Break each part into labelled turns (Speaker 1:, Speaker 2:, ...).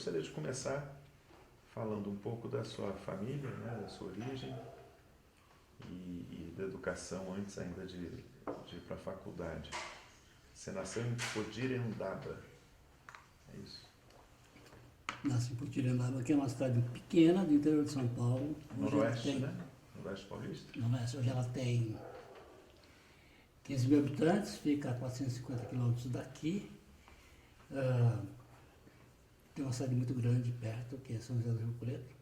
Speaker 1: gostaria de começar falando um pouco da sua família, né, da sua origem e da educação antes ainda de ir para a faculdade. Você nasceu em Potirendaba, é isso?
Speaker 2: Nasci em Potirendaba, que é uma cidade pequena do interior de São Paulo.
Speaker 1: Noroeste, né? Noroeste paulista?
Speaker 2: Noroeste, hoje ela tem 15 mil habitantes, fica a 450 quilômetros daqui. Tem uma cidade muito grande perto, que é São José do Rio Preto,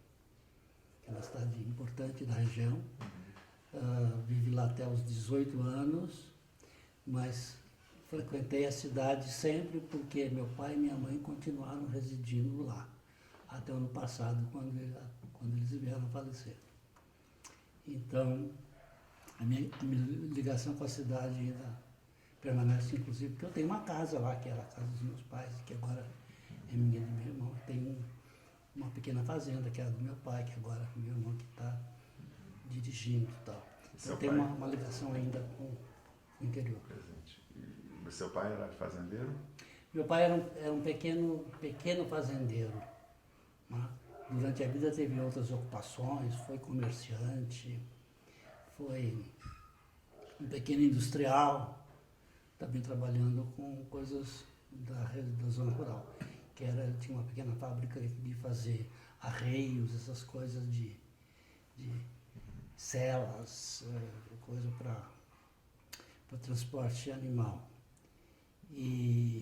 Speaker 2: que é uma cidade importante da região. Vivi lá até os 18 anos, mas frequentei a cidade sempre porque meu pai e minha mãe continuaram residindo lá, até o ano passado, quando eles vieram a falecer. Então, a minha ligação com a cidade ainda permanece, inclusive, porque eu tenho uma casa lá, que era a casa dos meus pais, que agora é minha e do meu irmão. Tem uma pequena fazenda, que era do meu pai, que agora é meu irmão que está dirigindo e tal. Então, tem uma ligação ainda com o interior.
Speaker 1: Presente. E seu pai era fazendeiro?
Speaker 2: Meu pai era um pequeno fazendeiro, né? Durante a vida teve outras ocupações, foi comerciante, foi um pequeno industrial, também trabalhando com coisas da zona rural. Ele tinha uma pequena fábrica de fazer arreios, essas coisas de celas, coisa para transporte animal.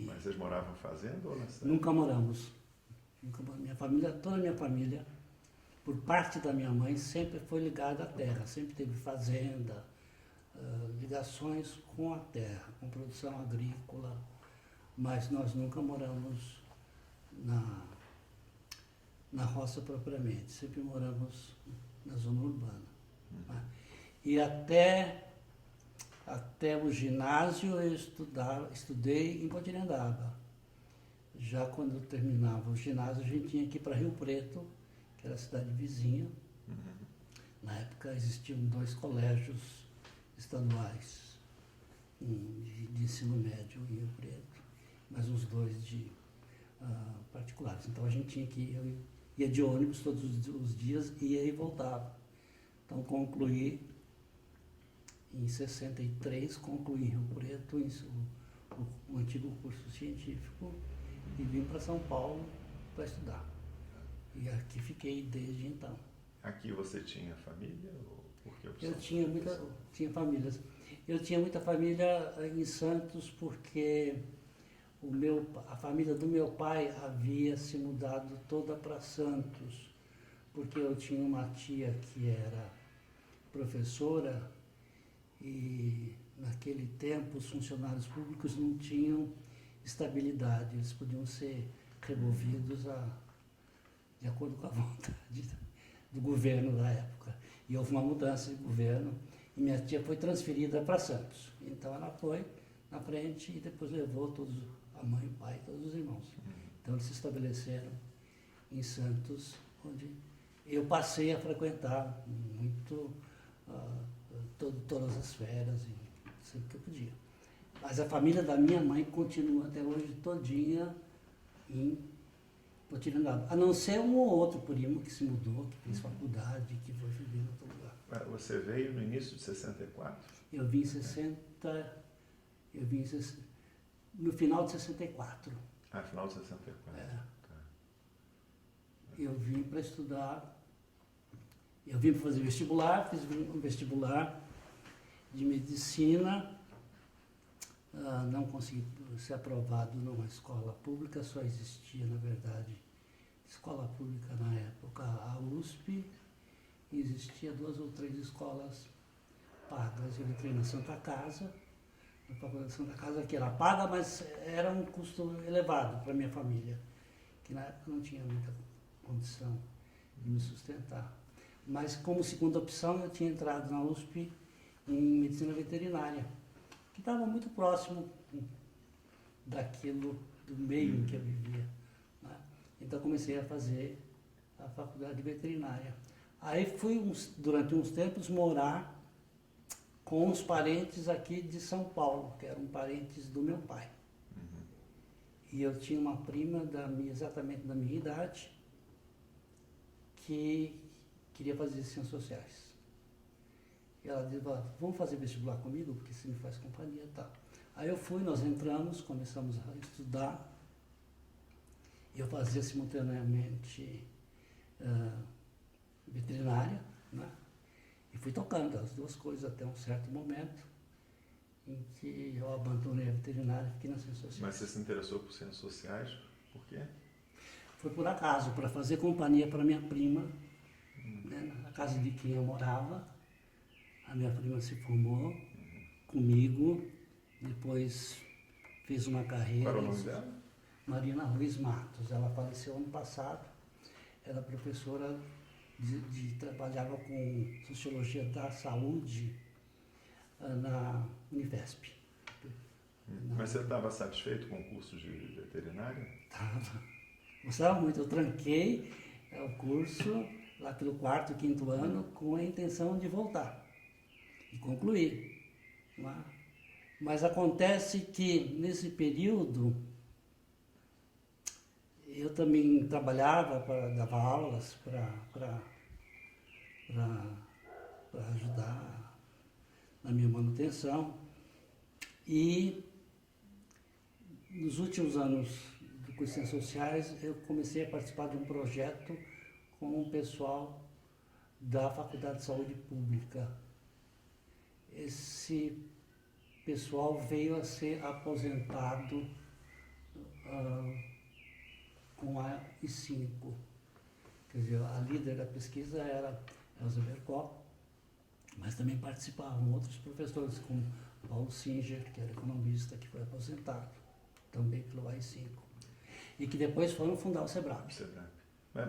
Speaker 1: Mas vocês moravam em fazenda ou na cidade?
Speaker 2: Nunca moramos. Minha família, toda a minha família, por parte da minha mãe, sempre foi ligada à terra, sempre teve fazenda, ligações com a terra, com produção agrícola, mas nós nunca moramos na roça propriamente, sempre moramos na zona urbana. Né? E até o ginásio eu estudei em Potirendaba. Já quando terminava o ginásio, a gente tinha que ir para Rio Preto, que era a cidade vizinha. Na época existiam 2 colégios estaduais de ensino médio em Rio Preto, mas uns 2 de particulares. Então a gente tinha que ir, eu ia de ônibus todos os dias, ia e voltava. Então concluí em 63, concluí em Rio Preto o antigo curso científico e vim para São Paulo para estudar. E aqui fiquei desde então.
Speaker 1: Aqui você tinha família? Ou por que opção?
Speaker 2: Eu tinha famílias. Eu tinha muita família em Santos porque a família do meu pai havia se mudado toda para Santos, porque eu tinha uma tia que era professora e naquele tempo os funcionários públicos não tinham estabilidade, eles podiam ser removidos de acordo com a vontade do governo da época. E houve uma mudança de governo e minha tia foi transferida para Santos. Então ela foi na frente e depois levou a mãe, o pai, todos os irmãos. Então eles se estabeleceram em Santos, onde eu passei a frequentar muito todas as férias, e sempre que eu podia. Mas a família da minha mãe continua até hoje todinha em Potirendaba. A não ser um ou outro primo que se mudou, que fez faculdade, que foi viver em outro lugar.
Speaker 1: Você veio no início de 64?
Speaker 2: Eu vim no final de 64.
Speaker 1: Final de 64.
Speaker 2: É.
Speaker 1: Tá.
Speaker 2: Eu vim para estudar, eu vim para fazer vestibular, fiz um vestibular de medicina, não consegui ser aprovado numa escola pública, só existia, na verdade, escola pública na época, a USP, e existia 2 ou 3 escolas pagas. Eu entrei na Santa Casa, na Faculdade Santa Casa, que era paga, mas era um custo elevado para a minha família, que na época não tinha muita condição de me sustentar. Mas como segunda opção eu tinha entrado na USP em medicina veterinária, que estava muito próximo daquilo, do meio em que eu vivia. Né? Então comecei a fazer a faculdade veterinária. Aí fui, durante uns tempos, morar com os parentes aqui de São Paulo, que eram parentes do meu pai. E eu tinha uma prima exatamente da minha idade que queria fazer ciências sociais. E ela disse, vamos fazer vestibular comigo, porque você me faz companhia e tal. Aí eu fui, nós entramos, começamos a estudar. Eu fazia simultaneamente veterinária, né? E fui tocando as duas coisas até um certo momento em que eu abandonei a veterinária e fiquei nas ciências sociais.
Speaker 1: Mas você se interessou por ciências sociais? Por quê?
Speaker 2: Foi por acaso, para fazer companhia para minha prima, né, na casa de quem eu morava. A minha prima se formou comigo, depois fez uma carreira.
Speaker 1: Qual era o nome dela?
Speaker 2: Marina Ruiz Matos. Ela faleceu ano passado. Era professora trabalhava com Sociologia da Saúde na Unifesp.
Speaker 1: Mas você estava satisfeito com o curso de veterinária?
Speaker 2: Estava. Gostava muito. Eu tranquei o curso lá pelo 4º, 5º ano com a intenção de voltar e concluir. Mas acontece que nesse período eu também trabalhava, dava aulas para ajudar na minha manutenção. E nos últimos anos do curso de Ciências Sociais, eu comecei a participar de um projeto com o pessoal da Faculdade de Saúde Pública. Esse pessoal veio a ser aposentado com a I5. Quer dizer, a líder da pesquisa era Elza Bercó, mas também participavam outros professores, como Paulo Singer, que era economista, que foi aposentado também pelo AI5, e que depois foram fundar o SEBRAP.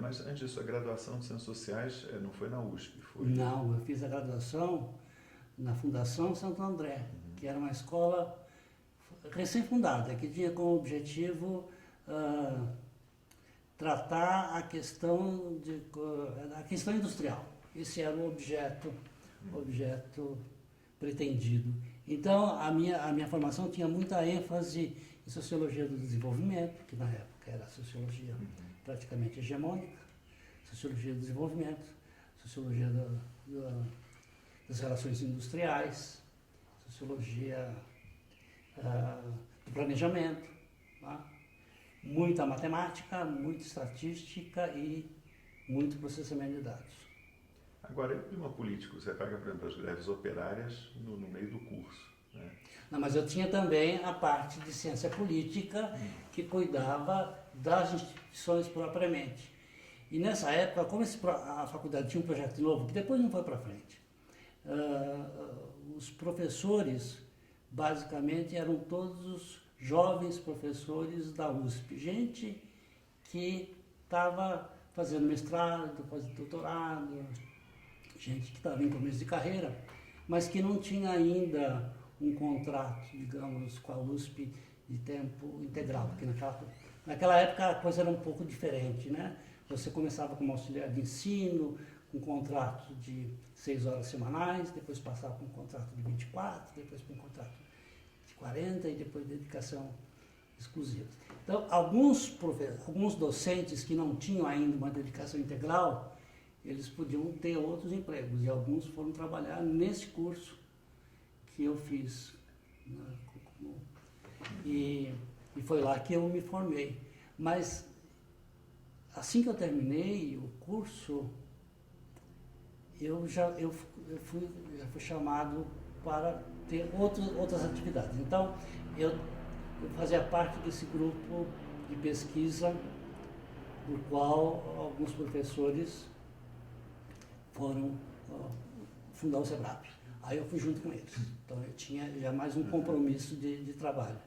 Speaker 1: Mas antes disso, a graduação de Ciências Sociais não foi na USP? Foi?
Speaker 2: Não, eu fiz a graduação na Fundação Santo André, que era uma escola recém-fundada, que tinha como objetivo tratar a questão industrial. Esse era o objeto pretendido. Então, a minha formação tinha muita ênfase em Sociologia do Desenvolvimento, que na época era a sociologia praticamente hegemônica, Sociologia do Desenvolvimento, Sociologia das Relações Industriais, Sociologia do Planejamento, tá? Muita matemática, muita estatística e muito processamento de dados.
Speaker 1: Agora, e o clima político? Você pega, por exemplo, as greves operárias no meio do curso, né?
Speaker 2: Não, mas eu tinha também a parte de ciência política que cuidava das instituições propriamente. E nessa época, como a faculdade tinha um projeto novo, que depois não foi para frente, os professores, basicamente, eram todos os jovens professores da USP. Gente que estava fazendo mestrado, fazendo doutorado, gente que estava em começo de carreira, mas que não tinha ainda um contrato, digamos, com a USP de tempo integral, porque naquela época a coisa era um pouco diferente, né? Você começava como auxiliar de ensino, com um contrato de 6 horas semanais, depois passava para um contrato de 24, depois para um contrato de 40 e depois dedicação exclusiva. Então, alguns docentes que não tinham ainda uma dedicação integral, eles podiam ter outros empregos, e alguns foram trabalhar nesse curso que eu fiz, né? E foi lá que eu me formei. Mas assim que eu terminei o curso, eu fui chamado para ter outras atividades. Então, eu fazia parte desse grupo de pesquisa, do qual alguns professores foram fundar o SEBRAP. Aí eu fui junto com eles. Então, eu tinha já mais um compromisso de trabalho.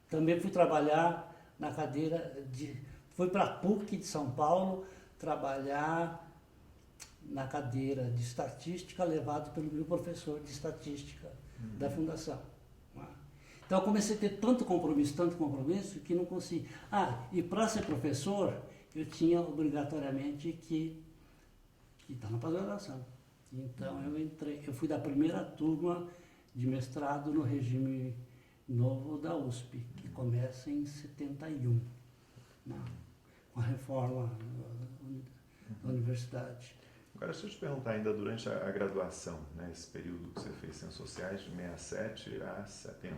Speaker 2: Também fui trabalhar na cadeira fui para a PUC de São Paulo trabalhar na cadeira de estatística, levado pelo meu professor de estatística da Fundação. Então eu comecei a ter tanto compromisso, que não consegui. E para ser professor, eu tinha obrigatoriamente que estar na pós-graduação. Então eu fui da primeira turma de mestrado no regime novo da USP, que começa em 71, né? Com a reforma da universidade.
Speaker 1: Agora, se eu te perguntar ainda durante a graduação, né, esse período que você fez Ciências Sociais, de 67 a 70,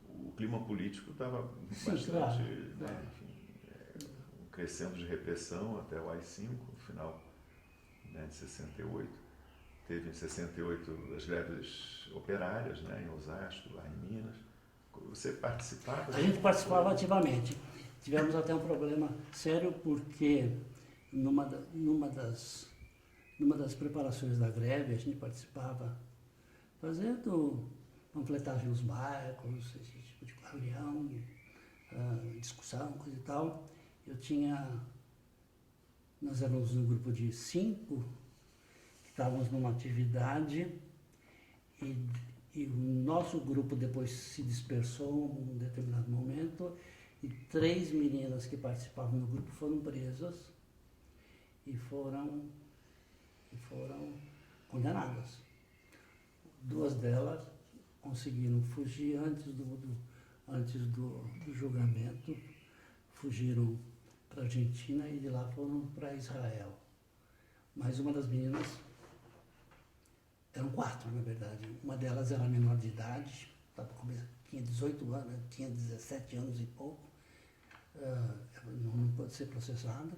Speaker 1: o clima político estava bastante,
Speaker 2: claro,
Speaker 1: né,
Speaker 2: claro.
Speaker 1: enfim, crescendo de repressão até o AI-5, no final, né, de 68. Teve em 68 as greves operárias, né, em Osasco, lá em Minas. Você participava?
Speaker 2: A gente participava ativamente. Tivemos até um problema sério porque numa das preparações da greve a gente participava fazendo panfletagem nos bairros, esse tipo de reunião, discussão, coisa e tal. Nós éramos um grupo de 5 que estávamos numa atividade e o nosso grupo depois se dispersou em um determinado momento e 3 meninas que participavam do grupo foram presas e foram condenadas. 2 delas conseguiram fugir antes do julgamento, fugiram para a Argentina e de lá foram para Israel. Mas uma das meninas, eram 4 na verdade, uma delas era menor de idade, tinha 18 anos, tinha 17 anos e pouco, não pode ser processada,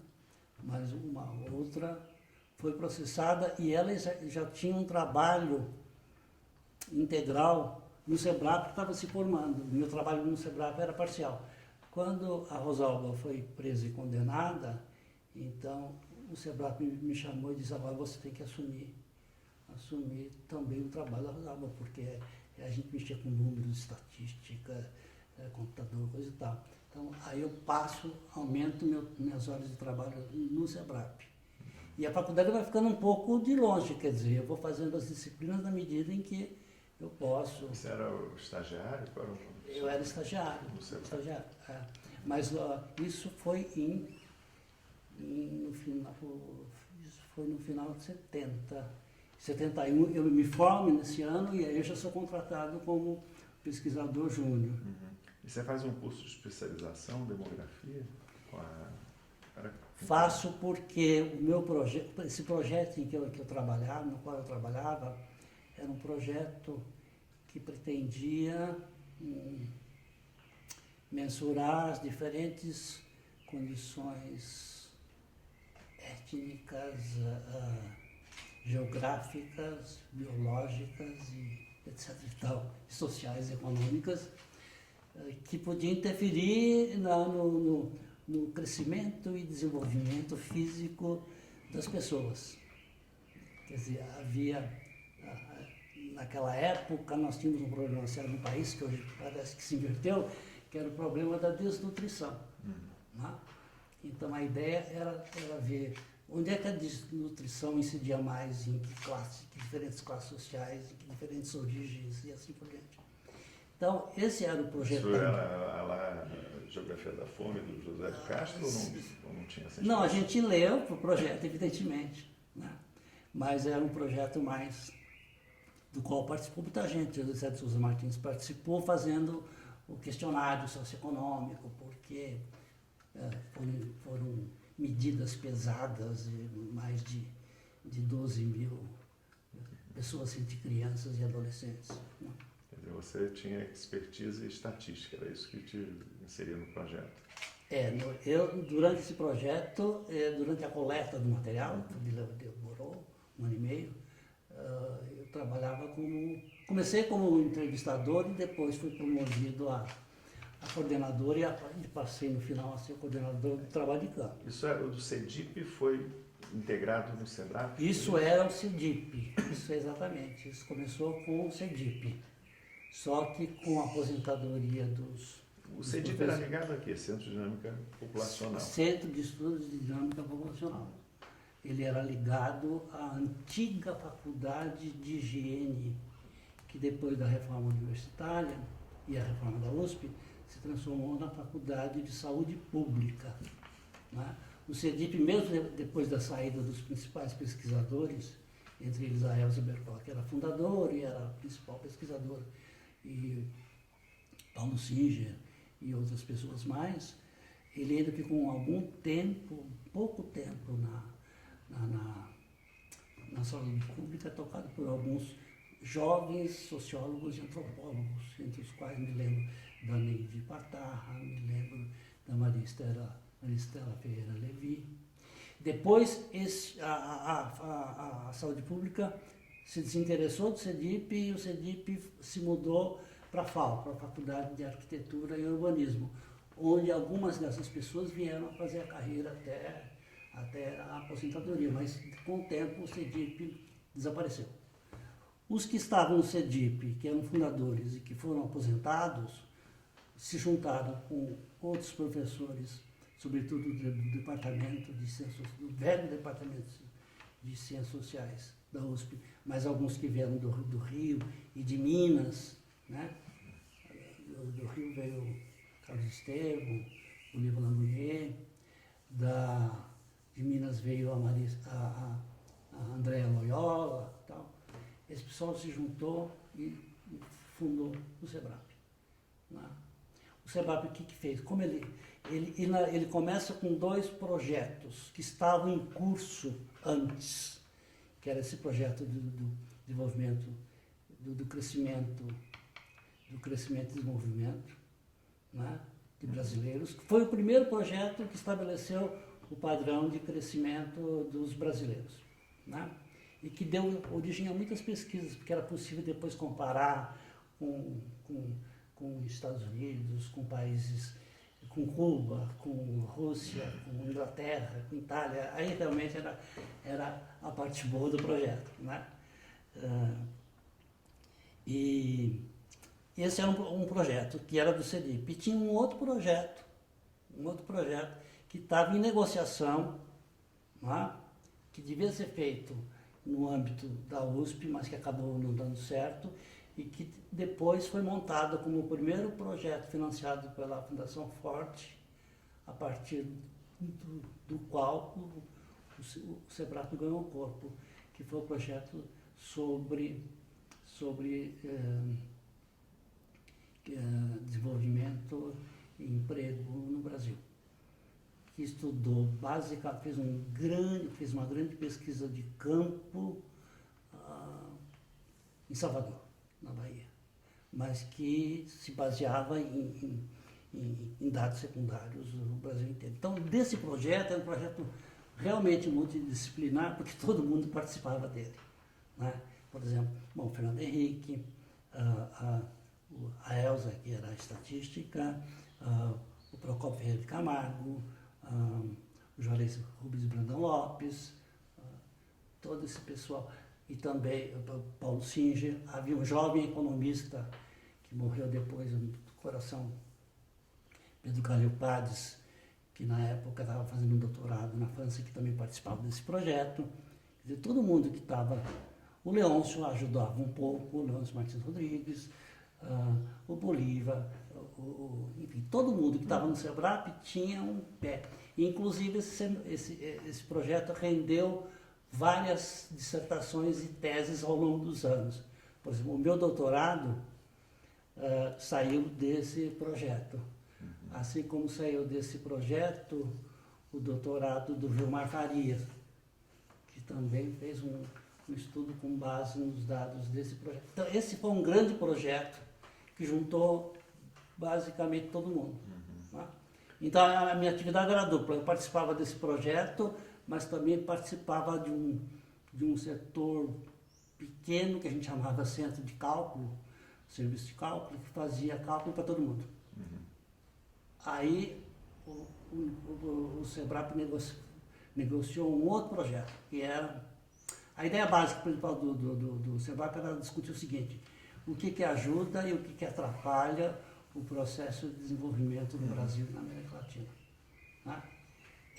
Speaker 2: mas uma outra foi processada e ela já tinha um trabalho integral no SEBRAP que estava se formando. O meu trabalho no SEBRAP era parcial. Quando a Rosalba foi presa e condenada, então o SEBRAP me chamou e disse: agora você tem que assumir também o trabalho da Rosalba, porque a gente mexia com números, estatística, computador, coisa e tal. Então, aí eu aumento minhas horas de trabalho no SEBRAP. E a faculdade vai ficando um pouco de longe, quer dizer, eu vou fazendo as disciplinas na medida em que eu posso.
Speaker 1: Você era o estagiário?
Speaker 2: Eu era estagiário. Mas isso foi no final de 70. 71 eu me formo nesse ano e aí eu já sou contratado como pesquisador júnior.
Speaker 1: E você faz um curso de especialização, demografia?
Speaker 2: Faço porque o meu projeto, esse projeto em que eu trabalhava, no qual eu trabalhava, era um projeto que pretendia mensurar as diferentes condições étnicas, geográficas, biológicas e etc. e tal, sociais e econômicas, que podia interferir no crescimento e desenvolvimento físico das pessoas. Quer dizer, naquela época nós tínhamos um problema sério no país, que hoje parece que se inverteu, que era o problema da desnutrição. Né? Então a ideia era ver onde é que a desnutrição incidia mais, em que classe, que diferentes classes sociais, em que diferentes origens e assim por diante. Então, esse era o projeto.
Speaker 1: Isso era a Geografia da Fome, do José de Castro, ou não tinha essa?
Speaker 2: Não, a gente leu o projeto, evidentemente, né? Mas era um projeto mais do qual participou muita gente. O José de Souza Martins participou fazendo o questionário socioeconômico, porque foram medidas pesadas, mais de 12 mil pessoas entre crianças e adolescentes. Né?
Speaker 1: Você tinha expertise estatística, era isso que te inseria no projeto?
Speaker 2: Durante esse projeto, durante a coleta do material, que demorou 1 ano e meio, eu trabalhava comecei como entrevistador e depois fui promovido a coordenador e passei no final a ser coordenador do trabalho de campo.
Speaker 1: Isso o do CEDIP foi integrado no SEBRAP?
Speaker 2: Isso era o CEDIP, isso exatamente, isso começou com o CEDIP. Só que com a aposentadoria dos...
Speaker 1: O CEDIP era ligado a quê? Centro de Dinâmica Populacional.
Speaker 2: Centro de Estudos de Dinâmica Populacional. Ele era ligado à antiga Faculdade de Higiene, que depois da reforma universitária e a reforma da USP, se transformou na Faculdade de Saúde Pública. Né? O CEDIP, mesmo depois da saída dos principais pesquisadores, entre eles a Elza Bercock, que era fundador e era a principal pesquisadora, e Paulo Singer e outras pessoas mais, ele ainda ficou algum tempo, pouco tempo na saúde pública, tocado por alguns jovens sociólogos e antropólogos, entre os quais me lembro da Neide Patarra, me lembro da Maristela Ferreira Levi. Depois, a saúde pública se desinteressou do CEDIP e o CEDIP se mudou para a FAU, para a Faculdade de Arquitetura e Urbanismo, onde algumas dessas pessoas vieram fazer a carreira até a aposentadoria, mas com o tempo o CEDIP desapareceu. Os que estavam no CEDIP, que eram fundadores e que foram aposentados, se juntaram com outros professores, sobretudo do departamento de ciências, do velho departamento de ciências sociais da USP, mas alguns que vieram do Rio e de Minas, né? Do Rio veio o Carlos Estevam, o Livro Langonier, de Minas veio a Andréa Loyola, tal. Esse pessoal se juntou e fundou o SEBRAP. Né? O SEBRAP, o que fez? Como ele começa com 2 projetos que estavam em curso antes, que era esse projeto do desenvolvimento, do crescimento e desenvolvimento, né, de brasileiros, que foi o primeiro projeto que estabeleceu o padrão de crescimento dos brasileiros, né, e que deu origem a muitas pesquisas, porque era possível depois comparar com os Estados Unidos, com países, com Cuba, com Rússia, com Inglaterra, com Itália. Aí realmente era a parte boa do projeto, né? E esse era um projeto que era do CEDIP. E tinha um outro projeto que estava em negociação, né? Que devia ser feito no âmbito da USP, mas que acabou não dando certo, e que depois foi montado como o primeiro projeto financiado pela Fundação Forte, a partir do qual o SEBRAP ganhou corpo, que foi o projeto sobre desenvolvimento e emprego no Brasil, que estudou basicamente, fez uma grande pesquisa de campo em Salvador, na Bahia, mas que se baseava em dados secundários no Brasil inteiro. Então, desse projeto, é um projeto realmente multidisciplinar, porque todo mundo participava dele, né? Por exemplo, o Fernando Henrique, a Elza, que era a estatística, o Procópio Ferreira de Camargo, o Juarez Rubens Brandão Lopes, todo esse pessoal, e também o Paulo Singer. Havia um jovem economista que morreu depois do coração, Pedro Calil Pades, que na época estava fazendo um doutorado na França, que também participava desse projeto. Quer dizer, todo mundo que estava... O Leôncio ajudava um pouco, o Leôncio Martins Rodrigues, o Bolívar, enfim, todo mundo que estava no SEBRAP tinha um pé. Inclusive, esse projeto rendeu várias dissertações e teses ao longo dos anos. Por exemplo, o meu doutorado saiu desse projeto. Assim como saiu desse projeto o doutorado do Vilmar Farias, que também fez um estudo com base nos dados desse projeto. Então, esse foi um grande projeto que juntou basicamente todo mundo. Né? Então, a minha atividade era dupla. Eu participava desse projeto, mas também participava de um setor pequeno, que a gente chamava Centro de Cálculo, Serviço de Cálculo, que fazia cálculo para todo mundo. Aí, o SEBRAP negociou um outro projeto, que era... A ideia básica principal do SEBRAP era discutir o seguinte: o que ajuda e o que atrapalha o processo de desenvolvimento no Brasil e na América Latina. Né?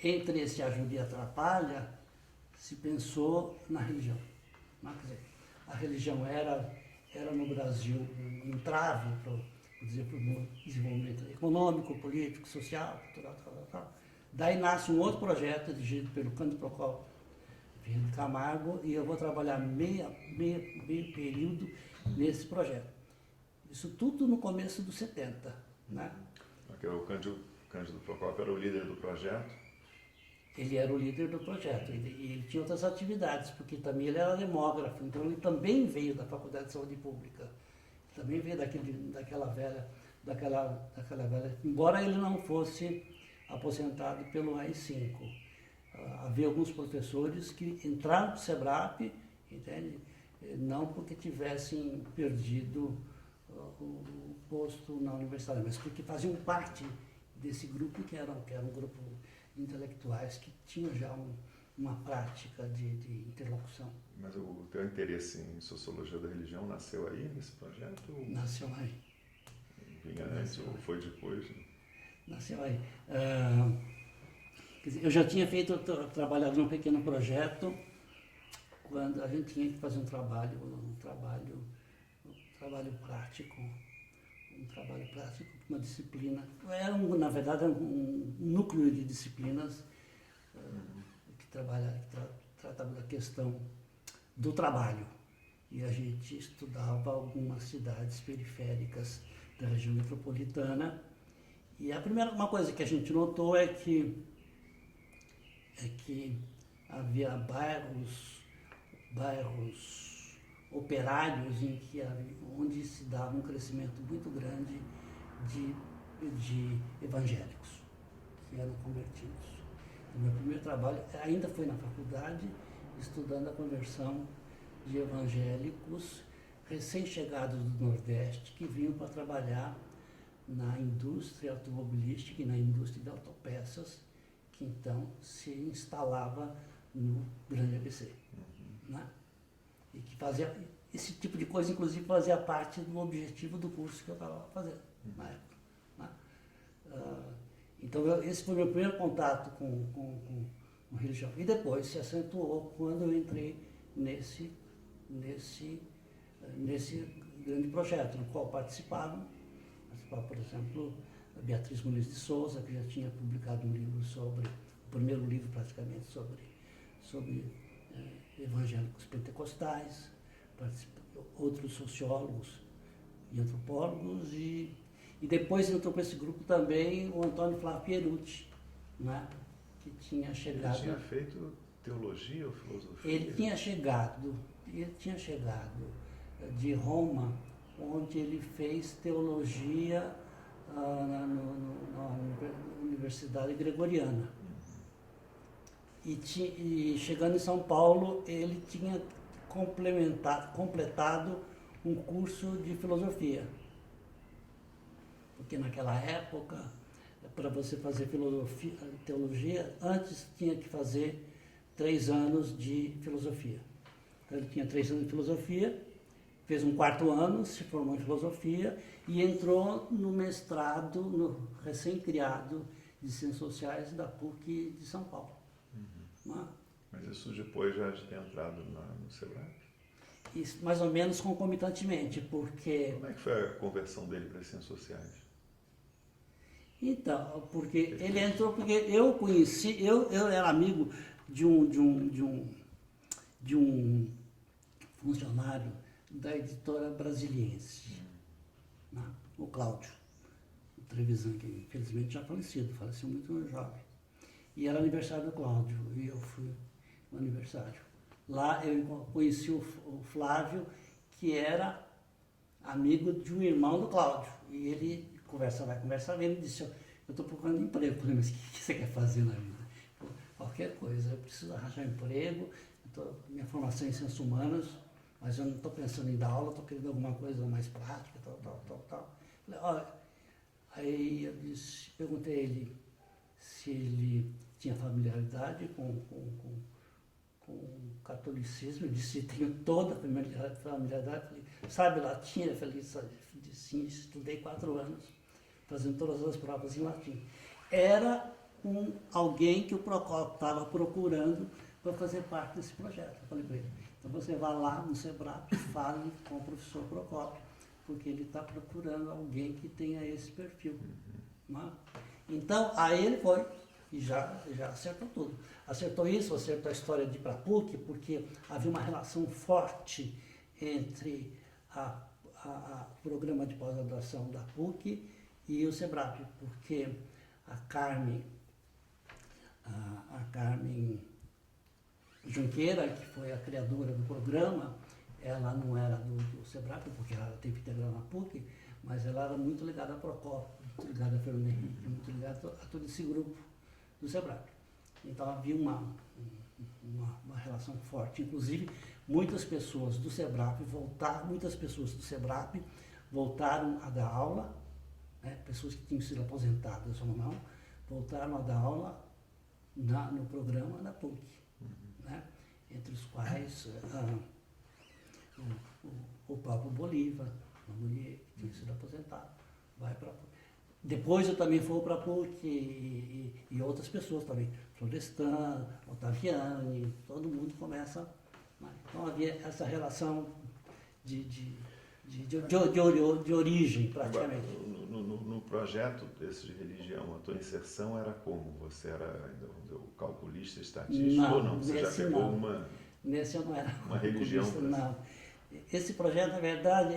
Speaker 2: Entre esse ajuda e atrapalha, se pensou na religião. Né? Quer dizer, a religião era no Brasil um entrave para o desenvolvimento econômico, político, social, cultural, tal. Daí nasce um outro projeto dirigido pelo Cândido Procópio Ferreira de Camargo, e eu vou trabalhar meio período nesse projeto. Isso tudo no começo dos 70, né?
Speaker 1: Porque o Cândido Procópio era o líder do projeto.
Speaker 2: Ele era o líder do projeto, e ele tinha outras atividades, porque também ele era demógrafo, então ele também veio da Faculdade de Saúde Pública, também veio daquela velha, embora ele não fosse aposentado pelo AI-5. Havia alguns professores que entraram para o SEBRAP, entende? Não porque tivessem perdido o posto na universidade, mas porque faziam parte desse grupo que era um grupo de intelectuais que tinham já uma prática de interlocução.
Speaker 1: Mas o teu interesse em sociologia da religião nasceu aí, nesse projeto?
Speaker 2: Nasceu aí.
Speaker 1: Vinha antes ou foi depois? Né?
Speaker 2: Nasceu aí. Quer dizer, eu já tinha trabalhado num pequeno projeto quando a gente tinha que fazer um trabalho prático, uma disciplina. Na verdade, era um núcleo de disciplinas que tratava da questão do trabalho. E a gente estudava algumas cidades periféricas da região metropolitana. E uma coisa que a gente notou é que havia bairros operários onde se dava um crescimento muito grande de evangélicos que eram convertidos. O meu primeiro trabalho ainda foi na faculdade, estudando a conversão de evangélicos recém-chegados do Nordeste que vinham para trabalhar na indústria automobilística e na indústria de autopeças, que então se instalava no Grande ABC. Né? E que fazia esse tipo de coisa, inclusive, fazia parte do objetivo do curso que eu estava fazendo na época. Né? Então, esse foi o meu primeiro contato com religião. E depois se acentuou quando eu entrei nesse grande projeto, no qual participava, por exemplo, a Beatriz Muniz de Souza, que já tinha publicado um livro o primeiro livro praticamente sobre evangélicos pentecostais, outros sociólogos e antropólogos, e depois entrou para esse grupo também o Antônio Flávio Pierucci, né, que tinha chegado...
Speaker 1: Ele tinha feito teologia ou filosofia?
Speaker 2: Ele tinha chegado de Roma, onde ele fez teologia na Universidade Gregoriana. E chegando em São Paulo, ele tinha completado um curso de filosofia. Porque naquela época, para você fazer teologia, antes tinha que fazer 3 anos de filosofia. Então ele tinha 3 anos de filosofia, fez um 4º ano, se formou em filosofia e entrou no mestrado, no recém-criado de Ciências Sociais da PUC de São Paulo.
Speaker 1: Mas isso depois já de ter entrado no SEBRAP?
Speaker 2: Isso, mais ou menos concomitantemente, porque...
Speaker 1: Como é que foi a conversão dele para as Ciências Sociais?
Speaker 2: Então, porque ele entrou, porque eu conheci, eu era amigo de um funcionário da editora Brasiliense, né? O Cláudio Trevisan, que infelizmente já faleceu muito jovem. E era aniversário do Cláudio, e eu fui no aniversário. Lá eu conheci o Flávio, que era amigo de um irmão do Cláudio. E ele conversa vem, ele disse, eu estou procurando emprego. Eu falei, mas o que você quer fazer na vida? Qualquer coisa, eu preciso arranjar emprego, minha formação é em ciências humanas, mas eu não estou pensando em dar aula, estou querendo alguma coisa mais prática, tal. Falei, olha, aí eu perguntei a ele se ele tinha familiaridade com o catolicismo. Ele disse, tenho toda a familiaridade. Falei, sabe latim? Eu falei, sim, estudei 4 anos, fazendo todas as provas em latim. Era alguém que o Procópio estava procurando para fazer parte desse projeto. Eu falei para ele, então você vai lá no SEBRAP e fale com o professor Procópio, porque ele está procurando alguém que tenha esse perfil. Né? Então, aí ele foi e já acertou tudo. Acertou isso, acertou a história de ir para a PUC, porque havia uma relação forte entre o programa de pós-graduação da PUC e o SEBRAP, porque a Carmen Junqueira, que foi a criadora do programa, ela não era do SEBRAP, porque ela teve que integrar na PUC, mas ela era muito ligada à Procopio, muito ligada a Fernando Henrique, muito ligada a todo esse grupo do SEBRAP. Então havia uma relação forte. Inclusive, muitas pessoas do SEBRAP voltaram a dar aula, né, pessoas que tinham sido aposentadas ou não, voltaram a dar aula no programa da PUC, né, entre os quais o próprio Bolívar, que tinha sido aposentado, vai para a PUC. Depois eu também fui para a PUC e outras pessoas também, Florestan, Ottaviani, todo mundo começa. Né? Então havia essa relação de origem, praticamente.
Speaker 1: Agora, no projeto desse de religião, a tua inserção era como? Você era o calculista estatístico ou não? Você já pegou
Speaker 2: Nesse eu não era
Speaker 1: uma religião?
Speaker 2: Não. Esse projeto, na verdade,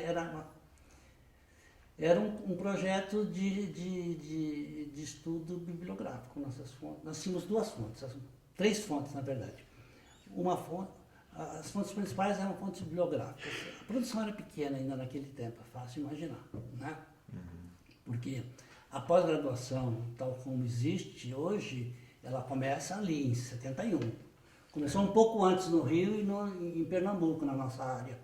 Speaker 2: era um projeto de estudo bibliográfico. Nós tínhamos duas fontes, três fontes, na verdade. Uma fonte, as fontes principais eram fontes bibliográficas. A produção era pequena ainda naquele tempo, é fácil imaginar, né? Porque a pós-graduação, tal como existe hoje, ela começa ali, em 71. Começou um pouco antes no Rio e em Pernambuco, na nossa área,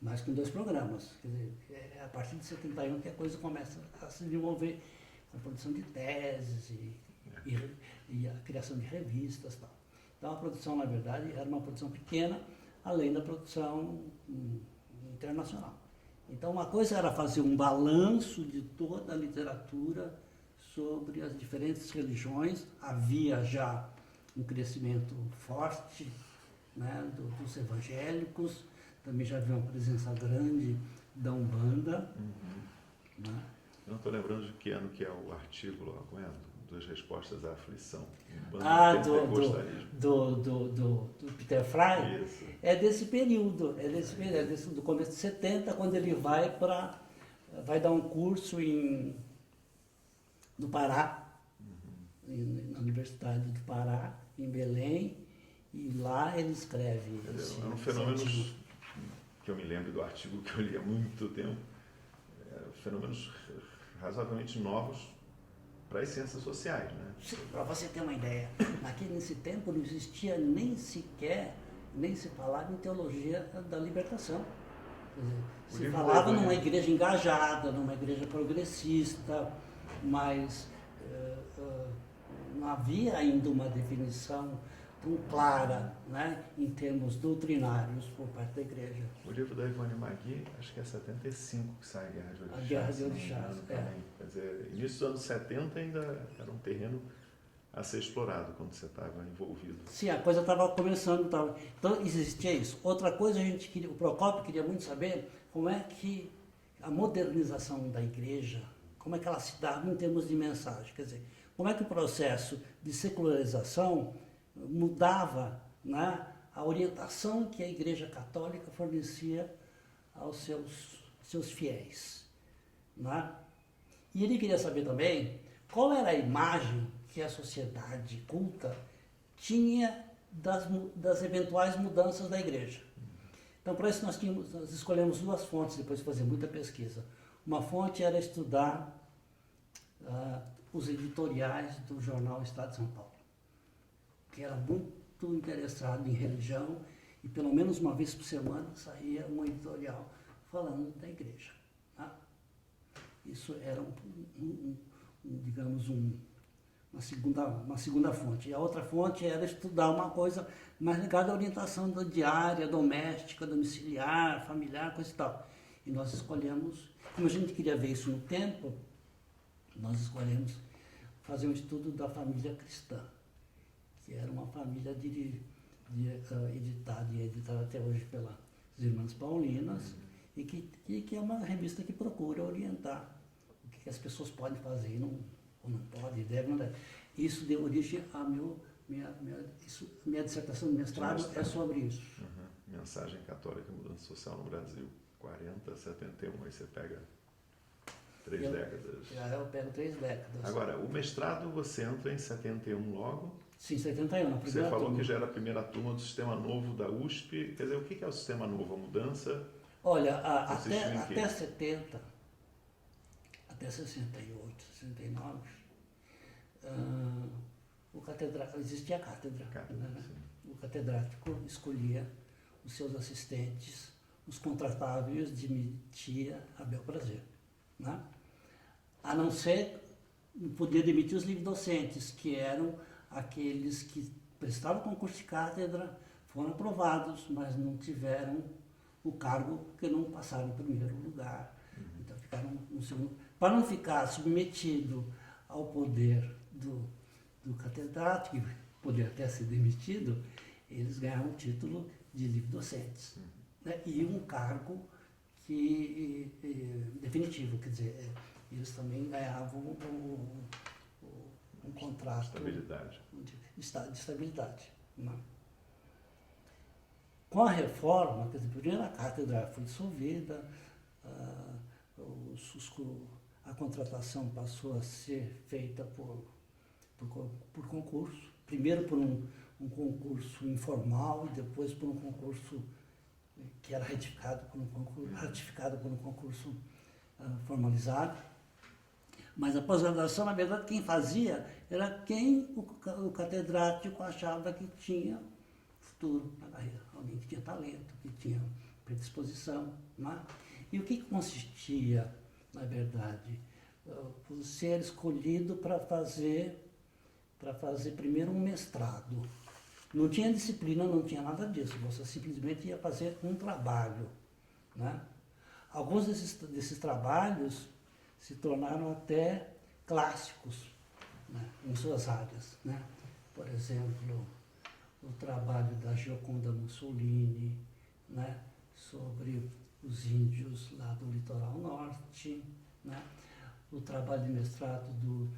Speaker 2: mas com 2 programas. Quer dizer, é a partir de 71 que a coisa começa a se desenvolver com a produção de teses e a criação de revistas e tal. Então a produção, na verdade, era uma produção pequena, além da produção internacional. Então uma coisa era fazer um balanço de toda a literatura sobre as diferentes religiões. Havia já um crescimento forte, né, dos evangélicos, também já havia uma presença grande da Umbanda. Né?
Speaker 1: Não estou lembrando de que ano que é o artigo lá, como é? Das respostas à aflição.
Speaker 2: Do Peter Fry.
Speaker 1: Isso.
Speaker 2: É desse período, do começo de 70, quando ele vai dar um curso no Pará, na Universidade do Pará, em Belém, e lá ele escreve.
Speaker 1: É um fenômeno que eu me lembro do artigo que eu li há muito tempo, fenômenos razoavelmente novos para as ciências sociais, né?
Speaker 2: Para você ter uma ideia, nesse tempo não existia nem se falava em teologia da libertação. Quer dizer, se falava numa igreja engajada, numa igreja progressista, mas não havia ainda uma definição tão clara, né, em termos doutrinários por parte da igreja.
Speaker 1: O livro da Ivone Magui, acho que é 75 que sai a Guerra de Orixás.
Speaker 2: A Guerra de Orixás,
Speaker 1: Quer dizer, início dos anos 70 ainda era um terreno a ser explorado quando você estava envolvido.
Speaker 2: Sim, a coisa estava começando. Então existia isso. Outra coisa, o Procopio queria muito saber como é que a modernização da igreja, como é que ela se dava em termos de mensagem. Quer dizer, como é que o processo de secularização mudava, né, a orientação que a Igreja Católica fornecia aos seus fiéis. Né? E ele queria saber também qual era a imagem que a sociedade culta tinha das eventuais mudanças da igreja. Então, para isso, nós escolhemos 2 fontes, depois de fazer muita pesquisa. Uma fonte era estudar os editoriais do jornal Estado de São Paulo, que era muito interessado em religião, e pelo menos uma vez por semana saía um editorial falando da igreja. Tá? Isso era uma segunda fonte. E a outra fonte era estudar uma coisa mais ligada à orientação da diária, doméstica, domiciliar, familiar, coisa e tal. E nós escolhemos, como a gente queria ver isso no tempo, nós escolhemos fazer um estudo da família cristã, que era uma família editada até hoje pelas Irmãs Paulinas, e que é uma revista que procura orientar o que as pessoas podem fazer ou não podem, devem, não devem. Isso deu origem a minha dissertação de mestrado é sobre isso.
Speaker 1: Mensagem Católica e Mudança Social no Brasil, 40 a 71, aí você pega 3 décadas.
Speaker 2: Eu pego 3 décadas.
Speaker 1: Agora, o mestrado você entra em 71 logo.
Speaker 2: Sim, 71, na primeira
Speaker 1: Você falou
Speaker 2: turma.
Speaker 1: que já era a primeira turma do Sistema Novo da USP. Quer dizer, o que é o Sistema Novo? A mudança?
Speaker 2: Olha,
Speaker 1: Consistiu em quê?
Speaker 2: até 70, até 68, 69, existia a cátedra. Né?
Speaker 1: Sim.
Speaker 2: O catedrático escolhia os seus assistentes, os contratava e os demitia a bel prazer. Né? A não ser, podia demitir os livre-docentes, que eram aqueles que prestavam concurso de cátedra, foram aprovados, mas não tiveram o cargo porque não passaram em primeiro lugar. Então ficaram no segundo. Para não ficar submetido ao poder do catedrático, que poderia até ser demitido, eles ganharam o título de livre-docentes. Né? E um cargo definitivo, quer dizer, eles também ganhavam um contrato
Speaker 1: Estabilidade.
Speaker 2: de estabilidade. Né? Com a reforma, quer dizer, primeiro a cátedra foi dissolvida, a contratação passou a ser feita por concurso, primeiro por um concurso informal e depois por um concurso que era ratificado por um concurso formalizado. Mas a pós-graduação, na verdade, quem fazia era quem o catedrático achava que tinha futuro na carreira, alguém que tinha talento, que tinha predisposição. Né? E o que consistia, na verdade? Você era escolhido para fazer primeiro um mestrado. Não tinha disciplina, não tinha nada disso, você simplesmente ia fazer um trabalho. Né? Alguns desses trabalhos se tornaram até clássicos, né, em suas áreas. Né? Por exemplo, o trabalho da Gioconda Mussolini, né, sobre os índios lá do litoral norte, né? O trabalho de mestrado do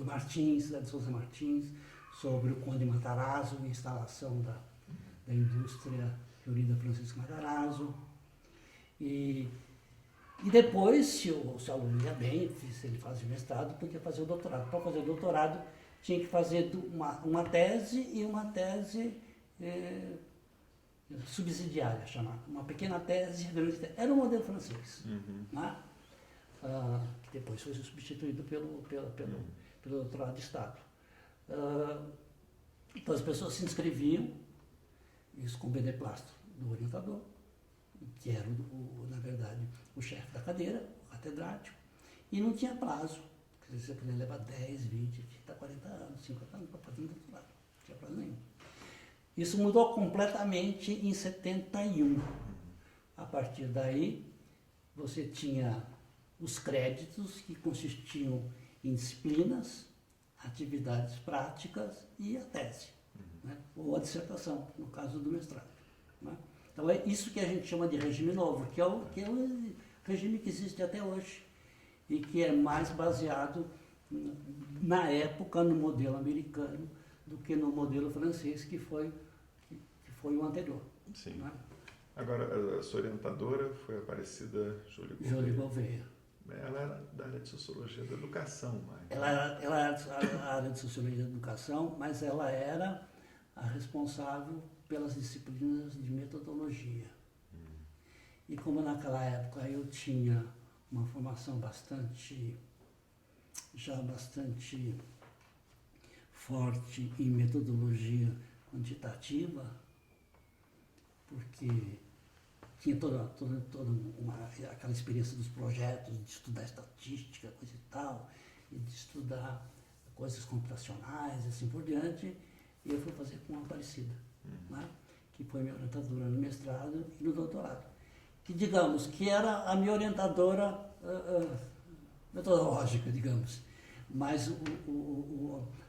Speaker 2: Martins, de Souza Martins, sobre o Conde Matarazzo, a instalação da indústria reunida Francisco Matarazzo. E depois, se o aluno ia bem, se ele fazia o mestrado, podia fazer o doutorado. Para fazer o doutorado, tinha que fazer uma tese e uma tese subsidiária, chamada. Uma pequena tese, grande tese. Era o modelo francês. Né? Que depois foi substituído pelo doutorado de Estado. Então as pessoas se inscreviam, isso com beneplácito do orientador, que era, na verdade, o chefe da cadeira, o catedrático, e não tinha prazo. Quer dizer, você podia levar 10, 20, 30, 40 anos, 50 anos para fazer um doutorado. Não tinha prazo nenhum. Isso mudou completamente em 71. A partir daí, você tinha os créditos que consistiam em disciplinas, atividades práticas e a tese, né? Ou a dissertação, no caso do mestrado. Né? Então é isso que a gente chama de regime novo, que é o regime que existe até hoje e que é mais baseado, na época, no modelo americano do que no modelo francês, que foi o anterior.
Speaker 1: Sim.
Speaker 2: Né?
Speaker 1: Agora, a sua orientadora foi a Aparecida
Speaker 2: Jolie Gouveia.
Speaker 1: Ela era da área de Sociologia da Educação. Mas...
Speaker 2: Ela era da área de Sociologia da Educação, mas ela era a responsável pelas disciplinas de metodologia. E como naquela época eu tinha uma formação bastante forte em metodologia quantitativa, porque tinha toda aquela experiência dos projetos, de estudar estatística, coisa e tal, e de estudar coisas computacionais e assim por diante, e eu fui fazer com a Aparecida, né? Que foi minha orientadora no mestrado e no doutorado. Que, digamos, que era a minha orientadora metodológica, digamos. Mas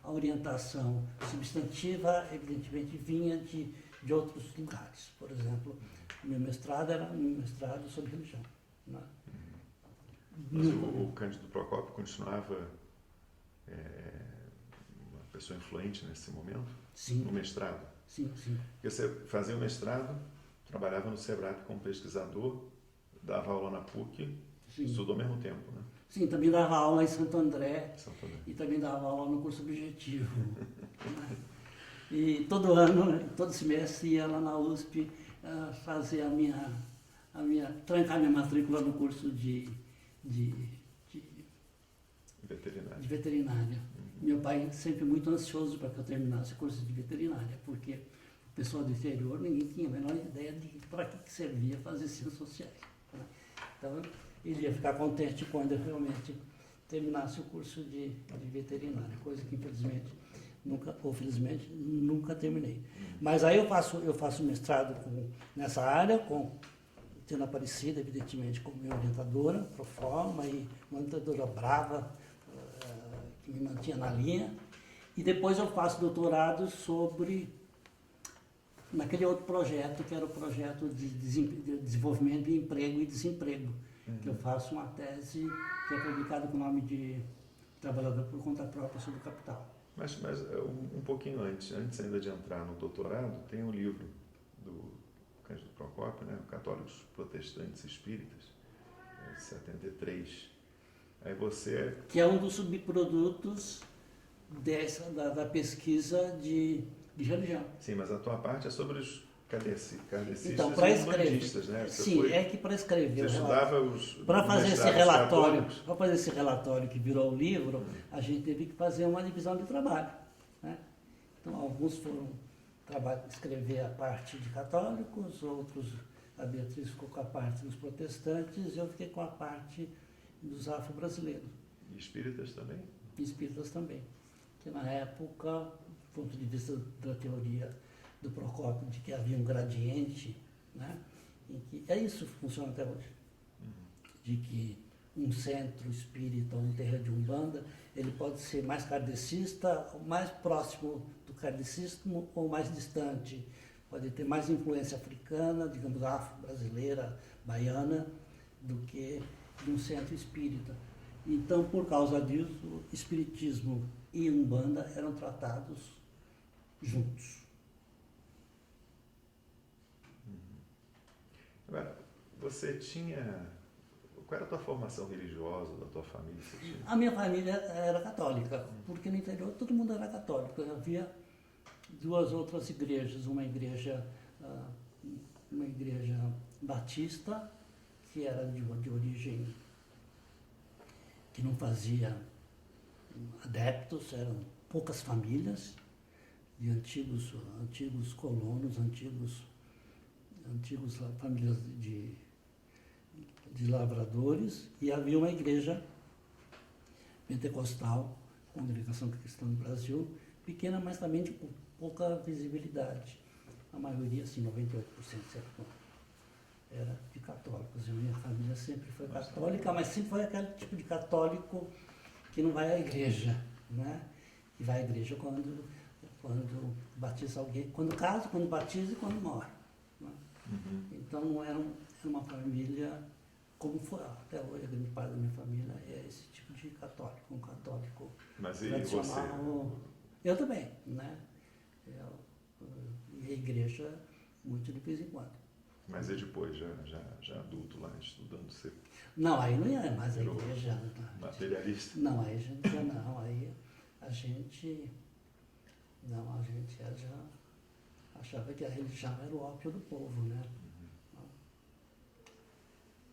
Speaker 2: a orientação substantiva, evidentemente, vinha de outros lugares. Por exemplo, meu mestrado era um mestrado sobre religião. Né?
Speaker 1: Mas o Cândido Procópio continuava uma pessoa influente nesse momento?
Speaker 2: Sim.
Speaker 1: No mestrado?
Speaker 2: Sim, sim.
Speaker 1: Porque você fazia o mestrado, trabalhava no SEBRAP como pesquisador, dava aula na PUC,
Speaker 2: Sim.
Speaker 1: Estudou ao mesmo tempo, né?
Speaker 2: Sim, também dava aula em Santo André
Speaker 1: Santo André.
Speaker 2: e também dava aula no curso objetivo. Né? E todo ano, todo semestre ia lá na USP fazer trancar minha matrícula no curso de, de
Speaker 1: Veterinário.
Speaker 2: de veterinária. Meu pai sempre muito ansioso para que eu terminasse o curso de veterinária, porque o pessoal do interior ninguém tinha a menor ideia de para que servia fazer ciências sociais. Né? Então, ele ia ficar contente quando eu realmente terminasse o curso de veterinária, coisa que infelizmente ou felizmente nunca terminei. Mas aí eu faço mestrado nessa área, tendo Aparecida, evidentemente, como minha orientadora, pro forma, e uma orientadora brava, que me mantinha na linha. E depois eu faço doutorado naquele outro projeto, que era o projeto de desenvolvimento de emprego e desemprego, que eu faço uma tese que é publicada com o nome de Trabalhador por Conta Própria sobre o Capital.
Speaker 1: Mas um pouquinho antes ainda de entrar no doutorado, tem um livro do Cândido Procópio, né, Católicos Protestantes e Espíritas, de 73. Aí você...
Speaker 2: Que é um dos subprodutos da pesquisa de religião.
Speaker 1: Sim, mas a tua parte é sobre os kardecistas
Speaker 2: Então,
Speaker 1: e umbandistas, né?
Speaker 2: Sim, é que para escrever
Speaker 1: você estudava
Speaker 2: para fazer esse relatório,
Speaker 1: católicos.
Speaker 2: para fazer esse relatório que virou o livro, a gente teve que fazer uma divisão de trabalho. Né? Então, alguns foram escrever a parte de católicos, outros, a Beatriz ficou com a parte dos protestantes, e eu fiquei com a parte dos afro-brasileiros.
Speaker 1: E espíritas também?
Speaker 2: E espíritas também. Que na época, do ponto de vista da teoria do Procópio, de que havia um gradiente, né? Em que, isso funciona até hoje, de que um centro espírita ou um terreiro de Umbanda, ele pode ser mais kardecista, mais próximo do kardecismo ou mais distante. Pode ter mais influência africana, digamos, afro-brasileira, baiana, do que de um centro espírita. Então, por causa disso, espiritismo e Umbanda eram tratados juntos.
Speaker 1: Agora, você tinha... Qual era a tua formação religiosa da tua família? Você tinha?
Speaker 2: A minha família era católica, porque no interior todo mundo era católico. Havia duas outras igrejas, uma igreja batista, que era de origem que não fazia adeptos, eram poucas famílias de antigos colonos, antigos famílias de lavradores, e havia uma igreja pentecostal, Congregação Cristã do Brasil, pequena, mas também de pouca visibilidade. A maioria, assim, 98%, certo? Era de católicos. A minha família sempre foi católica, mas sempre foi aquele tipo de católico que não vai à igreja, né? Que vai à igreja quando batiza alguém, quando casa, quando batiza e quando morre. Né? Então não era uma família, como foi até hoje, a grande parte da minha família é esse tipo de católico, um católico
Speaker 1: mas e
Speaker 2: tradicional.
Speaker 1: você?
Speaker 2: Eu também, né? E a igreja, muito de vez em quando.
Speaker 1: Mas e depois, já adulto lá, estudando, você
Speaker 2: Não, aí não ia mais a igreja.
Speaker 1: materialista?
Speaker 2: Não, aí a gente já não, aí a gente já achava que a religião era o ópio do povo, né?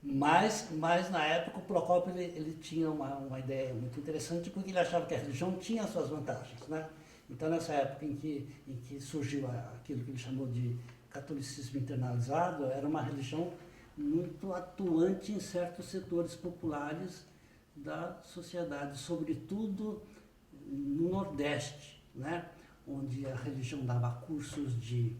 Speaker 2: Mas na época o Procópio ele tinha uma ideia muito interessante, porque ele achava que a religião tinha suas vantagens, né? Então nessa época em que surgiu aquilo que ele chamou de catolicismo internalizado, era uma religião muito atuante em certos setores populares da sociedade, sobretudo no Nordeste, né? Onde a religião dava cursos de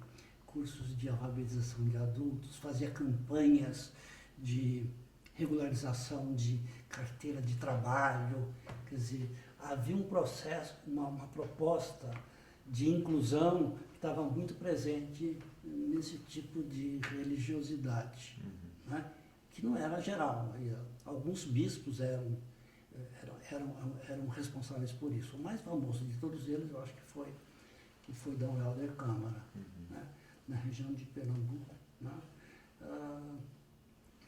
Speaker 2: alfabetização de adultos, fazia campanhas de regularização de carteira de trabalho, quer dizer, havia um processo, uma proposta de inclusão que estava muito presente nesse tipo de religiosidade, né? Que não era geral. Alguns bispos eram responsáveis por isso. O mais famoso de todos eles, eu acho que foi Dom Helder Câmara, né? Na região de Pernambuco. Né?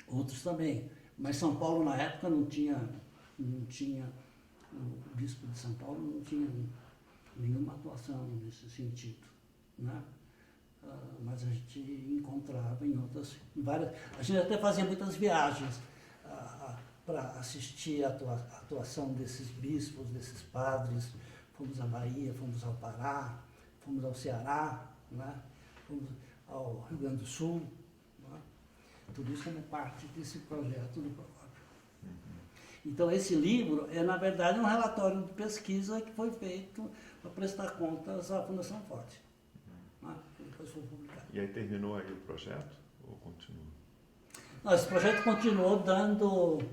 Speaker 2: Outros também. Mas São Paulo, na época, não tinha, o bispo de São Paulo não tinha nenhuma atuação nesse sentido, né? Mas a gente encontrava em várias... A gente até fazia muitas viagens para assistir a atuação desses bispos, desses padres. Fomos à Bahia, fomos ao Pará, fomos ao Ceará, né? Fomos ao Rio Grande do Sul, né? Tudo isso como parte desse projeto do Procópio. Então, esse livro é, na verdade, um relatório de pesquisa que foi feito para prestar contas à Fundação Forte. Né? Depois foi publicado.
Speaker 1: E aí terminou aí o projeto ou continua?
Speaker 2: Não, esse projeto continuou dando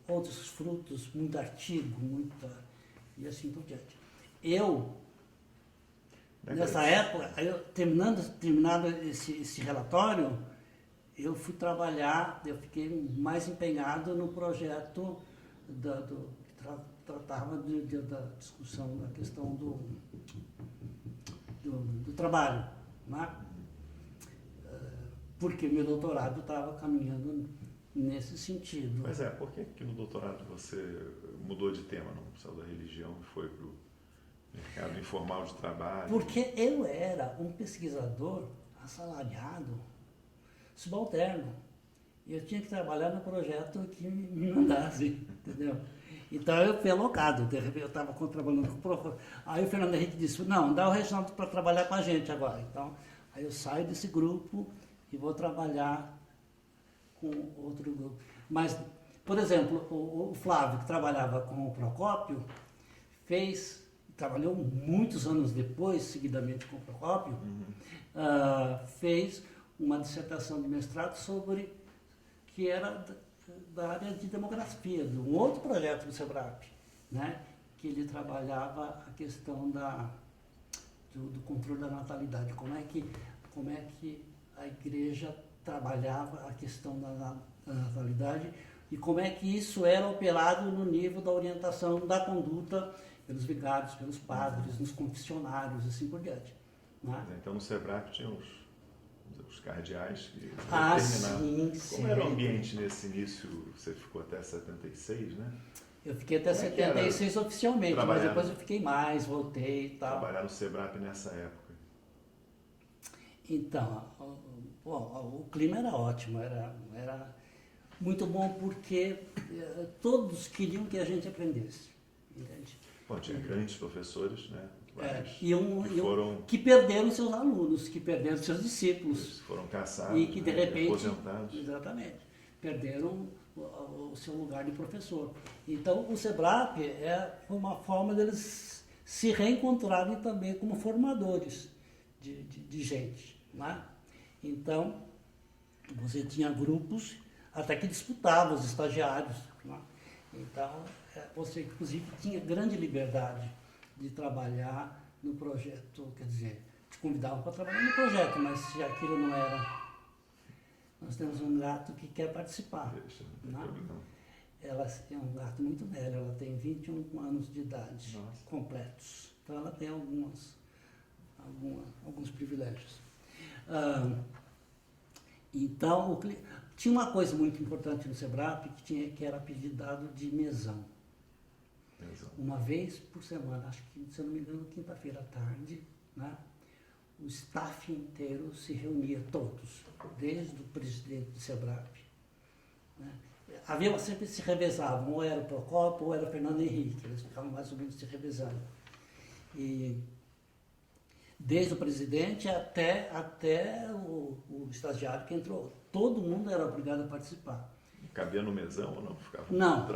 Speaker 2: outros frutos, muito artigo, e assim por diante. Nessa época, terminado esse relatório, eu fui trabalhar, eu fiquei mais empenhado no projeto que tratava da discussão da questão do trabalho, né? Porque meu doutorado estava caminhando nesse sentido.
Speaker 1: Mas por que no doutorado você mudou de tema, não saiu da religião e foi para o mercado informal de trabalho?
Speaker 2: Porque eu era um pesquisador assalariado, subalterno. E eu tinha que trabalhar no projeto que me mandasse, entendeu? Então eu fui alocado, eu estava trabalhando com o professor. Aí o Fernando Henrique disse, não, dá o Reginaldo para trabalhar com a gente agora. Então, aí eu saio desse grupo e vou trabalhar com outro grupo. Mas, por exemplo, o Flávio, que trabalhava com o Procópio, trabalhou muitos anos depois, seguidamente com o Procópio, fez uma dissertação de mestrado que era da área de demografia, de um outro projeto do SEBRAP, né? Que ele trabalhava a questão do controle da natalidade, como é que a igreja trabalhava a questão da natalidade e como é que isso era operado no nível da orientação da conduta pelos vigários, pelos padres, nos confessionários e assim por diante. Né?
Speaker 1: Então no SEBRAP tinha os cardeais que
Speaker 2: sim,
Speaker 1: Como era o ambiente nesse início? Você ficou até 76, né?
Speaker 2: Eu fiquei até 76 oficialmente, mas depois eu fiquei mais, voltei e tal.
Speaker 1: Trabalhar no SEBRAP nessa época?
Speaker 2: Então, o clima era ótimo, era muito bom porque todos queriam que a gente aprendesse, entende?
Speaker 1: Bom, tinha grandes professores, né?
Speaker 2: Que perderam seus alunos, que perderam seus discípulos.
Speaker 1: Foram caçados,
Speaker 2: e que de repente,
Speaker 1: aposentados.
Speaker 2: Exatamente, perderam o seu lugar de professor. Então, o SEBRAP foi uma forma deles se reencontrarem também como formadores de gente. Né? Então, você tinha grupos até que disputavam os estagiários. Né? Então, você, inclusive, tinha grande liberdade de trabalhar no projeto, quer dizer, te convidavam para trabalhar no projeto, mas se aquilo não era... Nós temos um gato que quer participar. Né? Ela é um gato muito velho, ela tem 21 anos de idade. Nossa. Completos. Então ela tem alguns privilégios. Então, tinha uma coisa muito importante no SEBRAP que era apelidado de mesão. Uma vez por semana, acho que, se eu não me engano, quinta-feira à tarde, né, o staff inteiro se reunia, todos, desde o presidente do SEBRAP. Né. Sempre se revezavam, ou era o Procópio ou era o Fernando Henrique, eles ficavam mais ou menos se revezando. E desde o presidente até o estagiário que entrou, todo mundo era obrigado a participar.
Speaker 1: Cabia no mesão ou não? Ficava
Speaker 2: não,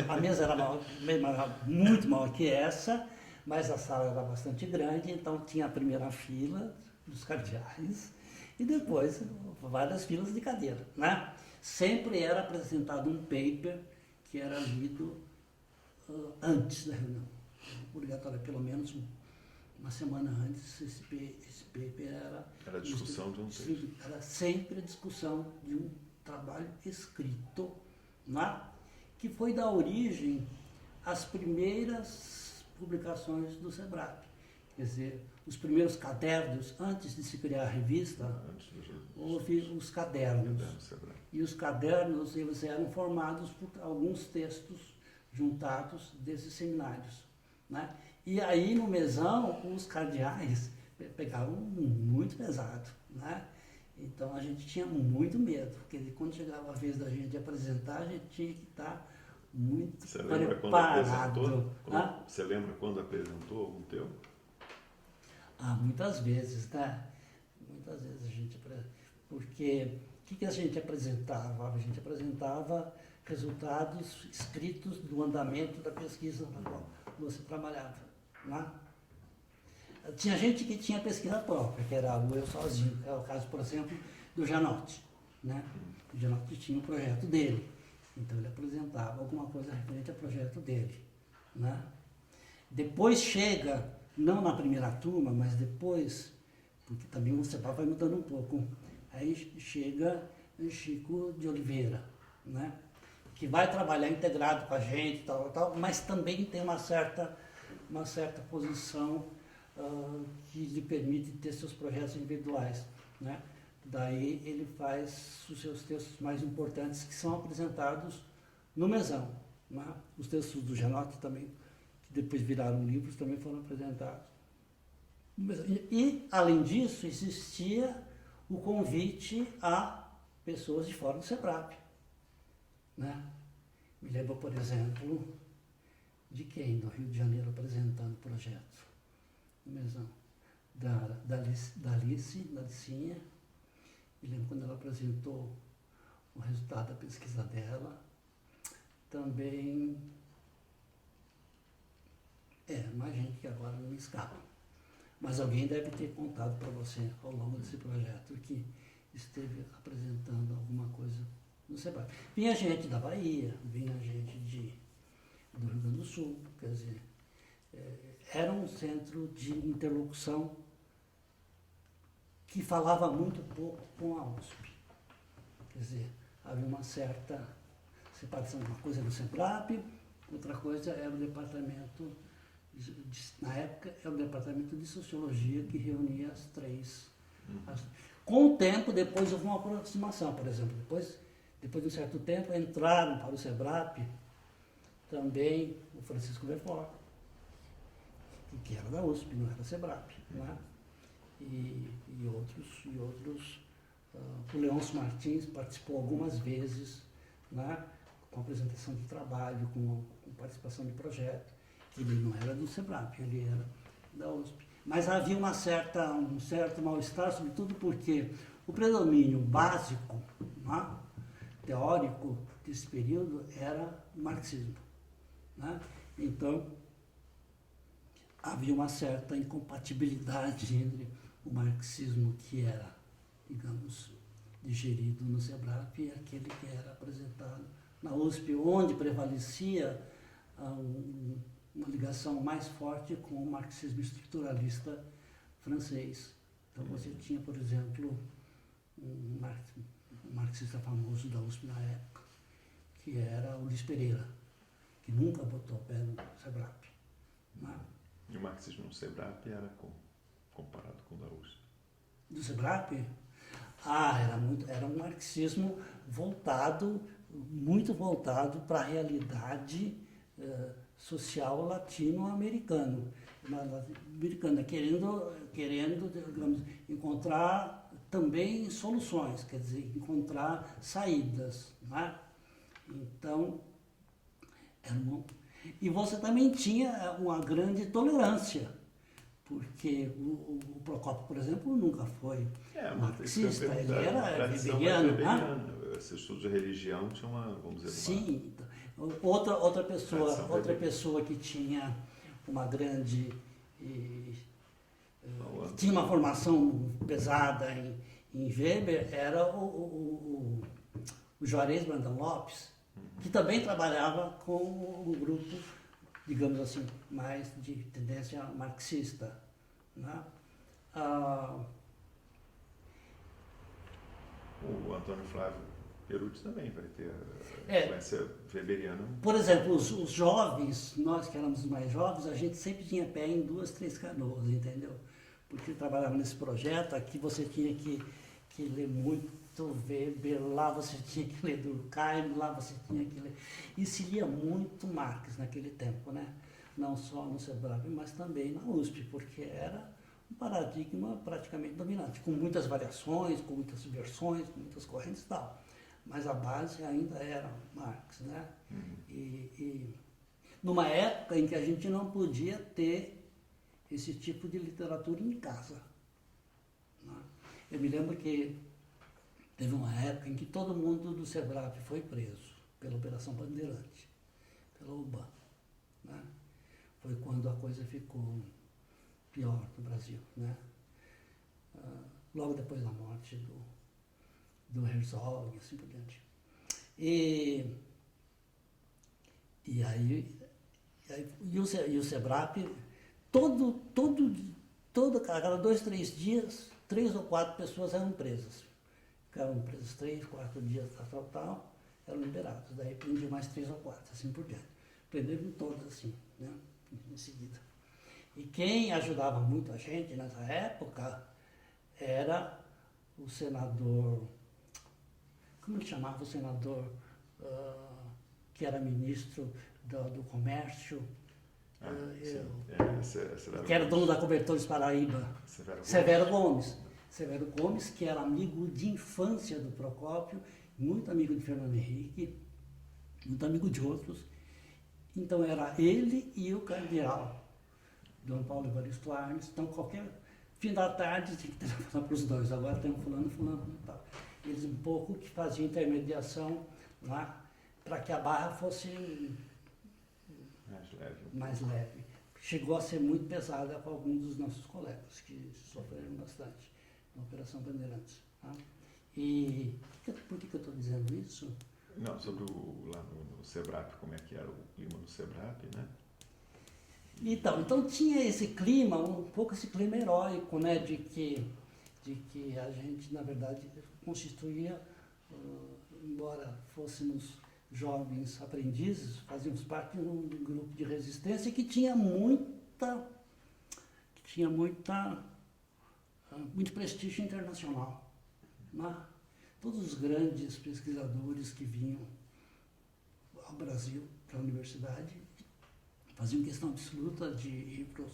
Speaker 2: a mesa era muito maior que essa, mas a sala era bastante grande, então tinha a primeira fila dos cardeais e depois várias filas de cadeira. Né? Sempre era apresentado um paper que era lido antes da reunião, obrigatório, pelo menos uma semana antes. Esse paper
Speaker 1: era a discussão de um texto.
Speaker 2: Era sempre a discussão de um trabalho escrito, né? Que foi da origem às primeiras publicações do SEBRAP. Quer dizer, os primeiros cadernos, antes de se criar a revista,
Speaker 1: Antes do Jesus.
Speaker 2: houve os cadernos.
Speaker 1: Caderno Sebrae.
Speaker 2: E os cadernos, eles eram formados por alguns textos juntados desses seminários, né? E aí, no mesão, os cardeais pegavam muito pesado, né? Então, a gente tinha muito medo, porque quando chegava a vez da gente apresentar, a gente tinha que estar muito
Speaker 1: Você lembra quando
Speaker 2: preparado.
Speaker 1: apresentou?
Speaker 2: Hã?
Speaker 1: Você lembra quando apresentou algum teu?
Speaker 2: Ah, muitas vezes, né? Muitas vezes a gente... Porque o que a gente apresentava? A gente apresentava resultados escritos do andamento da pesquisa na qual você trabalhava, né? Tinha gente que tinha pesquisa própria, que era o eu sozinho. É o caso, por exemplo, do Janotti, né? O Janotti tinha o projeto dele, então ele apresentava alguma coisa referente ao projeto dele, né? Depois chega, não na primeira turma, mas depois, porque também o CEPAL vai mudando um pouco, aí chega Chico de Oliveira, né? Que vai trabalhar integrado com a gente, tal, mas também tem uma certa posição que lhe permite ter seus projetos individuais, né? Daí ele faz os seus textos mais importantes, que são apresentados no mesão, né? Os textos do Janotti também, que depois viraram livros, também foram apresentados no mesão. E, além disso, existia o convite a pessoas de fora do SEBRAP, né? Me lembro, por exemplo, de quem no Rio de Janeiro apresentando o projeto? No mesão. Da Alicinha. Me lembro quando ela apresentou o resultado da pesquisa dela. Também... mais gente que agora não me escapa. Mas alguém deve ter contado para você ao longo desse projeto que esteve apresentando alguma coisa no SEBRAP. Vinha gente da Bahia, vinha gente do Rio Grande do Sul, quer dizer, era um centro de interlocução que falava muito pouco com a USP. Quer dizer, havia uma certa separação, uma coisa do SEBRAP, outra coisa era o departamento, na época, era o departamento de sociologia que reunia as três. Com o tempo, depois houve uma aproximação, por exemplo, depois de um certo tempo, entraram para o SEBRAP também o Francisco Verfort, que era da USP, não era SEBRAP, né? E outros, o Leôncio Martins participou algumas vezes, né? Com apresentação de trabalho, com participação de projeto, que ele não era do SEBRAP, ele era da USP. Mas havia um certo mal-estar, sobretudo porque o predomínio básico, né, teórico desse período era o marxismo, né? Então, havia uma certa incompatibilidade entre o marxismo que era, digamos, digerido no SEBRAP e aquele que era apresentado na USP, onde prevalecia uma ligação mais forte com o marxismo estruturalista francês. Então você tinha, por exemplo, um marxista famoso da USP na época, que era o Luiz Pereira, que nunca botou o pé no SEBRAP, né?
Speaker 1: E o marxismo no SEBRAP era comparado com o da USP?
Speaker 2: Do SEBRAP? Era um marxismo muito voltado para a realidade social latino-americana, querendo, digamos, encontrar também soluções, quer dizer, encontrar saídas, né? Então, e você também tinha uma grande tolerância, porque o Procópio, por exemplo, nunca foi marxista, ele era weberiano, né?
Speaker 1: Esse estudo de religião tinha uma, vamos dizer,
Speaker 2: sim, outra pessoa que tinha uma grande... tinha uma formação pesada em Weber, era o Juarez Brandão Lopes, que também trabalhava com um grupo, digamos assim, mais de tendência marxista, né?
Speaker 1: O Antônio Flávio Perucci também vai ter influência weberiana.
Speaker 2: Por exemplo, os jovens, nós que éramos mais jovens, a gente sempre tinha pé em 2, 3 canoas, entendeu? porque eu trabalhava nesse projeto, aqui você tinha que ler muito Weber, lá você tinha que ler Durkheim, lá você tinha que ler... E se lia muito Marx naquele tempo, né? Não só no SEBRAP, mas também na USP, porque era um paradigma praticamente dominante, com muitas variações, com muitas versões, com muitas correntes e tal. Mas a base ainda era Marx, né? E numa época em que a gente não podia ter esse tipo de literatura em casa, né? Eu me lembro que teve uma época em que todo mundo do SEBRAP foi preso pela Operação Bandeirante, pela UBAN, né? Foi quando a coisa ficou pior no Brasil, né? Logo depois da morte do Herzog e assim por diante. E o SEBRAP, a cada 2, 3 dias, 3 ou 4 pessoas eram presas. Ficaram presas 3, 4 dias, tal, eram liberados. Daí prendiam mais 3 ou 4, assim por diante. Prenderam todos assim, né? Em seguida. E quem ajudava muito a gente nessa época era o senador, como ele chamava o senador que era ministro do Comércio, que era dono da Cobertores Paraíba, Severo Gomes. Severo Gomes, que era amigo de infância do Procópio, muito amigo de Fernando Henrique, muito amigo de outros. Então era ele e o cardeal, Dom Paulo Evaristo Arnes. Então qualquer fim da tarde tinha que telefonar para os dois. Agora tem fulano e tal. Eles um pouco que faziam intermediação lá para que a barra fosse mais leve. Chegou a ser muito pesada para alguns dos nossos colegas, que sofreram bastante na Operação Bandeirantes. Tá? E por que eu estou dizendo isso?
Speaker 1: Não, sobre lá no SEBRAP, como é que era o clima no SEBRAP, né?
Speaker 2: Então tinha esse clima, um pouco esse clima heróico, né, de que a gente, na verdade, constituía, embora fôssemos jovens aprendizes, fazíamos parte de um grupo de resistência que tinha muito prestígio internacional, né? Todos os grandes pesquisadores que vinham ao Brasil, para a universidade, faziam questão absoluta de ir para o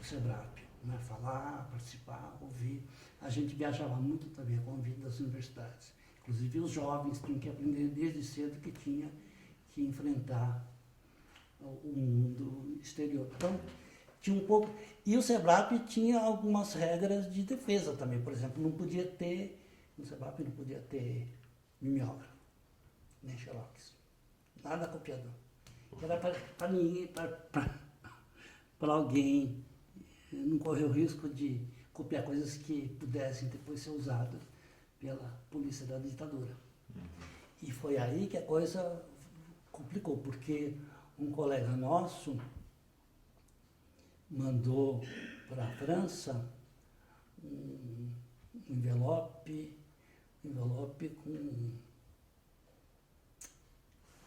Speaker 2: SEBRAP, né? Falar, participar, ouvir. A gente viajava muito também a convite das universidades. Inclusive os jovens tinham que aprender desde cedo que tinha que enfrentar o mundo exterior. Então, tinha um pouco... E o SEBRAP tinha algumas regras de defesa também. Por exemplo, no SEBRAP não podia ter mimeógrafo, nem xerox. Nada copiador. Era para ninguém, para alguém não correr o risco de copiar coisas que pudessem depois ser usadas pela polícia da ditadura. E foi aí que a coisa complicou, porque um colega nosso mandou para a França um envelope com...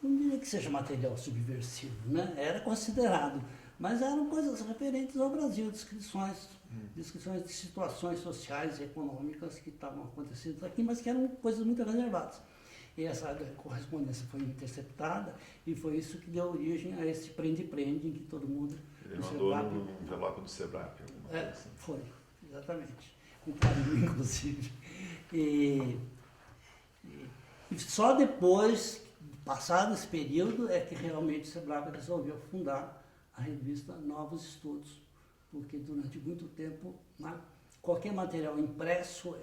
Speaker 2: Não diria que seja material subversivo, né? Era considerado, mas eram coisas referentes ao Brasil, descrições de situações sociais e econômicas que estavam acontecendo aqui, mas que eram coisas muito reservadas. E essa correspondência foi interceptada e foi isso que deu origem a esse prende-prende em que todo mundo...
Speaker 1: Ele mandou no envelope do SEBRAP.
Speaker 2: Assim. Foi, exatamente. Com carinho, inclusive. E só depois, passado esse período, é que realmente o SEBRAP resolveu fundar a revista Novos Estudos, porque durante muito tempo, né, qualquer material impresso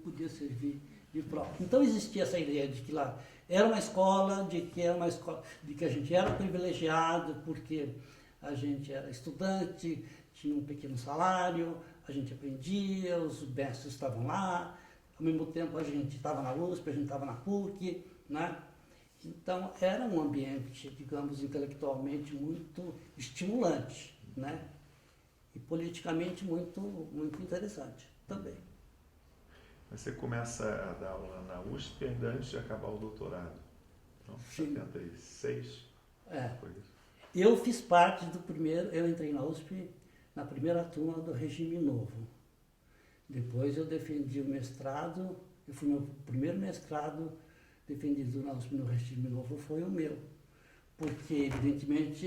Speaker 2: podia servir de prova. Então existia essa ideia de que lá era uma escola, de que a gente era privilegiado, porque a gente era estudante, tinha um pequeno salário, a gente aprendia, os mestres estavam lá, ao mesmo tempo a gente estava na USP, a gente estava na PUC, né? Então era um ambiente, digamos, intelectualmente muito estimulante, né? E politicamente muito, muito interessante também.
Speaker 1: Você começa a dar aula na USP ainda antes de acabar o doutorado. Então, 76?
Speaker 2: É.
Speaker 1: Foi isso?
Speaker 2: Eu fiz parte do primeiro, eu entrei na USP, na primeira turma do regime novo. Depois eu defendi o mestrado, eu fui meu primeiro mestrado defendido no regime novo foi o meu. Porque, evidentemente,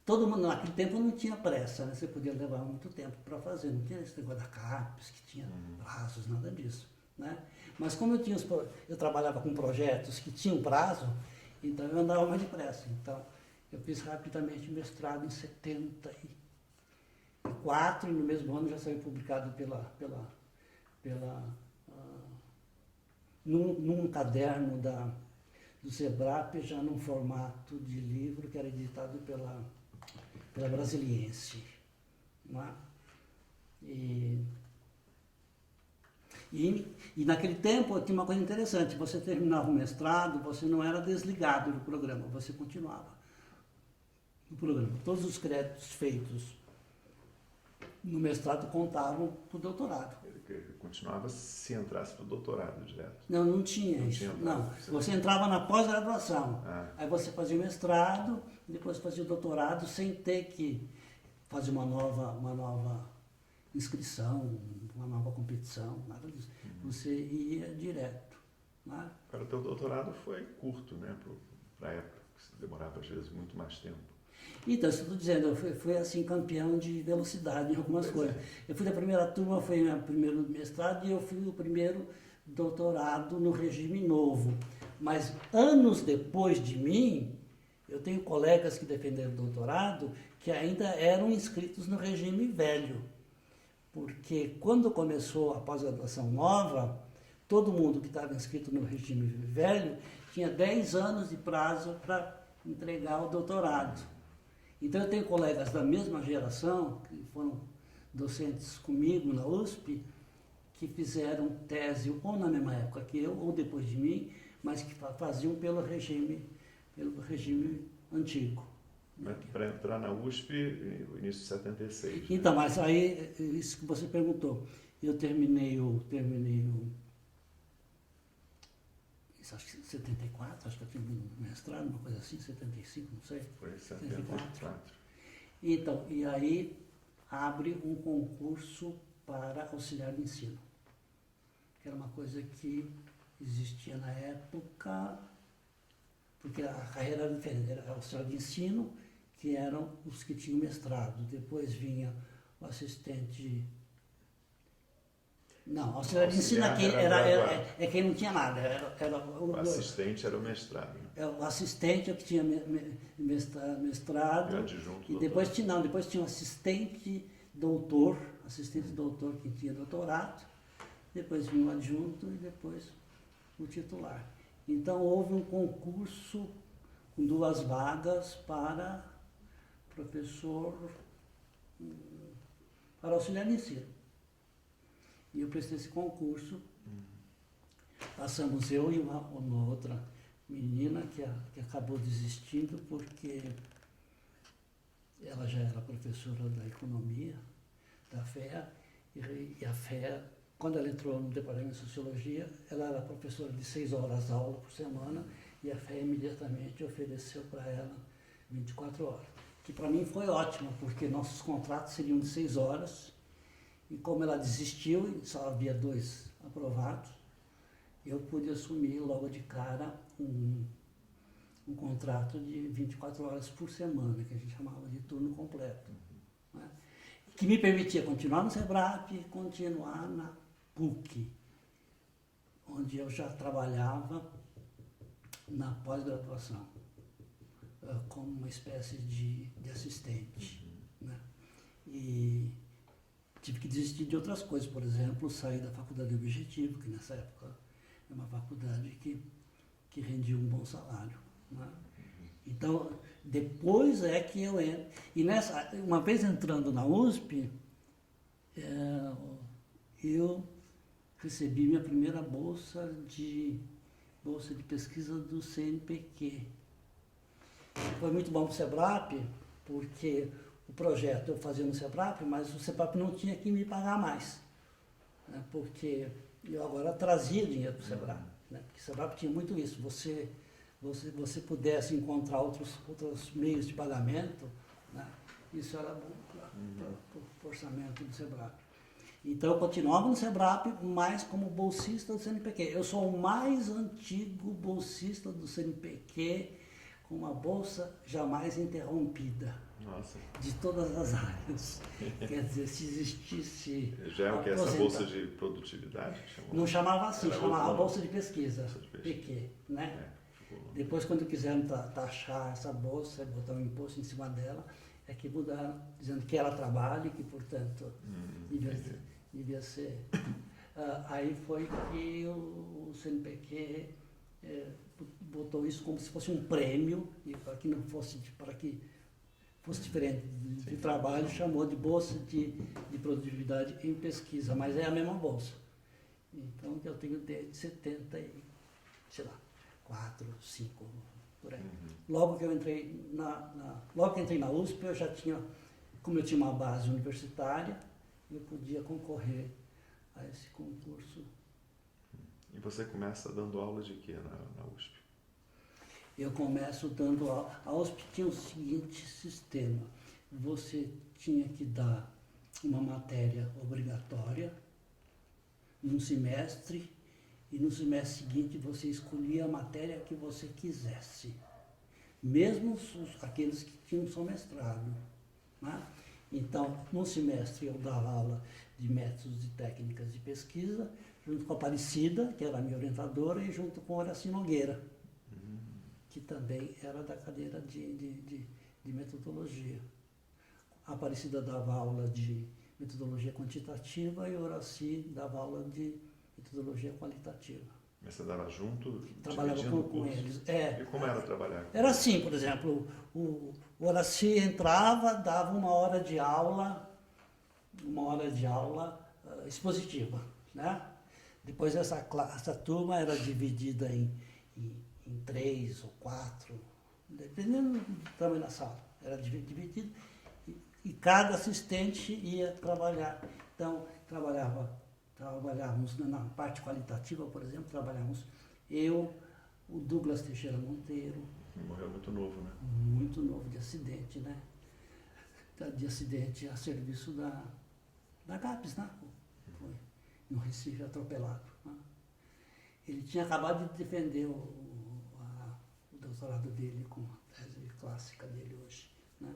Speaker 2: todo mundo, naquele tempo não tinha pressa, né? Você podia levar muito tempo para fazer, não tinha esse negócio da CAPES, que tinha prazos, nada disso, né? Mas como eu trabalhava com projetos que tinham prazo, então eu andava mais depressa. Então, eu fiz rapidamente o mestrado em 74 e no mesmo ano já saiu publicado num caderno do SEBRAP, já num formato de livro que era editado pela Brasiliense. Não é? E naquele tempo tinha uma coisa interessante, você terminava o mestrado, você não era desligado do programa, você continuava no programa. Todos os créditos feitos no mestrado contavam para o doutorado.
Speaker 1: Ele continuava se entrasse para o doutorado direto.
Speaker 2: Não tinha
Speaker 1: Não
Speaker 2: isso.
Speaker 1: tinha
Speaker 2: Não. Você entrava na pós-graduação.
Speaker 1: Ah.
Speaker 2: Aí você fazia o mestrado, depois fazia o doutorado sem ter que fazer uma nova inscrição, uma nova competição, nada disso. Você ia direto. Né?
Speaker 1: Agora, o teu doutorado foi curto, né? Para a época, que demorava às vezes muito mais tempo.
Speaker 2: Então, isso que eu estou dizendo, eu fui assim campeão de velocidade em algumas coisas. Eu fui da primeira turma, foi meu primeiro mestrado, e eu fui o primeiro doutorado no regime novo. Mas anos depois de mim, eu tenho colegas que defenderam o doutorado que ainda eram inscritos no regime velho. Porque quando começou a pós-graduação nova, todo mundo que estava inscrito no regime velho tinha 10 anos de prazo para entregar o doutorado. Então eu tenho colegas da mesma geração, que foram docentes comigo na USP, que fizeram tese ou na mesma época que eu, ou depois de mim, mas que faziam pelo regime antigo.
Speaker 1: Para entrar na USP, no início de 76.
Speaker 2: Então, mas aí, isso que você perguntou, eu terminei acho que 74, acho que eu tinha um mestrado, uma coisa assim, 75, não sei.
Speaker 1: Foi 74.
Speaker 2: Então, e aí abre um concurso para auxiliar de ensino, que era uma coisa que existia na época, porque a carreira era diferente, era auxiliar de ensino, que eram os que tinham mestrado, depois vinha o assistente. Não, auxiliar de ensino aqui é quem não tinha nada.
Speaker 1: O assistente era o mestrado.
Speaker 2: O assistente é o que tinha mestrado. E depois tinha um assistente doutor que tinha doutorado. Depois vinha o adjunto e depois o titular. Então houve um concurso com 2 vagas para professor, para auxiliar de ensino. E eu prestei esse concurso, passamos eu e uma outra menina que acabou desistindo porque ela já era professora da economia, da FEA, e a FEA, quando ela entrou no departamento de sociologia, ela era professora de 6 horas de aula por semana, e a FEA imediatamente ofereceu para ela 24 horas. Que para mim foi ótimo, porque nossos contratos seriam de 6 horas, e como ela desistiu, e só havia 2 aprovados, eu pude assumir logo de cara um contrato de 24 horas por semana, que a gente chamava de turno completo. Né? Que me permitia continuar no SEBRAP e continuar na PUC, onde eu já trabalhava na pós-graduação, como uma espécie de assistente. Né? E tive que desistir de outras coisas, por exemplo, sair da faculdade Objetivo, que nessa época é uma faculdade que rendia um bom salário. Né? Então, depois é que eu entro. E uma vez entrando na USP, eu recebi minha primeira bolsa de pesquisa do CNPq. Foi muito bom para o SEBRAP, porque o projeto eu fazia no SEBRAP, mas o SEBRAP não tinha que me pagar mais, né? Porque eu agora trazia dinheiro para o SEBRAP, né? Porque o SEBRAP tinha muito isso, você pudesse encontrar outros meios de pagamento, né? Isso era bom por orçamento do SEBRAP. Então eu continuava no SEBRAP, mas como bolsista do CNPq. Eu sou o mais antigo bolsista do CNPq, com uma bolsa jamais interrompida.
Speaker 1: Nossa.
Speaker 2: De todas as áreas. Quer dizer, se existisse...
Speaker 1: Já é o que? Essa bolsa de produtividade?
Speaker 2: Não chamava assim,
Speaker 1: era
Speaker 2: chamava
Speaker 1: outro
Speaker 2: bolsa de pesquisa.
Speaker 1: Bolsa de pesquisa.
Speaker 2: PQ, né?
Speaker 1: Ficou...
Speaker 2: Depois, quando quiseram taxar essa bolsa, botar um imposto em cima dela, é que mudaram, dizendo que ela trabalha e que, portanto, devia ser. Aí foi que o CNPq botou isso como se fosse um prêmio, e para que não fosse, para que fosse diferente de trabalho, chamou de bolsa de produtividade em pesquisa, mas é a mesma bolsa. Então, eu tenho desde 70 e, sei lá, 4, 5, por aí. Logo que eu entrei logo que entrei na USP, eu já tinha, como eu tinha uma base universitária, eu podia concorrer a esse concurso.
Speaker 1: E você começa dando aula de quê na USP?
Speaker 2: Eu começo dando aula. A USP tinha o seguinte sistema: você tinha que dar uma matéria obrigatória num semestre, e no semestre seguinte você escolhia a matéria que você quisesse, mesmo aqueles que tinham só mestrado, né? Então, no semestre eu dava aula de métodos e técnicas de pesquisa, junto com a Aparecida, que era a minha orientadora, e junto com a Horaci Nogueira, que também era da cadeira de metodologia. A Aparecida dava aula de metodologia quantitativa e o Horaci dava aula de metodologia qualitativa.
Speaker 1: Mas você dava junto?
Speaker 2: Trabalhava com eles.
Speaker 1: E como era trabalhar com
Speaker 2: Era assim, por exemplo, o Horaci entrava, dava uma hora de aula expositiva, né? Depois essa turma era dividida em 3 ou 4, dependendo do tamanho da sala, era dividido, e cada assistente ia trabalhar. Então, trabalhávamos na parte qualitativa, por exemplo, trabalhávamos eu, o Douglas Teixeira Monteiro.
Speaker 1: Morreu muito novo, né?
Speaker 2: Muito novo, de acidente, né? De acidente a serviço da GAPES, né? Foi no Recife, atropelado, né? Ele tinha acabado de defender o doutorado dele com a tese clássica dele hoje, né?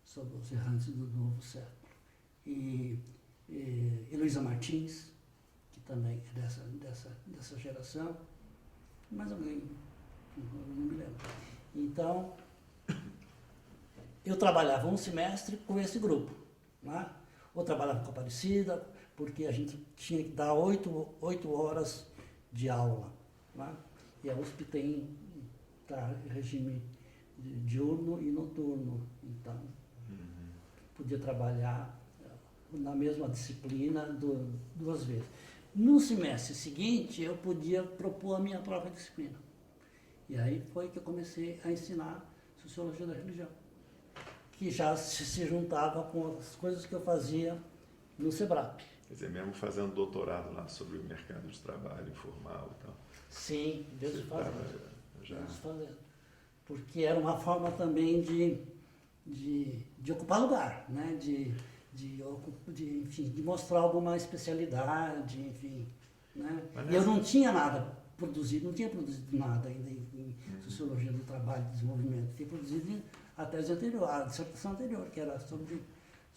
Speaker 2: Sobre os errantes do novo século. E Heloísa Martins, que também é dessa geração, mais alguém, não me lembro. Então, eu trabalhava um semestre com esse grupo, né? Ou trabalhava com a Aparecida, porque a gente tinha que dar 8 horas de aula, né? E a USP tem regime diurno e noturno, então podia trabalhar na mesma disciplina 2 vezes. No semestre seguinte, eu podia propor a minha própria disciplina. E aí foi que eu comecei a ensinar Sociologia da Religião, que já se juntava com as coisas que eu fazia no SEBRAP.
Speaker 1: Quer dizer, mesmo fazendo doutorado lá sobre o mercado de trabalho informal e tal.
Speaker 2: Sim, desde
Speaker 1: Já...
Speaker 2: fazendo. Porque era uma forma também de ocupar lugar, né? Enfim, de mostrar alguma especialidade, enfim, né? E eu não tinha nada produzido, não tinha produzido nada ainda em Sociologia do Trabalho e Desenvolvimento. Tinha produzido a tese anterior, a dissertação anterior, que era sobre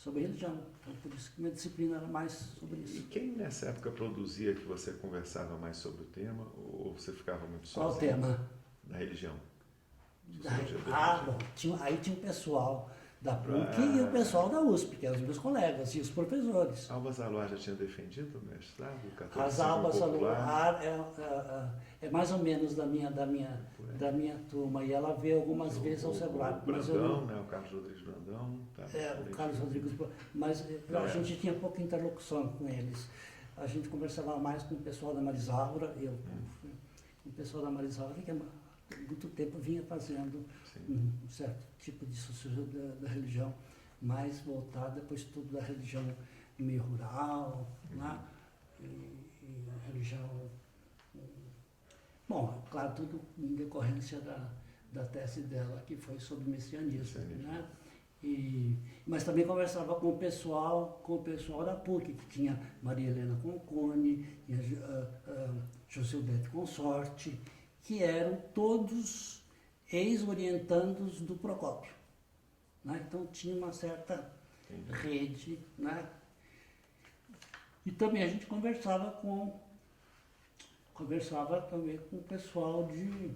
Speaker 2: religião. Então, por isso que minha disciplina era mais sobre isso.
Speaker 1: E quem nessa época produzia que você conversava mais sobre o tema, ou você ficava muito sozinho?
Speaker 2: Qual o tema?
Speaker 1: Da religião.
Speaker 2: Bom, aí tinha o pessoal da PUC e o pessoal da USP, que eram os meus colegas, e os professores.
Speaker 1: Alba Zaluar já tinha defendido o mestrado?
Speaker 2: As Alba Zaluar é mais ou menos da minha turma, e ela veio algumas vezes ao SEBRAP.
Speaker 1: O Brandão, né? O Carlos Rodrigues Brandão.
Speaker 2: O Carlos Rodrigues, mas a gente tinha pouca interlocução com eles. A gente conversava mais com o pessoal da Marisaura, com o pessoal da Marisaura, que há muito tempo vinha fazendo um certo tipo de sociologia da religião, mais voltada depois tudo da religião meio rural, né? E religião... Bom, claro, tudo em decorrência da tese dela, que foi sobre messianismo, né? Mas também conversava com o pessoal da PUC, que tinha Maria Helena Concone, tinha Josilbete Consorte, que eram todos ex-orientandos do Procópio. Né? Então tinha uma certa rede, né? E também a gente conversava também com o pessoal de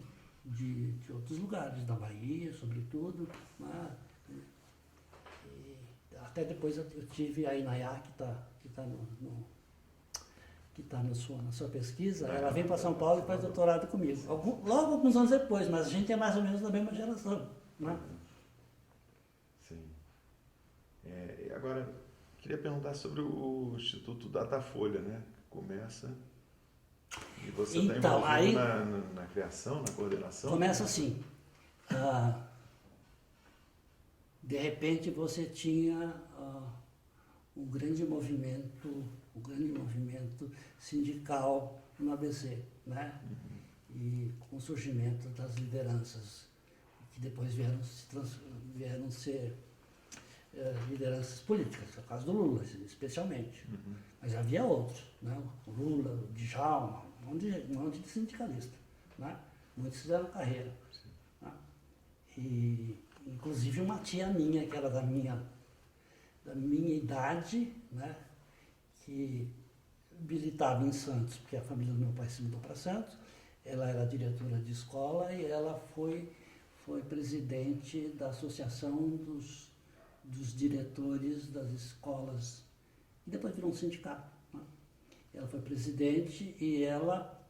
Speaker 2: outros lugares, da Bahia, sobretudo, né? E até depois eu tive a Inayá, que está na sua pesquisa, ela vem para São Paulo e faz doutorado comigo. Logo alguns anos depois, mas a gente é mais ou menos da mesma geração. Né?
Speaker 1: Sim. E agora, queria perguntar sobre o Instituto Datafolha, né? Que começa... E você está
Speaker 2: Então,
Speaker 1: envolvido na criação, na coordenação?
Speaker 2: Começa assim. De repente você tinha um grande movimento sindical no ABC, né? E com o surgimento das lideranças, que depois vieram ser lideranças políticas, no caso do Lula, especialmente. Mas havia outros, né? O Lula, o Djalma, um monte de sindicalista, né? Muitos fizeram carreira. Né? E, inclusive, uma tia minha, que era da minha idade, né? Que militava em Santos, porque a família do meu pai se mudou para Santos, ela era diretora de escola e ela foi presidente da Associação dos Diretores das Escolas, e depois virou um sindicato. Né? Ela foi presidente e ela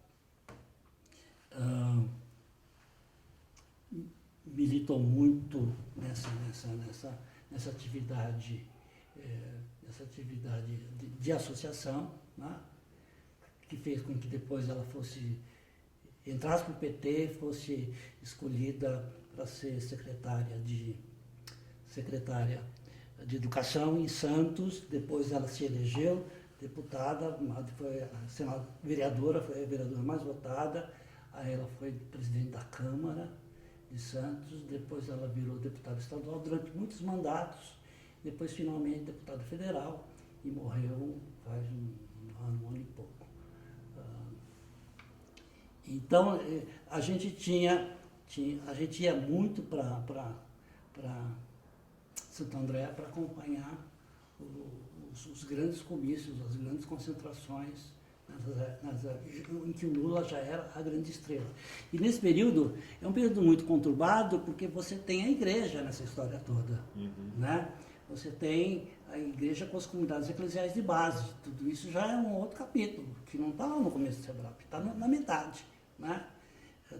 Speaker 2: militou muito nessa atividade, de associação, né? Que fez com que depois ela entrasse para o PT, fosse escolhida para ser secretária de Educação em Santos, depois ela se elegeu deputada, foi a vereadora, foi a vereadora mais votada, aí ela foi presidente da Câmara de Santos, depois ela virou deputada estadual durante muitos mandatos, depois finalmente deputada federal e morreu faz um ano e pouco. Então a gente ia muito para Santo André para acompanhar os grandes comícios, as grandes concentrações, em que o Lula já era a grande estrela. E nesse período, é um período muito conturbado, porque você tem a igreja nessa história toda. Né? Você tem a igreja com as comunidades eclesiais de base. Tudo isso já é um outro capítulo, que não está lá no começo do SEBRAP, está na metade. Né?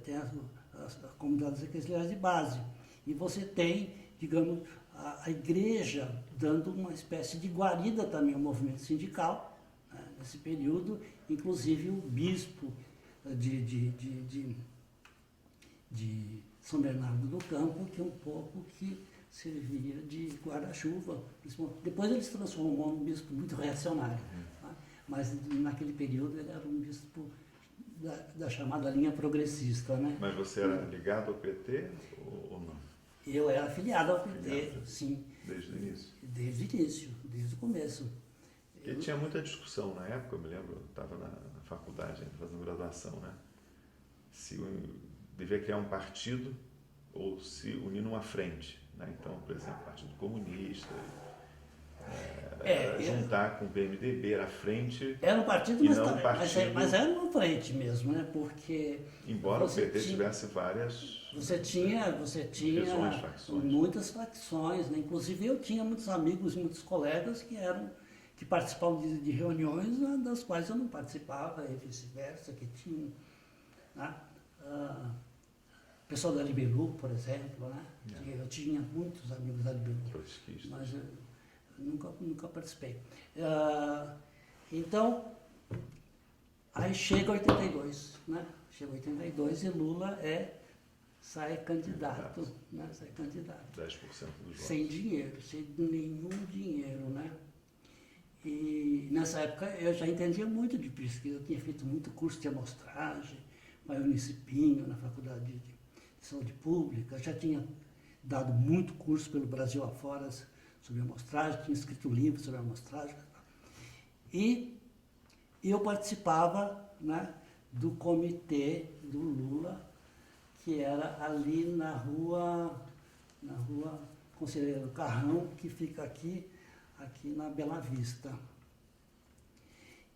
Speaker 2: Tem as comunidades eclesiais de base. E você tem, digamos, a igreja dando uma espécie de guarida também ao movimento sindical, né, nesse período, inclusive o bispo de São Bernardo do Campo, que é um pouco que servia de guarda-chuva. Depois ele se transformou num bispo muito reacionário, né, mas naquele período ele era um bispo da chamada linha progressista. Né?
Speaker 1: Mas você era ligado ao PT ou não?
Speaker 2: Eu era afiliado ao PT, sim.
Speaker 1: Desde o início?
Speaker 2: Desde o início, desde o começo.
Speaker 1: E tinha muita discussão na época, eu me lembro, eu estava na faculdade ainda fazendo graduação, né? Se devia criar um partido ou se unir numa frente. Né? Então, por exemplo, o Partido Comunista, juntar com o PMDB, era frente.
Speaker 2: Era um partido, mas era uma frente mesmo, né? Porque.
Speaker 1: Embora o PT tivesse várias.
Speaker 2: Você tinha
Speaker 1: facções.
Speaker 2: Muitas facções, né? Inclusive eu tinha muitos amigos, muitos colegas que participavam de reuniões, né, das quais eu não participava, e vice-versa, que tinham. Né? O pessoal da Liberu, por exemplo, né? Eu tinha muitos amigos da Liberu, mas eu nunca participei. Então, aí chega 82, né? Chega 82 e Lula sai candidato, né? Sai candidato.
Speaker 1: 10% dos votos.
Speaker 2: Sem dinheiro, sem nenhum dinheiro, né? E nessa época eu já entendia muito de pesquisa, eu tinha feito muito curso de amostragem, com a Eunice Pinho, na Faculdade de Saúde Pública, já tinha dado muito curso pelo Brasil afora sobre amostragem, tinha escrito livros sobre amostragem. E eu participava, né, do comitê do Lula, que era ali na rua Conselheiro Carrão, que fica aqui na Bela Vista.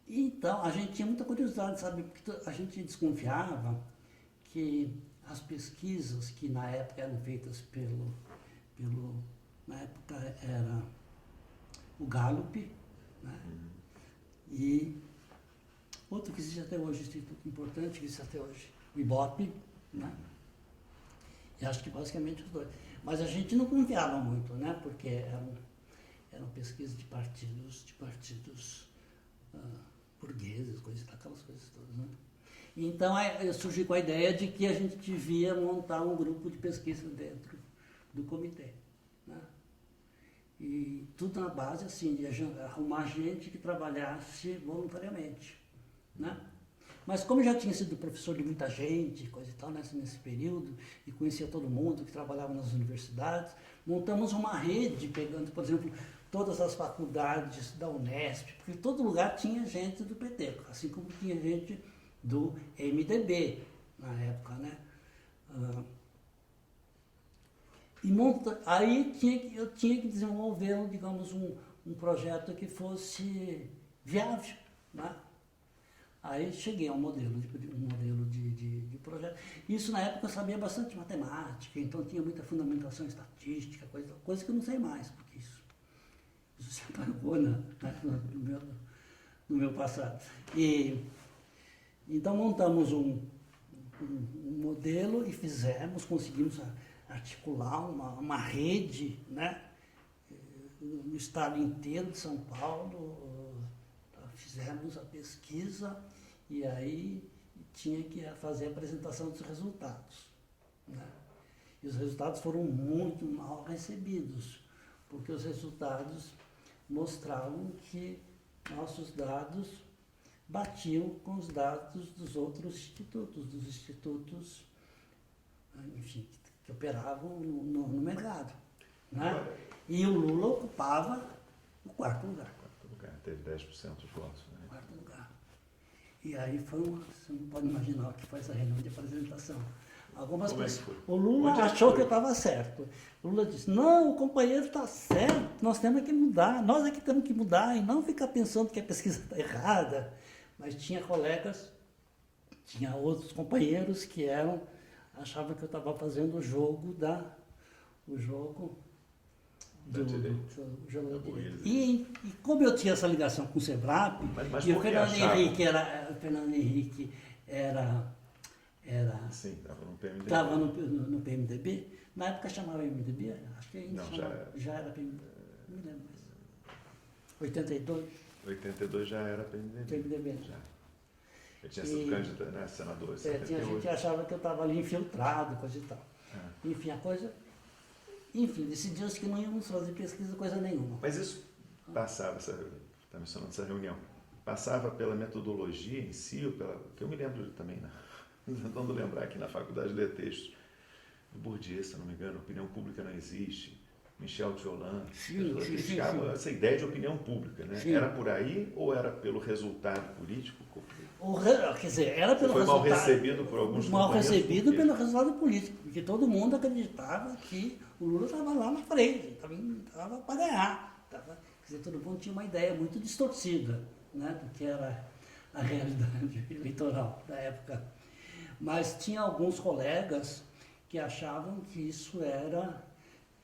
Speaker 2: Então, a gente tinha muita curiosidade, sabe, porque a gente desconfiava que as pesquisas que na época eram feitas na época era o Gallup, né, e outro que existe até hoje, instituto importante que existe até hoje, o IBOP, né, e acho que basicamente os dois. Mas a gente não confiava muito, né, porque eram pesquisas de partidos burgueses, aquelas coisas todas, né. Então eu surgi com a ideia de que a gente devia montar um grupo de pesquisa dentro do comitê, né? E tudo na base assim, de arrumar gente que trabalhasse voluntariamente, né? Mas como eu já tinha sido professor de muita gente, coisa e tal, nesse período, e conhecia todo mundo que trabalhava nas universidades, montamos uma rede, pegando, por exemplo, todas as faculdades da Unesp, porque em todo lugar tinha gente do PT, assim como tinha gente do MDB na época, né? Aí eu tinha que desenvolver, digamos, um projeto que fosse viável, né? Aí cheguei a um modelo de projeto. Isso na época eu sabia bastante matemática, então tinha muita fundamentação estatística, coisa que eu não sei mais, porque isso se apagou no meu passado. Então montamos um modelo e conseguimos articular uma rede, né, no estado inteiro de São Paulo. Fizemos a pesquisa e aí tinha que fazer a apresentação dos resultados, né? E os resultados foram muito mal recebidos, porque os resultados mostravam que nossos dados batiam com os dados dos outros institutos, enfim, que operavam no mercado, né? E o Lula ocupava o quarto lugar.
Speaker 1: Teve 10% dos votos, né?
Speaker 2: Quarto lugar. E aí você não pode imaginar o que foi essa reunião de apresentação. Algumas pessoas. O Lula achou que eu estava certo. O Lula disse, não, o companheiro está certo, nós temos que mudar, nós é que temos que mudar e não ficar pensando que a pesquisa está errada. Mas tinha outros companheiros que achavam que eu estava fazendo o jogo da direita. E como eu tinha essa ligação com o SEBRAP, e o Fernando Henrique era
Speaker 1: sim, estava no PMDB.
Speaker 2: Estava no PMDB, na época chamava MDB, acho que ainda já era PMDB, não me lembro mais.
Speaker 1: 82 já era PMDB. Já. Eu tinha sido candidato, né, senador.
Speaker 2: A gente achava que eu estava ali infiltrado, coisa e tal. Enfim, decidimos que não íamos fazer pesquisa, coisa nenhuma.
Speaker 1: Mas isso passava, está mencionando essa reunião, passava pela metodologia em si, que eu me lembro também, né? Tentando lembrar aqui na faculdade de ler textos do Bourdieu, se não me engano, opinião pública não existe, Michel Tiolan, criticava essa ideia de opinião pública, né? Sim. Era por aí ou era pelo resultado político?
Speaker 2: Quer dizer, era pelo
Speaker 1: foi
Speaker 2: resultado...
Speaker 1: mal recebido por alguns
Speaker 2: mal recebido pelo resultado político, porque todo mundo acreditava que o Lula estava lá na frente, estava para ganhar. Quer dizer, todo mundo tinha uma ideia muito distorcida, né, do que era a realidade eleitoral da época. Mas tinha alguns colegas que achavam que isso era,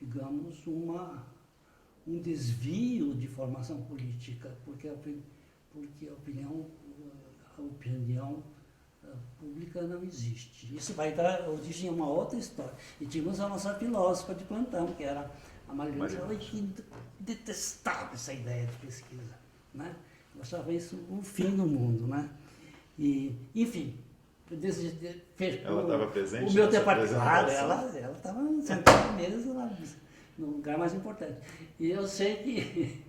Speaker 2: digamos, um desvio de formação política, porque a opinião pública não existe. Isso vai dar origem a uma outra história. E tínhamos a nossa filósofa de plantão, que era a Marilene, que detestava essa ideia de pesquisa, né? Eu achava isso o fim do mundo, né? E, enfim,
Speaker 1: ela estava presente?
Speaker 2: O meu claro, ela estava sentada na mesa, no lugar mais importante. E eu sei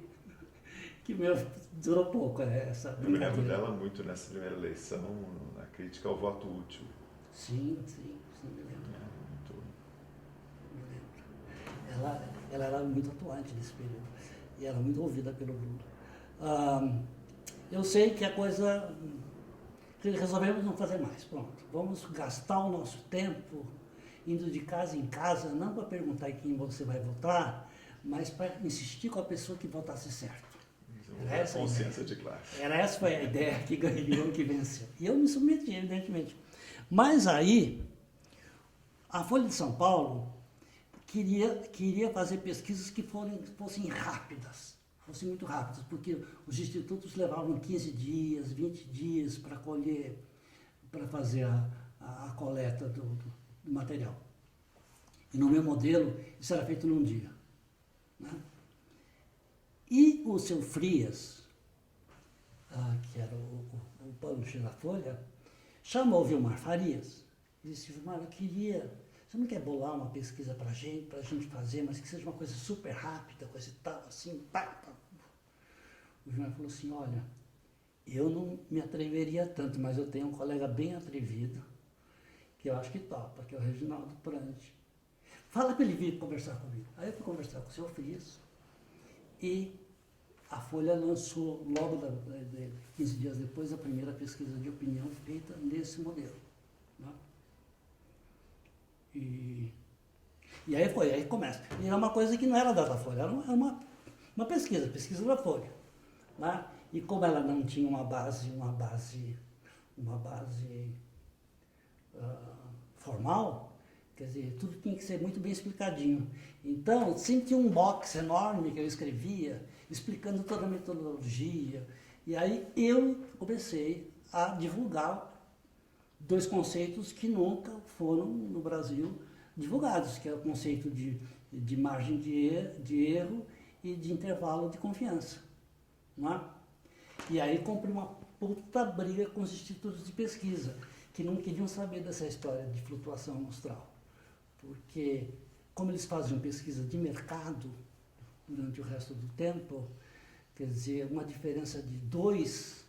Speaker 2: que o meu durou pouco, essa
Speaker 1: brincadeira. Eu me lembro dela muito nessa primeira eleição, na crítica ao voto útil.
Speaker 2: Sim, me lembro.
Speaker 1: Muito...
Speaker 2: Me lembro. ela era muito atuante nesse período e era muito ouvida pelo Lula. Eu sei que a coisa, que resolvemos não fazer mais, pronto. Vamos gastar o nosso tempo indo de casa em casa, não para perguntar em quem você vai votar, mas para insistir com a pessoa que votasse certo.
Speaker 1: Era essa consciência de classe.
Speaker 2: Essa foi a ideia que ganhou, que venceu. E eu me submeti, evidentemente. Mas aí, a Folha de São Paulo queria fazer pesquisas que fossem rápidas, fossem muito rápidas, porque os institutos levavam 15 dias, 20 dias para colher, para fazer a coleta do material. E no meu modelo, isso era feito num dia. Né? E o seu Frias, que era o publisher da Folha, chamou o Vilmar Farias e disse: Vilmar, você não quer bolar uma pesquisa para a gente fazer, mas que seja uma coisa super rápida, coisa e tal, assim, pá. O Vilmar falou assim: olha, eu não me atreveria tanto, mas eu tenho um colega bem atrevido, que eu acho que topa, que é o Reginaldo Prandi. Fala para ele vir conversar comigo. Aí eu fui conversar com o seu Frias e a Folha lançou, logo 15 dias depois, a primeira pesquisa de opinião feita nesse modelo. Né? E aí começa. E é uma coisa que não era da Folha, era uma pesquisa da Folha. Né? E como ela não tinha uma base formal, quer dizer, tudo tinha que ser muito bem explicadinho. Então, sempre tinha um box enorme que eu escrevia, explicando toda a metodologia. E aí eu comecei a divulgar dois conceitos que nunca foram no Brasil divulgados, que é o conceito de margem de erro e de intervalo de confiança. Não é? E aí comprei uma puta briga com os institutos de pesquisa, que não queriam saber dessa história de flutuação amostral. Porque, como eles faziam pesquisa de mercado durante o resto do tempo, quer dizer, uma diferença de 2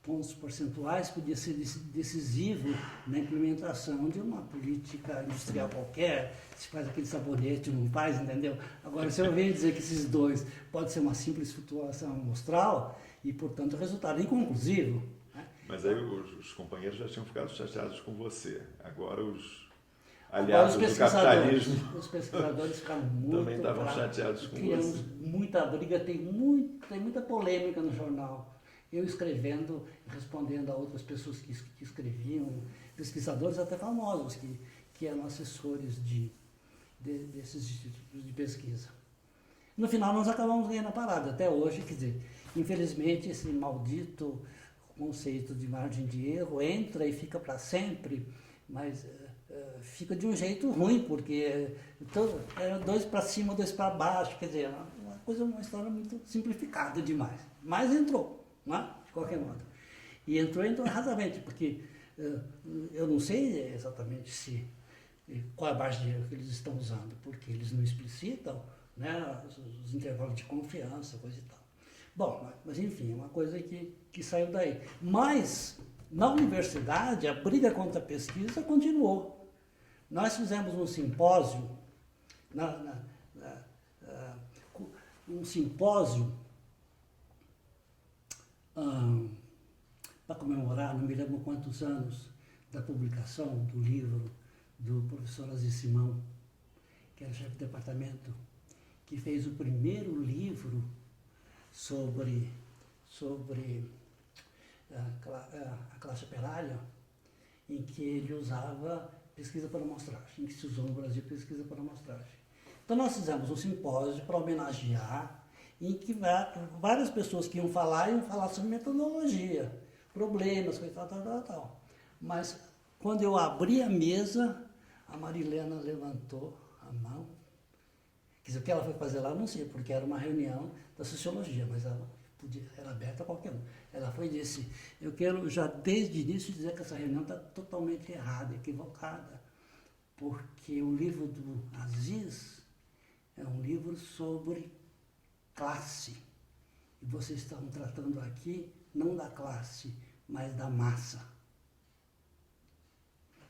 Speaker 2: pontos percentuais podia ser decisivo na implementação de uma política industrial qualquer, se faz aquele sabonete, não faz, entendeu? Agora, se eu venho dizer que esses 2 pode ser uma simples flutuação amostral e, portanto, resultado inconclusivo. Né?
Speaker 1: Mas aí os companheiros já tinham ficado chateados com você. Agora os aliados do capitalismo
Speaker 2: os pesquisadores ficaram muito
Speaker 1: também estavam chateados com você.
Speaker 2: Muita briga, tem muita polêmica no jornal. Eu escrevendo, respondendo a outras pessoas que escreviam, pesquisadores até famosos, que eram assessores desses institutos de pesquisa. No final, nós acabamos ganhando a parada, até hoje, quer dizer, infelizmente, esse maldito conceito de margem de erro entra e fica para sempre, mas fica de um jeito ruim, porque era 2 para cima, 2 para baixo, quer dizer, uma história muito simplificada demais. Mas entrou, né? De qualquer modo. E entrou erradamente, porque eu não sei exatamente qual é a margem de erro que eles estão usando, porque eles não explicitam, né, os intervalos de confiança, coisa e tal. Bom, mas enfim, é uma coisa que saiu daí. Mas, na universidade, a briga contra a pesquisa continuou. Nós fizemos um simpósio, para comemorar, não me lembro quantos anos, da publicação do livro do professor Aziz Simão, que era chefe de departamento, que fez o primeiro livro sobre a classe operária, em que ele usava pesquisa por amostragem, em que se usou no Brasil pesquisa por amostragem. Então nós fizemos um simpósio para homenagear, em que várias pessoas que iam falar sobre metodologia, problemas, coisa tal. Mas quando eu abri a mesa, a Marilena levantou a mão. Quer dizer, o que ela foi fazer lá, eu não sei, porque era uma reunião da sociologia, mas ela era aberta a qualquer um. Ela foi e disse: eu quero já desde o início dizer que essa reunião está totalmente errada, equivocada, porque o livro do Aziz é um livro sobre classe. E vocês estão tratando aqui não da classe, mas da massa.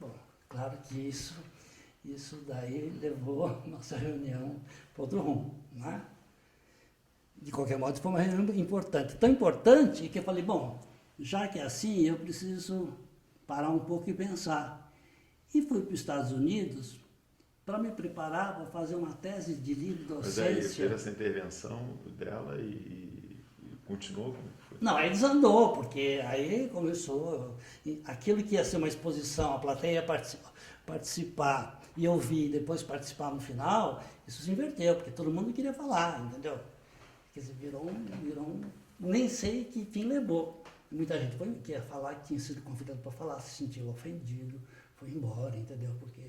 Speaker 2: Bom, claro que Isso daí levou a nossa reunião para outro rumo, né? De qualquer modo, foi uma reunião importante. Tão importante que eu falei, bom, já que é assim, eu preciso parar um pouco e pensar. E fui para os Estados Unidos para me preparar para fazer uma tese de livre
Speaker 1: Mas aí
Speaker 2: docência.
Speaker 1: fez essa intervenção dela e continuou? Como foi?
Speaker 2: Não, aí desandou, porque aí começou aquilo que ia ser uma exposição, a plateia ia participar e ouvir, depois participar no final, isso se inverteu, porque todo mundo queria falar, entendeu? Quer dizer, nem sei que fim levou. Muita gente foi, que ia falar, que tinha sido convidado para falar, se sentiu ofendido, foi embora, entendeu? Porque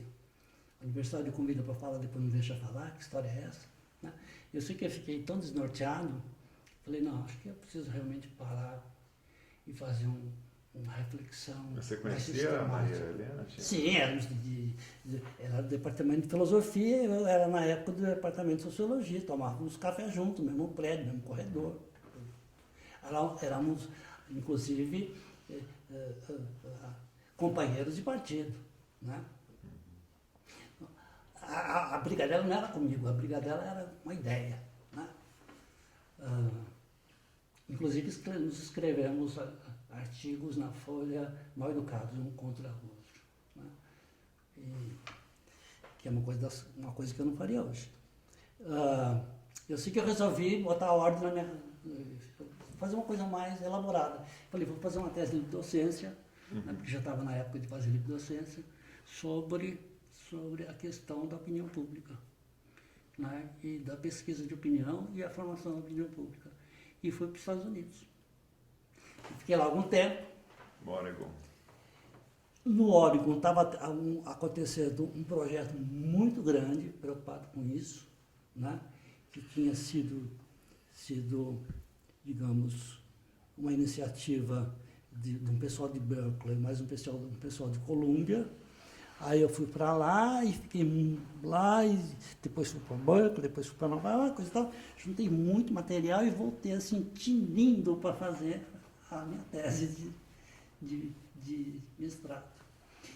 Speaker 2: a universidade convida para falar, depois não deixa falar, que história é essa? Né? Eu sei que eu fiquei tão desnorteado, falei, não, acho que eu preciso realmente parar e fazer uma reflexão.
Speaker 1: Você conhecia a Maria Helena?
Speaker 2: Sim, era do departamento de filosofia, eu era na época do departamento de sociologia, tomávamos café junto, mesmo prédio, mesmo corredor. Éramos, inclusive, companheiros de partido. Né? A briga dela não era comigo, a briga dela era uma ideia. Né? Inclusive, nos escrevemos artigos na Folha mal educados, um contra o outro. Né? Que é uma coisa que eu não faria hoje. Eu sei que eu resolvi botar a ordem na minha... fazer uma coisa mais elaborada. Falei, vou fazer uma tese de docência, né, porque já estava na época de fazer livre docência, sobre a questão da opinião pública, né, e da pesquisa de opinião e a formação da opinião pública. E fui para os Estados Unidos. Fiquei lá algum tempo.
Speaker 1: No Oregon.
Speaker 2: No Oregon estava acontecendo um projeto muito grande, preocupado com isso, né, que tinha sido, digamos, uma iniciativa de um pessoal de Berkeley, mais um pessoal de Columbia. Aí eu fui para lá e fiquei lá, e depois fui para Berkeley, depois fui para Nova York, coisa e tal. Juntei muito material e voltei assim, tinindo para fazer a minha tese de mestrado.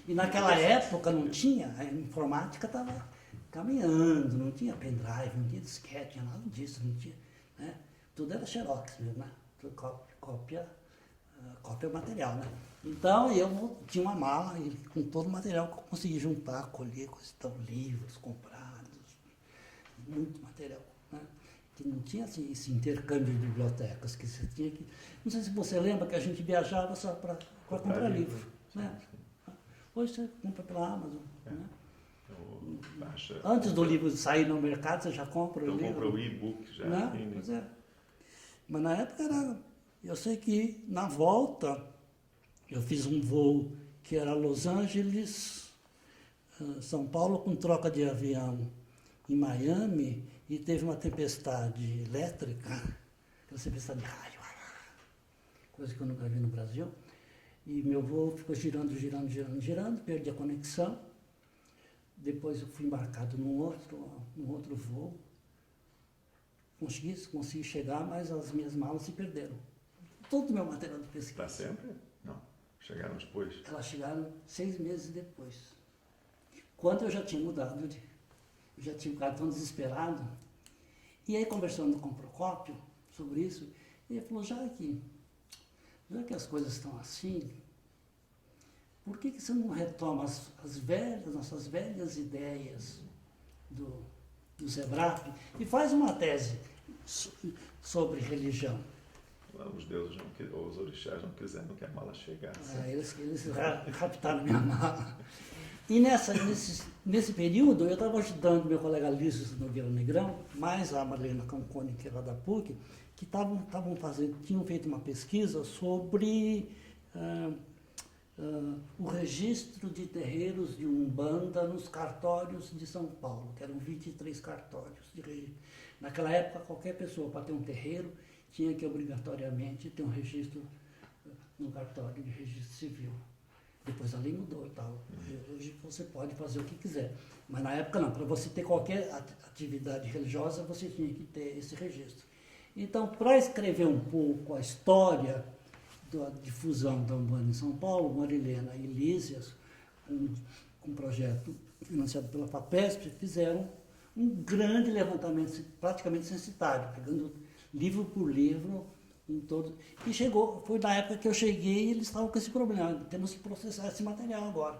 Speaker 2: E naquela época não tinha, a informática estava caminhando, não tinha pendrive, não tinha disquete, não tinha nada disso, não tinha, né? Tudo era xerox mesmo, né? Cópia material, né? Então eu tinha uma mala e com todo o material que eu consegui juntar, colher, livros comprados, muito material, né? Que não tinha assim, esse intercâmbio de bibliotecas, que você tinha que... Não sei se você lembra que a gente viajava só para comprar livro, né? Hoje você compra pela Amazon, né? Antes do livro sair no mercado, você já compra o livro.
Speaker 1: Então compra o e-book já.
Speaker 2: Né? Pois é. Mas na época eu sei que na volta eu fiz um voo que era Los Angeles, São Paulo, com troca de avião em Miami, e teve uma tempestade elétrica, aquela tempestade de raio, coisa que eu nunca vi no Brasil, e meu voo ficou girando, perdi a conexão. Depois eu fui embarcado num outro voo. Consegui chegar, mas as minhas malas se perderam. Todo o meu material de pesquisa.
Speaker 1: Para sempre? Não. Chegaram depois?
Speaker 2: Elas chegaram 6 meses depois. Quando eu já tinha mudado, eu já tinha ficado tão desesperado. E aí, conversando com o Procópio sobre isso, ele falou, já que as coisas estão assim, por que você não retoma nossas velhas ideias do Zebrap e faz uma tese sobre religião?
Speaker 1: Os deuses, os orixás não quiseram que a mala chegasse.
Speaker 2: Eles raptaram minha mala. E nesse período, eu estava ajudando meu colega Lício Nogueira Negrão, mais a Marlena Cancone, que era da PUC, que tinham feito uma pesquisa sobre o registro de terreiros de Umbanda nos cartórios de São Paulo, que eram 23 cartórios de registro. Naquela época, qualquer pessoa, para ter um terreiro, tinha que obrigatoriamente ter um registro no cartório de registro civil. Depois a lei mudou e tal. Hoje você pode fazer o que quiser. Mas na época não. Para você ter qualquer atividade religiosa, você tinha que ter esse registro. Então, para escrever um pouco a história da difusão da Umbanda em São Paulo, Marilena e Lísias, com um projeto financiado pela FAPESP, fizeram um grande levantamento, praticamente censitário, pegando livro por livro, em todo. E foi na época que eu cheguei e eles estavam com esse problema, temos que processar esse material agora.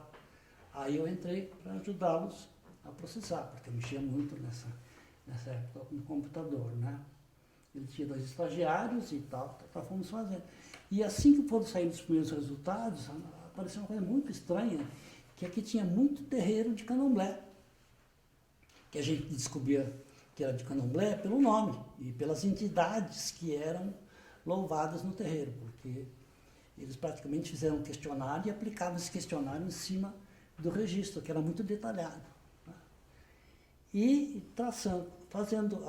Speaker 2: Aí eu entrei para ajudá-los a processar, porque eu mexia muito nessa época no computador, né? Ele tinha 2 estagiários e tal, fomos fazendo. E assim que foram saindo os primeiros resultados, apareceu uma coisa muito estranha, que aqui tinha muito terreiro de candomblé, que a gente descobria que era de candomblé pelo nome e pelas entidades que eram louvadas no terreiro, porque eles praticamente fizeram um questionário e aplicavam esse questionário em cima do registro, que era muito detalhado. Né? E fazendo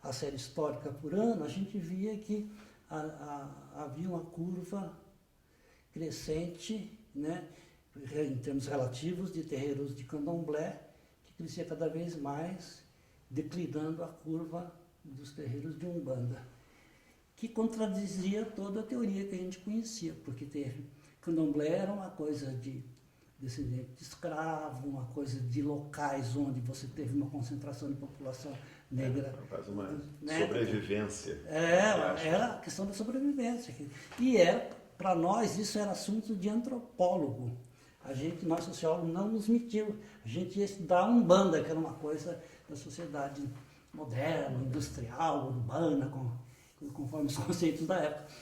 Speaker 2: a série histórica por ano, a gente via que havia uma curva crescente, né, em termos relativos, de terreiros de candomblé, que crescia cada vez mais, declinando a curva dos terreiros de Umbanda, que contradizia toda a teoria que a gente conhecia, porque candomblé era uma coisa de descendente de escravo, uma coisa de locais onde você teve uma concentração de população negra.
Speaker 1: Quase uma sobrevivência.
Speaker 2: Era a questão da sobrevivência. E para nós, isso era assunto de antropólogo. Nós sociólogos, não nos mentiu. A gente ia estudar Umbanda, que era uma coisa da sociedade moderna, industrial, urbana, conforme os conceitos da época.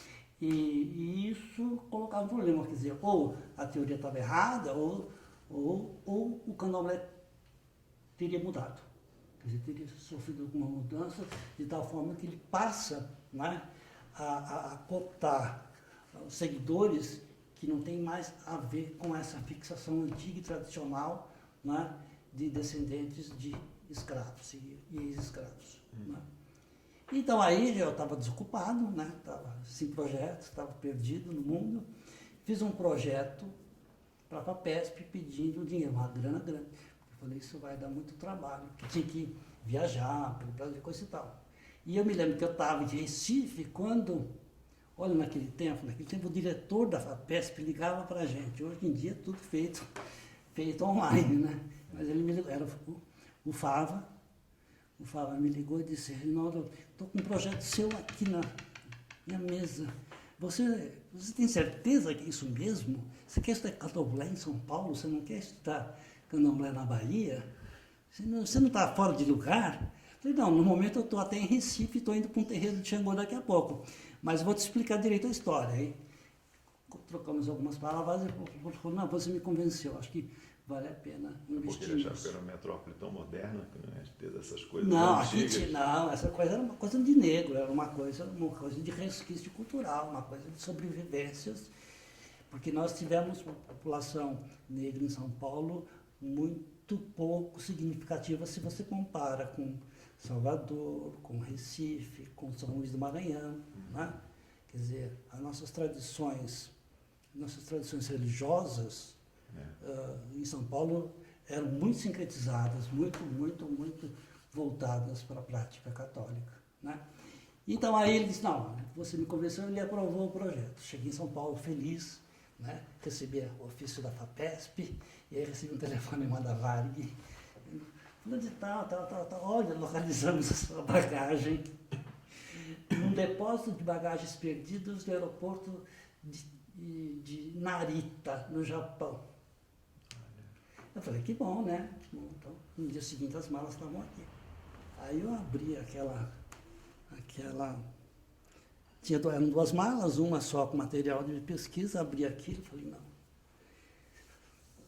Speaker 2: E isso colocava um problema, quer dizer, ou a teoria estava errada, ou o candomblé teria mudado. Quer dizer, teria sofrido alguma mudança, de tal forma que ele passa, né, a cooptar os seguidores que não tem mais a ver com essa fixação antiga e tradicional, né, de descendentes de escravos e ex-escravos. Né? Então aí eu estava desocupado, né? Estava sem projeto, estava perdido no mundo. Fiz um projeto para a FAPESP pedindo dinheiro, uma grana grande. Eu falei, isso vai dar muito trabalho, porque tinha que viajar pelo Brasil, coisa e tal. E eu me lembro que eu estava em Recife quando, olha, naquele tempo o diretor da FAPESP ligava para a gente. Hoje em dia é tudo feito online, né? Mas ele me ligou, era o Fava. O Fábio me ligou e disse, Rinaldo, estou com um projeto seu aqui na minha mesa. Você tem certeza que é isso mesmo? Você quer estudar candomblé em São Paulo? Você não quer estudar candomblé na Bahia? Você não está fora de lugar? Eu falei, não, no momento eu estou até em Recife, estou indo para um terreiro de Xangô daqui a pouco. Mas vou te explicar direito a história. Aí trocamos algumas palavras e ele falou, não, você me convenceu, acho que vale a pena investir.
Speaker 1: Porque ele achava que era uma metrópole tão moderna, que não é de ter essas coisas
Speaker 2: não,
Speaker 1: antigas.
Speaker 2: Não, essa coisa era uma coisa de negro, era uma coisa de resquício cultural, uma coisa de sobrevivências, porque nós tivemos uma população negra em São Paulo muito pouco significativa se você compara com Salvador, com Recife, com São Luís do Maranhão, né? Quer dizer, as nossas tradições religiosas em São Paulo eram muito sincretizadas, muito voltadas para a prática católica. Né? Então aí ele disse, não, você me convenceu, ele aprovou o projeto. Cheguei em São Paulo feliz, né? Recebi o ofício da FAPESP, e aí recebi um telefonema da Varg, falando de tal, olha, localizamos a sua bagagem num depósito de bagagens perdidas do aeroporto de Narita, no Japão. Eu falei, que bom, né? Então, no dia seguinte as malas estavam aqui. Aí eu abri aquela eram 2 malas, uma só com material de pesquisa, abri aquilo e falei,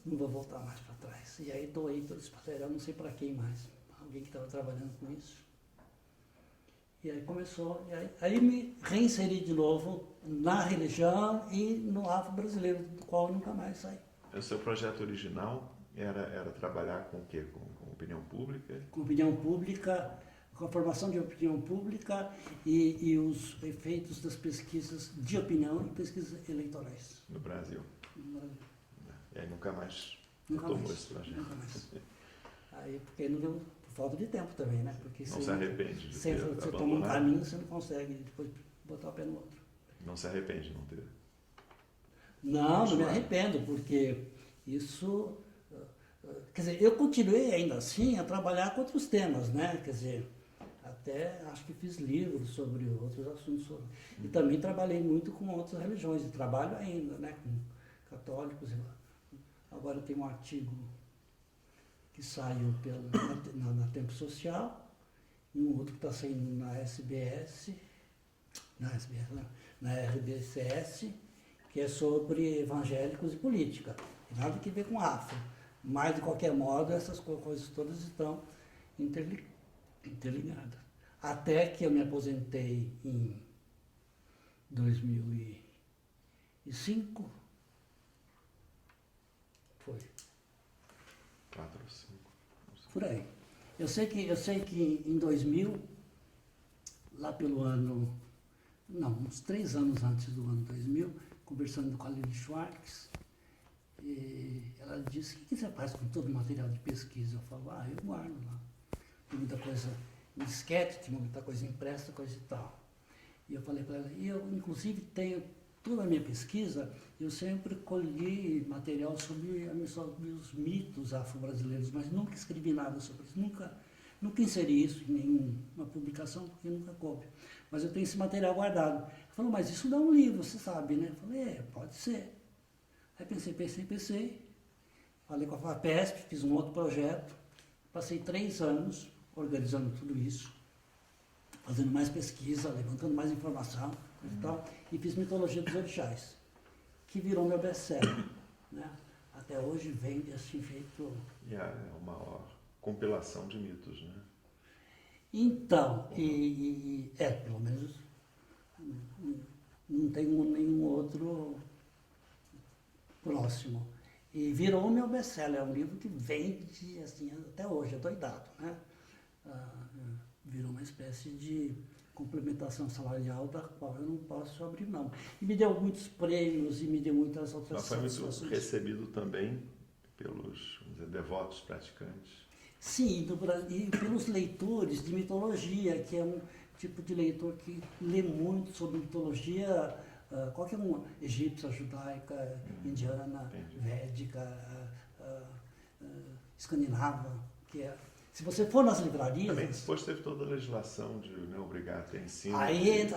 Speaker 2: não vou voltar mais para trás. E aí doei todo esse material, não sei para quem mais, alguém que estava trabalhando com isso. E aí começou, aí me reinseri de novo na religião e no afro-brasileiro, do qual eu nunca mais saí.
Speaker 1: O seu projeto original era trabalhar com o quê? Com opinião pública?
Speaker 2: Com opinião pública, com a formação de opinião pública e os efeitos das pesquisas de opinião e pesquisas eleitorais.
Speaker 1: No Brasil.
Speaker 2: No Brasil.
Speaker 1: E aí nunca mais
Speaker 2: Nunca
Speaker 1: tomou
Speaker 2: mais,
Speaker 1: esse projeto.
Speaker 2: Nunca mais. Aí, porque não deu, por falta de tempo também, né? Porque
Speaker 1: Não se arrepende de
Speaker 2: se
Speaker 1: ter
Speaker 2: você toma um
Speaker 1: abandonado?
Speaker 2: caminho, você não consegue depois botar o pé no outro.
Speaker 1: Não se arrepende de não ter?
Speaker 2: Não me arrependo, porque isso Quer dizer, eu continuei ainda assim a trabalhar com outros temas, né? Quer dizer, até acho que fiz livros sobre outros assuntos. E também trabalhei muito com outras religiões, e trabalho ainda, né? Com católicos. Agora tem um artigo que saiu na Tempo Social, e um outro que está saindo na SBS, não, na RBCS, que é sobre evangélicos e política. Tem nada a ver com afro. Mas, de qualquer modo, essas coisas todas estão interligadas. Até que eu me aposentei em 2005. Foi.
Speaker 1: 4 ou 5.
Speaker 2: Por aí. Eu sei que em 2000, lá pelo ano, não, uns 3 anos antes do ano 2000, conversando com a Lili Schwartz, e ela disse: o que você faz com todo o material de pesquisa? Eu falo: eu guardo lá. Tem muita coisa em disquete, tem muita coisa impressa, coisa e tal. E eu falei para ela: e eu, inclusive, tenho toda a minha pesquisa, eu sempre colhi material sobre os mitos afro-brasileiros, mas nunca escrevi nada sobre isso, nunca inseri isso em nenhuma publicação, porque nunca coube. Mas eu tenho esse material guardado. Ela falou: mas isso dá um livro, você sabe, né? Eu falei: pode ser. Aí pensei, falei com a FAPESP, fiz um outro projeto, passei 3 anos organizando tudo isso, fazendo mais pesquisa, levantando mais informação e tal, e fiz Mitologia dos Orixás, que virou meu best-seller, né? Até hoje vende assim feito...
Speaker 1: E é uma compilação de mitos, né?
Speaker 2: Então, pelo menos não tem nenhum outro próximo. E virou meu best-seller, é um livro que vende assim, até hoje, é doidado, né? Virou uma espécie de complementação salarial da qual eu não posso abrir mão. E me deu muitos prêmios e me deu muitas outras
Speaker 1: Mas foi muito recebido também pelos, vamos dizer, devotos praticantes.
Speaker 2: Sim, e pelos leitores de mitologia, que é um tipo de leitor que lê muito sobre mitologia, qualquer uma, egípcia, judaica, indiana, védica, escandinava, que é. Se você for nas livrarias...
Speaker 1: Também depois teve toda a legislação de obrigar a ter ensino.
Speaker 2: Aí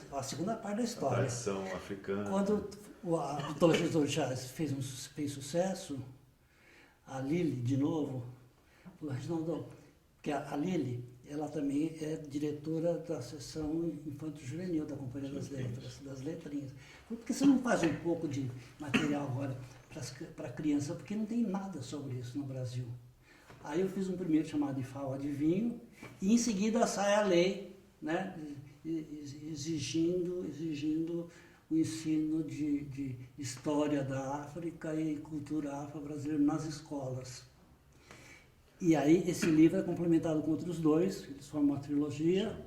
Speaker 2: a segunda parte da história.
Speaker 1: A tradição africana.
Speaker 2: Quando a Mitologia dos Orixás fez sucesso, a Lili, de novo, falou: Reginaldo, porque a Lili, ela também é diretora da seção infanto-juvenil da Companhia das Letras, das letrinhas. Por que você não faz um pouco de material agora para criança? Porque não tem nada sobre isso no Brasil. Aí eu fiz um primeiro chamado de Fala de Vinho, e em seguida sai a lei, né, exigindo o ensino de história da África e cultura afro-brasileira nas escolas. E aí esse livro é complementado com outros 2, eles formam uma trilogia,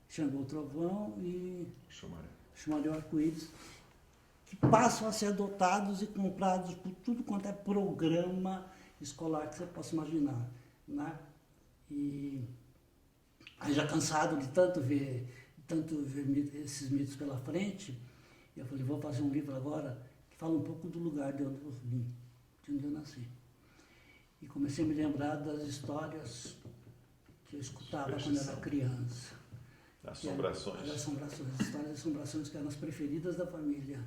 Speaker 2: Xangô Trovão e Xumaré Arco-Íris, que passam a ser adotados e comprados por tudo quanto é programa escolar que você possa imaginar, né? E aí, já cansado de tanto ver esses mitos pela frente, eu falei: vou fazer um livro agora que fala um pouco do lugar de onde eu vim, de onde eu nasci. E comecei a me lembrar das histórias que eu escutava quando era criança.
Speaker 1: Assombrações.
Speaker 2: As histórias de assombrações que eram as preferidas da família.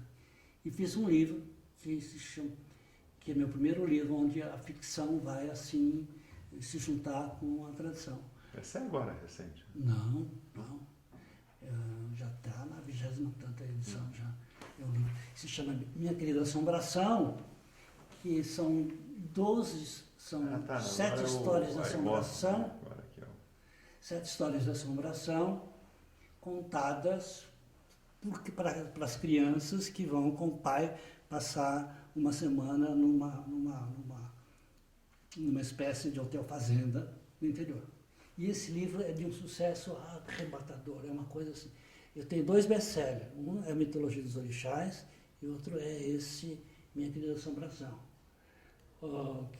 Speaker 2: E fiz um livro que se chama, que é meu primeiro livro, onde a ficção vai assim se juntar com a tradição.
Speaker 1: Essa é agora, recente?
Speaker 2: Não. Já está na 20ª tanta edição já. É um livro que se chama Minha Querida Assombração, que são 7 histórias de assombração. 7 histórias de assombração contadas para as crianças que vão com o pai passar uma semana numa espécie de hotel fazenda no interior. E esse livro é de um sucesso arrebatador, é uma coisa assim. Eu tenho 2 best-sellers, um é a Mitologia dos Orixás e outro é esse Minha Querida Assombração,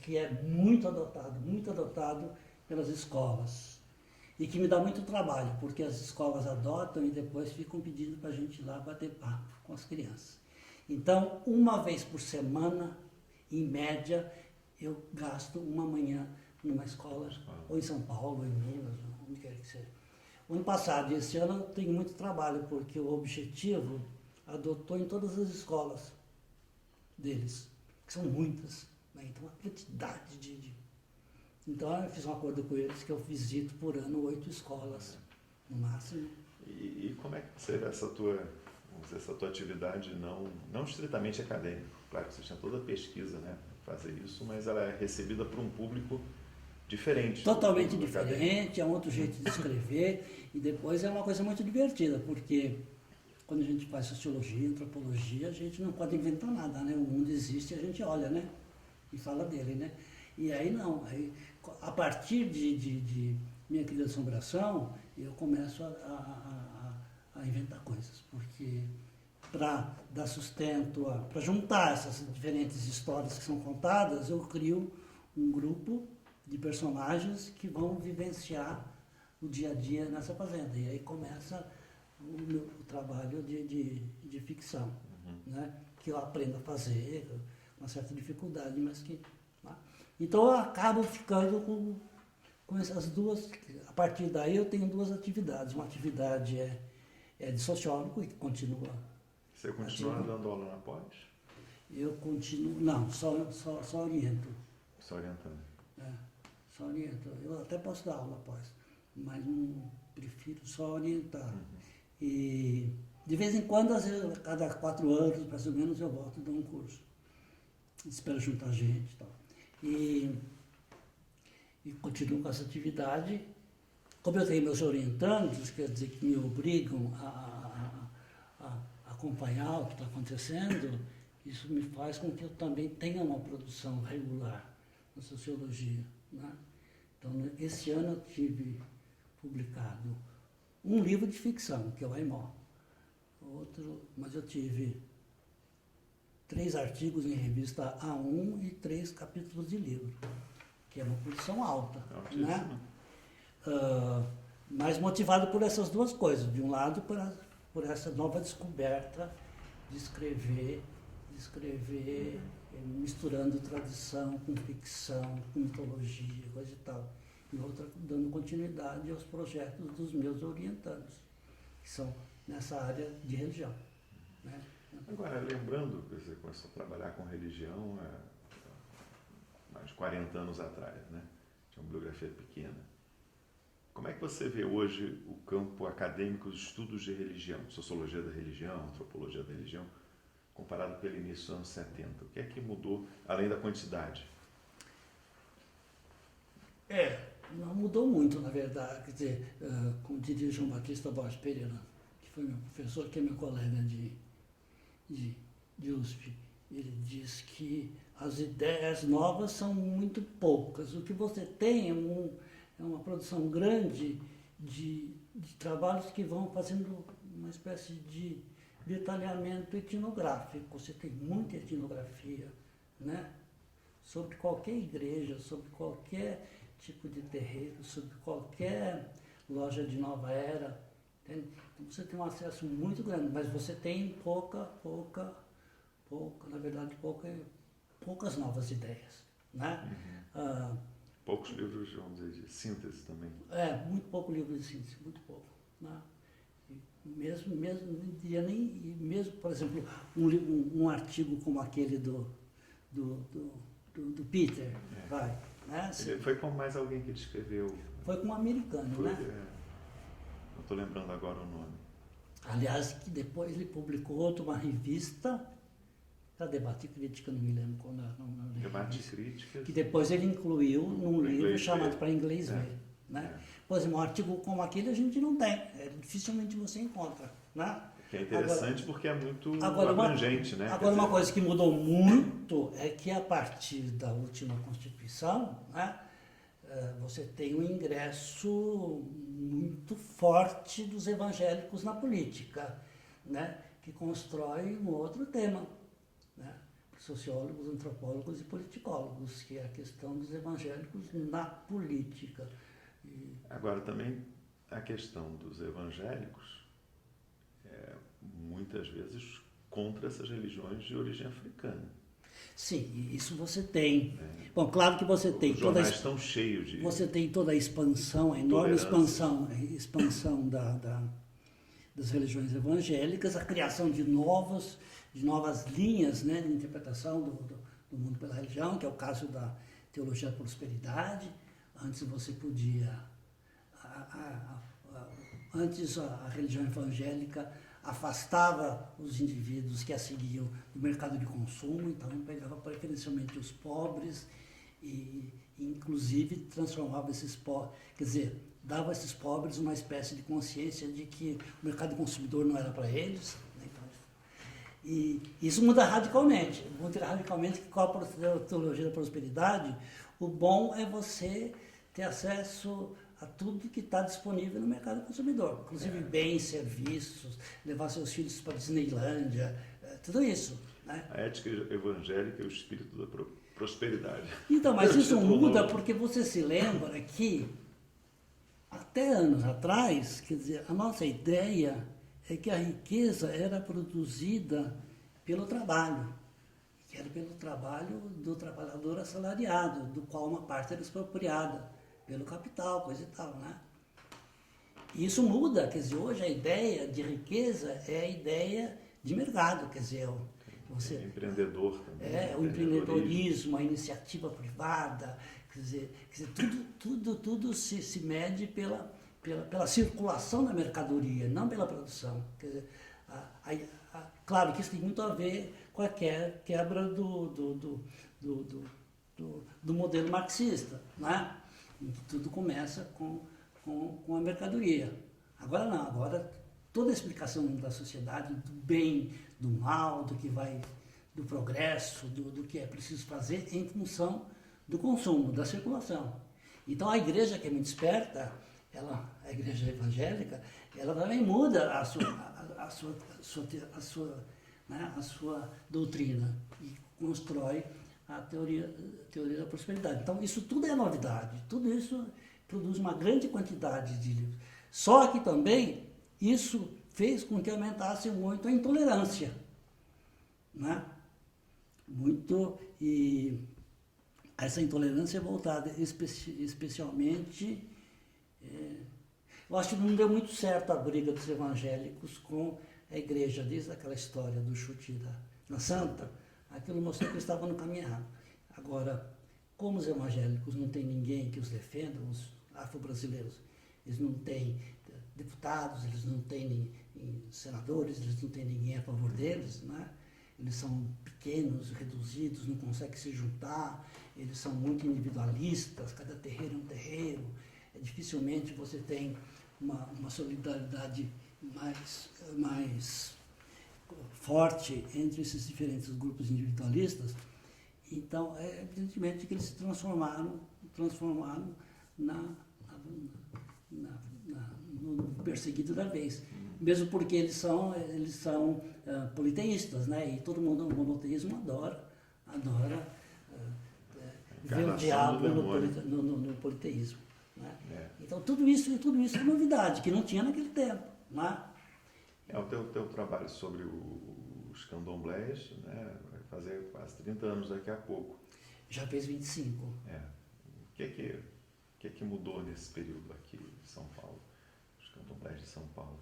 Speaker 2: que é muito adotado pelas escolas e que me dá muito trabalho, porque as escolas adotam e depois ficam pedindo para a gente ir lá bater papo com as crianças. Então, uma vez por semana, em média, eu gasto uma manhã numa escola, ou em São Paulo, ou em Minas, onde quer que seja. O ano passado e esse ano eu tenho muito trabalho, porque o Objetivo adotou em todas as escolas deles, que são muitas, né? Então uma quantidade de... Então eu fiz um acordo com eles que eu visito por ano 8 escolas, no máximo.
Speaker 1: E como é que você vê essa tua, vamos dizer, essa tua atividade não estritamente acadêmica? Claro que você tinha toda a pesquisa, né, para fazer isso, mas ela é recebida por um público diferente.
Speaker 2: Totalmente diferente, é um outro jeito de escrever, e depois é uma coisa muito divertida, porque quando a gente faz sociologia, antropologia, a gente não pode inventar nada, né? O mundo existe e a gente olha, né? E fala dele, né? E aí não, aí, a partir de minha querida assombração, eu começo a inventar coisas, porque para dar sustento, para juntar essas diferentes histórias que são contadas, eu crio um grupo de personagens que vão vivenciar o dia a dia nessa fazenda. E aí começa o trabalho de ficção, né? Que eu aprendo a fazer com uma certa dificuldade, mas que... Tá? Então eu acabo ficando com essas duas... A partir daí eu tenho duas atividades. Uma atividade é de sociólogo, e continua...
Speaker 1: Você continua dando aula na pós?
Speaker 2: Eu continuo... Não, só oriento.
Speaker 1: Só orientando.
Speaker 2: Só oriento. Eu até posso dar aula após, mas não prefiro só orientar. E de vez em quando, às vezes, a cada 4 anos, mais ou menos, eu volto e dou um curso. Espero juntar gente e tal. E continuo com essa atividade. Como eu tenho meus orientandos, quer dizer, que me obrigam a acompanhar o que está acontecendo, isso me faz com que eu também tenha uma produção regular na sociologia, né? Então, esse ano eu tive publicado um livro de ficção, que é o Aimó. Mas eu tive 3 artigos em revista A1 e 3 capítulos de livro, que é uma produção alta, né? Mas motivado por essas duas coisas. De um lado, por essa nova descoberta de escrever misturando tradição com ficção, com mitologia, coisa e tal. E outra, dando continuidade aos projetos dos meus orientandos, que são nessa área de religião, né?
Speaker 1: Agora, lembrando que você começou a trabalhar com religião mais de 40 anos atrás, né? Tinha uma bibliografia pequena. Como é que você vê hoje o campo acadêmico dos estudos de religião, sociologia da religião, antropologia da religião, comparado com o início dos anos 70? O que é que mudou, além da quantidade?
Speaker 2: Não mudou muito, na verdade. Quer dizer, como diria João Batista Borges Pereira, que foi meu professor, que é meu colega de USP, ele diz que as ideias novas são muito poucas. O que você tem é uma produção grande de trabalhos que vão fazendo uma espécie de detalhamento etnográfico. Você tem muita etnografia, né? Sobre qualquer igreja, sobre qualquer tipo de terreiro, sobre qualquer loja de nova era. Entende? Então você tem um acesso muito grande, mas você tem poucas novas ideias, né?
Speaker 1: Poucos livros, vamos dizer, de síntese também.
Speaker 2: Muito pouco livro de síntese, muito pouco, né? Mesmo, não diria nem, mesmo, por exemplo, um artigo como aquele do Peter, vai, né?
Speaker 1: Ele foi com mais alguém que ele escreveu.
Speaker 2: Foi com um americano, né?
Speaker 1: Não estou lembrando agora o nome.
Speaker 2: Aliás, que depois ele publicou uma revista para debate e crítica, não me lembro quando era.
Speaker 1: Debate e crítica.
Speaker 2: Que depois ele incluiu num livro chamado Para Inglês Ver, né? Por exemplo, um artigo como aquele a gente não tem, dificilmente você encontra, né?
Speaker 1: Que é interessante porque é muito
Speaker 2: abrangente,
Speaker 1: né?
Speaker 2: Agora, uma coisa que mudou muito é que a partir da última Constituição, né, você tem um ingresso muito forte dos evangélicos na política, né, que constrói um outro tema, né, para sociólogos, antropólogos e politicólogos, que é a questão dos evangélicos na política.
Speaker 1: Agora, também a questão dos evangélicos muitas vezes contra essas religiões de origem africana.
Speaker 2: Sim, isso você tem. Bom, claro que você tem
Speaker 1: Os
Speaker 2: toda a,
Speaker 1: jornais estão cheios de
Speaker 2: você tem toda a expansão, a enorme expansão das religiões evangélicas, a criação de novas linhas, né, de interpretação do mundo pela religião, que é o caso da teologia da prosperidade. Antes você podia... Antes a religião evangélica afastava os indivíduos que a seguiam do mercado de consumo, então pegava preferencialmente os pobres e inclusive transformava esses pobres, quer dizer, dava a esses pobres uma espécie de consciência de que o mercado consumidor não era para eles, né? Então, e isso muda radicalmente com a teologia da prosperidade. O bom é você ter acesso a tudo que está disponível no mercado consumidor, inclusive bens, serviços, levar seus filhos para a Disneylândia, tudo isso, né?
Speaker 1: A ética evangélica e o espírito da prosperidade.
Speaker 2: Então, mas isso muda porque você se lembra que até anos atrás, quer dizer, a nossa ideia é que a riqueza era produzida pelo trabalho, que era pelo trabalho do trabalhador assalariado, do qual uma parte era expropriada pelo capital, coisa e tal, né? E isso muda, quer dizer, hoje a ideia de riqueza é a ideia de mercado, quer dizer, você...
Speaker 1: empreendedor também.
Speaker 2: O empreendedorismo, a iniciativa privada, quer dizer tudo se mede pela circulação da mercadoria, não pela produção. Quer dizer, claro que isso tem muito a ver com a quebra do modelo marxista, né? Em que tudo começa com a mercadoria. Agora não, agora toda a explicação da sociedade, do bem, do mal, do progresso, do que é preciso fazer em função do consumo, da circulação. Então a igreja, que é muito esperta, a igreja evangélica, ela também muda a sua doutrina e constrói a teoria da prosperidade. Então, isso tudo é novidade, tudo isso produz uma grande quantidade de livros. Só que também isso fez com que aumentasse muito a intolerância, né? E essa intolerância é voltada especialmente... eu acho que não deu muito certo a briga dos evangélicos com a igreja, desde aquela história do chute na Santa. Aquilo mostrou que eles estavam no caminho errado. Agora, como os evangélicos não tem ninguém que os defenda, os afro-brasileiros, eles não têm deputados, eles não têm senadores, eles não têm ninguém a favor deles, né? Eles são pequenos, reduzidos, não conseguem se juntar, eles são muito individualistas, cada terreiro é um terreiro, dificilmente você tem uma solidariedade mais forte entre esses diferentes grupos individualistas. Então, evidentemente que eles se transformaram no perseguido da vez. Mesmo porque eles são politeístas, né? E todo mundo no monoteísmo adora ver o diabo no politeísmo, né? Então, tudo isso é novidade, que não tinha naquele tempo, né?
Speaker 1: O teu trabalho sobre os candomblés, né, vai fazer quase 30 anos daqui a pouco.
Speaker 2: Já fez 25.
Speaker 1: O que mudou nesse período aqui em São Paulo? Os candomblés de São Paulo.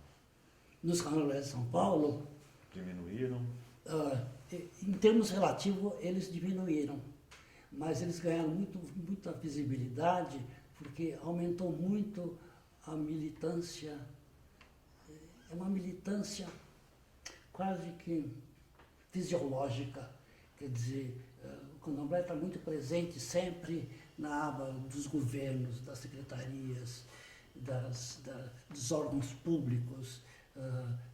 Speaker 2: Nos candomblés de São Paulo...
Speaker 1: Diminuíram?
Speaker 2: Em termos relativos, eles diminuíram. Mas eles ganharam muita visibilidade porque aumentou muito a militância. É uma militância quase que fisiológica, quer dizer, o candomblé está muito presente sempre na aba dos governos, das secretarias, dos órgãos públicos,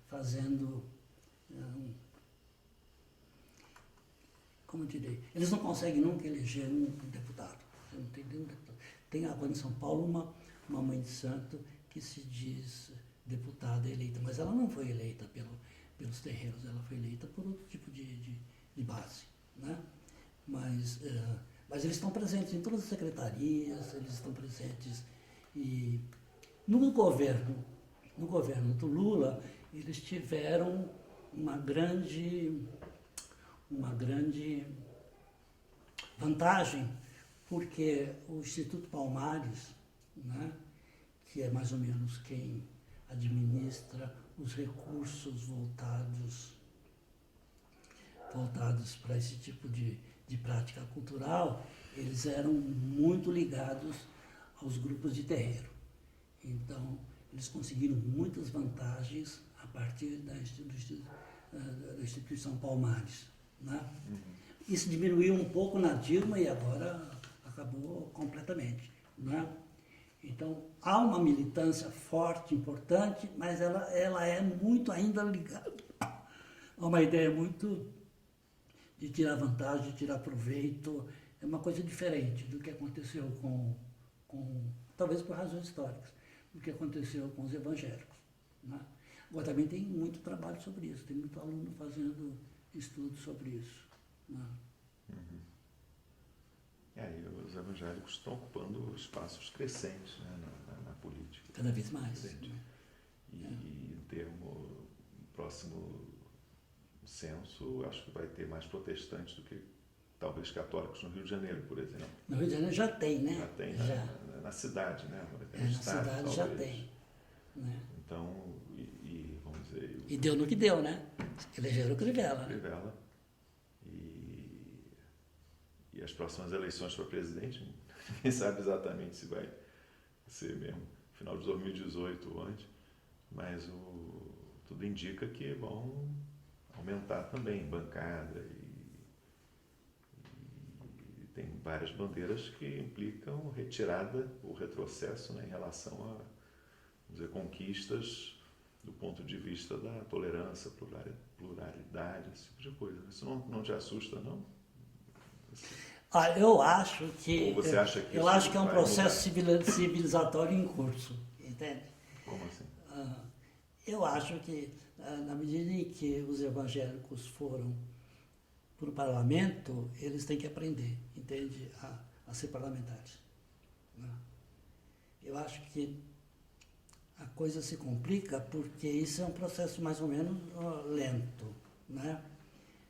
Speaker 2: fazendo, como eu direi, eles não conseguem nunca eleger um deputado. Não tem nenhum deputado. Tem agora em São Paulo uma mãe de santo que se diz deputada eleita, mas ela não foi eleita pelos terreiros, ela foi eleita por outro tipo de base, né? Mas eles estão presentes em todas as secretarias, eles estão presentes e no governo do Lula eles tiveram uma grande vantagem porque o Instituto Palmares, né, que é mais ou menos quem administra os recursos voltados para esse tipo de prática cultural, eles eram muito ligados aos grupos de terreiro. Então, eles conseguiram muitas vantagens a partir da instituição Palmares, né? Isso diminuiu um pouco na Dilma e agora acabou completamente, né? Então, há uma militância forte, importante, mas ela é muito ainda ligada a uma ideia muito de tirar vantagem, de tirar proveito. É uma coisa diferente do que aconteceu talvez por razões históricas, do que aconteceu com os evangélicos, né? Agora também tem muito trabalho sobre isso, tem muito aluno fazendo estudos sobre isso, né?
Speaker 1: E os evangélicos estão ocupando espaços crescentes, né, na política.
Speaker 2: Cada vez mais.
Speaker 1: Né? E em termo próximo censo, acho que vai ter mais protestantes do que talvez católicos no Rio de Janeiro, por exemplo.
Speaker 2: No Rio de Janeiro já tem, né?
Speaker 1: Já tem na cidade, né?
Speaker 2: Na
Speaker 1: estado,
Speaker 2: cidade
Speaker 1: talvez.
Speaker 2: já tem. Né?
Speaker 1: Então, vamos dizer...
Speaker 2: E deu no que deu, né? Elegeram o Crivella. Né?
Speaker 1: Crivella. E as próximas eleições para presidente, ninguém sabe exatamente se vai ser mesmo final de 2018 ou antes, mas tudo indica que vão aumentar também bancada e tem várias bandeiras que implicam retirada ou retrocesso, né, em relação a, vamos dizer, conquistas do ponto de vista da tolerância, pluralidade, esse tipo de coisa. Isso não te assusta, não?
Speaker 2: Eu acho que...
Speaker 1: Ou você acha que
Speaker 2: eu acho que é um processo civilizatório em curso, entende?
Speaker 1: Como assim?
Speaker 2: Eu acho que, na medida em que os evangélicos foram para o parlamento, eles têm que aprender, entende? A ser parlamentares. Né? Eu acho que a coisa se complica porque isso é um processo mais ou menos lento, né?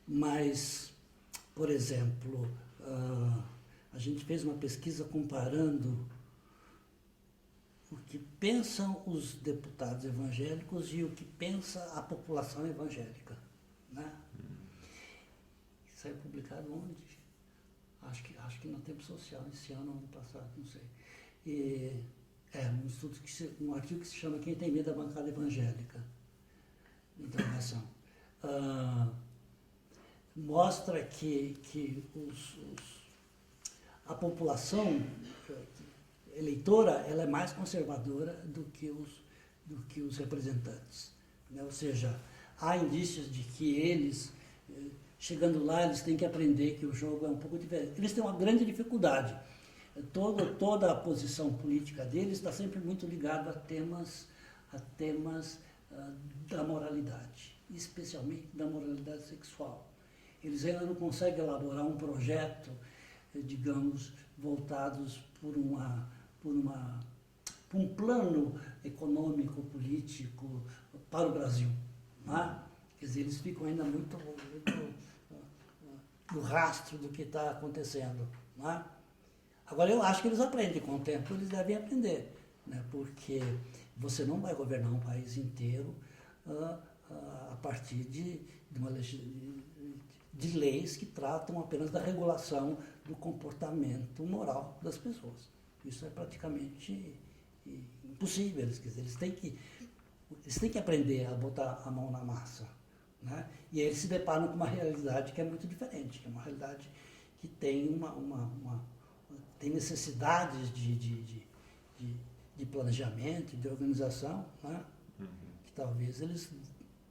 Speaker 2: Mas, por exemplo, a gente fez uma pesquisa comparando o que pensam os deputados evangélicos e o que pensa a população evangélica, né? Isso é publicado onde? Acho que no Tempo Social, esse ano ou ano passado, não sei. Um artigo que se chama Quem tem medo da bancada evangélica? Interrogação. Mostra que a população eleitora ela é mais conservadora do que os representantes, né? Ou seja, há indícios de que eles, chegando lá, eles têm que aprender que o jogo é um pouco diferente. Eles têm uma grande dificuldade. Toda a posição política deles está sempre muito ligada a temas da moralidade, especialmente da moralidade sexual. Eles ainda não conseguem elaborar um projeto, digamos, voltados por um plano econômico, político para o Brasil. Né? Quer dizer, eles ficam ainda muito no rastro do que está acontecendo. Né? Agora, eu acho que eles aprendem, com o tempo eles devem aprender, né? Porque você não vai governar um país inteiro a partir de leis que tratam apenas da regulação do comportamento moral das pessoas. Isso é praticamente impossível. Eles têm que aprender a botar a mão na massa. Né? E aí eles se deparam com uma realidade que é muito diferente, que é uma realidade que tem tem necessidades de planejamento, de organização, né? Que talvez eles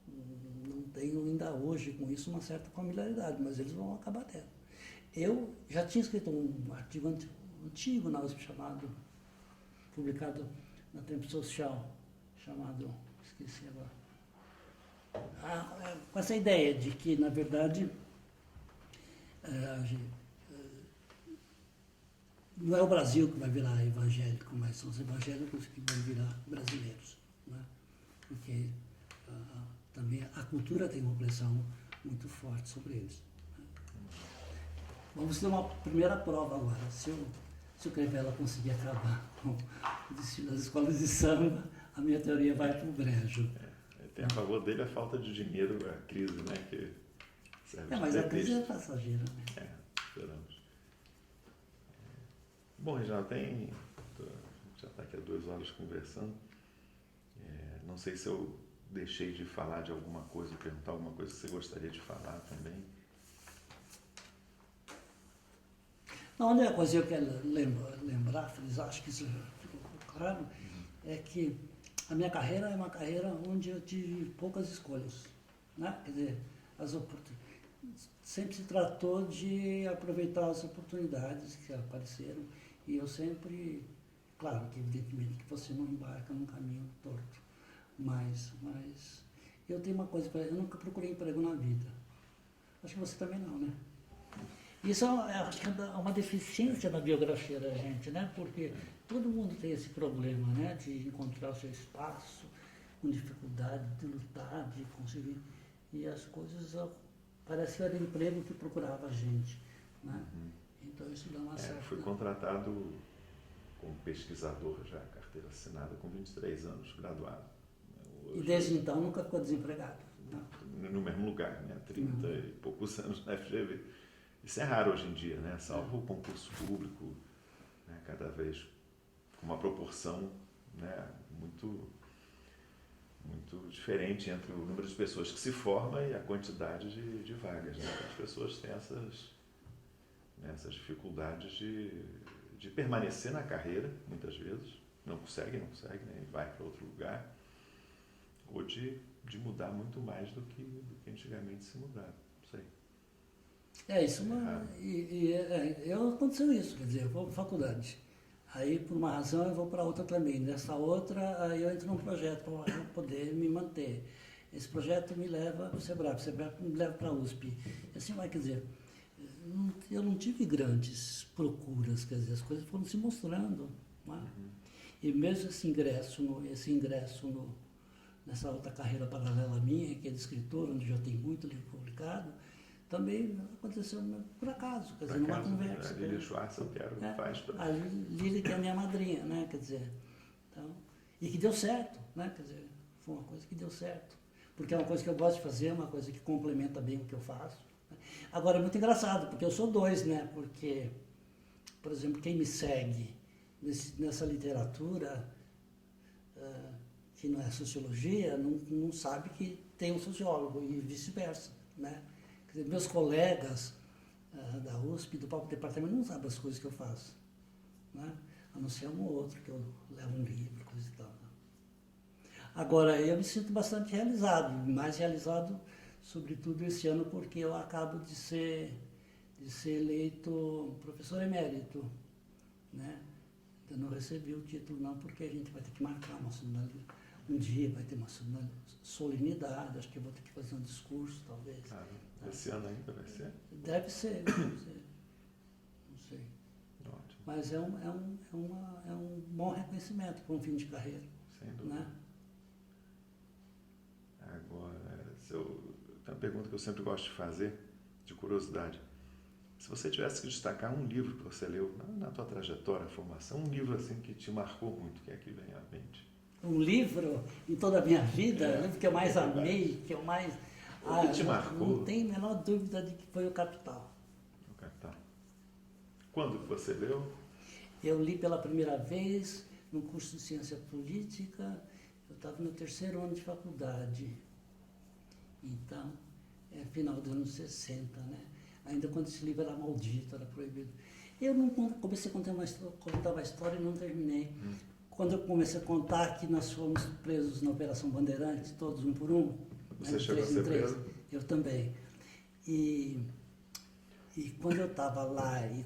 Speaker 2: não tenham ainda hoje com isso uma certa familiaridade, mas eles vão acabar tendo. Eu já tinha escrito um artigo antigo na USP publicado na Tempo Social, chamado, esqueci agora, com essa ideia de que, na verdade, não é o Brasil que vai virar evangélico, mas são os evangélicos que vão virar brasileiros. Né? Porque também a cultura tem uma pressão muito forte sobre eles. Né? Vamos ter uma primeira prova agora. Se o Crivella conseguir acabar com o destino das escolas de samba, a minha teoria vai para o brejo.
Speaker 1: Tem a favor dele a falta de dinheiro, a crise, né? Que serve
Speaker 2: Mas
Speaker 1: de
Speaker 2: a crise
Speaker 1: pretexto.
Speaker 2: é passageira. Né?
Speaker 1: Esperamos. Bom, Reginaldo, já está aqui há 2 horas conversando. Não sei se eu deixei de falar de alguma coisa, perguntar alguma coisa que você gostaria de falar também.
Speaker 2: A única coisa que eu quero lembrar, frisar, acho que isso ficou claro, é que a minha carreira é uma carreira onde eu tive poucas escolhas. Né? Quer dizer, sempre se tratou de aproveitar as oportunidades que apareceram e eu sempre, claro que evidentemente que você não embarca num caminho torto, mas eu tenho uma coisa, eu nunca procurei emprego na vida. Acho que você também não, né? Isso acho que é uma deficiência na biografia da gente, né? Porque todo mundo tem esse problema, né? De encontrar o seu espaço, com dificuldade de lutar, de conseguir. E as coisas, parece que era emprego que procurava a gente, né? Então isso dá uma certa...
Speaker 1: Fui contratado como pesquisador já, carteira assinada, com 23 anos, graduado.
Speaker 2: Hoje, e desde então nunca ficou desempregado? Não.
Speaker 1: No mesmo lugar, né? 30 e poucos anos na FGV. Isso é raro hoje em dia, né? Salvo o concurso público, né? Cada vez com uma proporção, né? muito diferente entre o número de pessoas que se forma e a quantidade de vagas. Né? As pessoas têm essas dificuldades de permanecer na carreira, muitas vezes, não conseguem, né? Vai para outro lugar, ou de mudar muito mais do que antigamente se mudava. Não sei.
Speaker 2: Aconteceu isso, quer dizer, eu vou para a faculdade, aí por uma razão eu vou para outra também, nessa outra aí eu entro num projeto para poder me manter, esse projeto me leva para o Sebrae me leva para a USP, assim vai, quer dizer, eu não tive grandes procuras, quer dizer, as coisas foram se mostrando, né? E mesmo esse ingresso nessa outra carreira paralela minha, que é de escritor, onde já tem muito livro publicado, também aconteceu por acaso, quer dizer, numa conversa.
Speaker 1: A Lília Schwartz, eu quero, faz.
Speaker 2: A Lília, que é a minha madrinha, né, quer dizer, então, e que deu certo, né, quer dizer, foi uma coisa que deu certo, porque é uma coisa que eu gosto de fazer, uma coisa que complementa bem o que eu faço. Né. Agora, é muito engraçado, porque eu sou dois, né, porque, por exemplo, quem me segue nessa literatura, que não é sociologia, não sabe que tem um sociólogo e vice-versa, né. Quer dizer, meus colegas da USP, do próprio departamento, não sabem as coisas que eu faço, né? A não ser um ou outro, que eu levo um livro, coisa e tal. Né? Agora, eu me sinto bastante realizado, mais realizado, sobretudo esse ano, porque eu acabo de ser eleito professor emérito, né? Eu não recebi o título não, porque a gente vai ter que marcar uma solenidade. Um dia vai ter uma solenidade, acho que eu vou ter que fazer um discurso, talvez.
Speaker 1: Esse ano ainda vai ser?
Speaker 2: Deve ser, não sei.
Speaker 1: Ótimo.
Speaker 2: Mas é um bom reconhecimento para um fim de carreira.
Speaker 1: Sem dúvida.
Speaker 2: Né?
Speaker 1: Agora, tem uma pergunta que eu sempre gosto de fazer, de curiosidade. Se você tivesse que destacar um livro que você leu na tua trajetória, formação, um livro assim que te marcou muito, que é que vem à mente?
Speaker 2: Um livro em toda a minha vida, o livro que eu mais amei, que eu mais...
Speaker 1: O que te marcou?
Speaker 2: Não tenho a menor dúvida de que foi o Capital.
Speaker 1: O Capital. Quando que você leu?
Speaker 2: Eu li pela primeira vez no curso de Ciência Política, eu estava no 3º ano de faculdade. Então, final dos anos 60, né? Ainda quando esse livro era maldito, era proibido. Eu não comecei a contar uma história e não terminei. Quando eu comecei a contar que nós fomos presos na Operação Bandeirantes, todos um por um.
Speaker 1: Você chegou a ser preso?
Speaker 2: Eu também. E quando eu estava lá e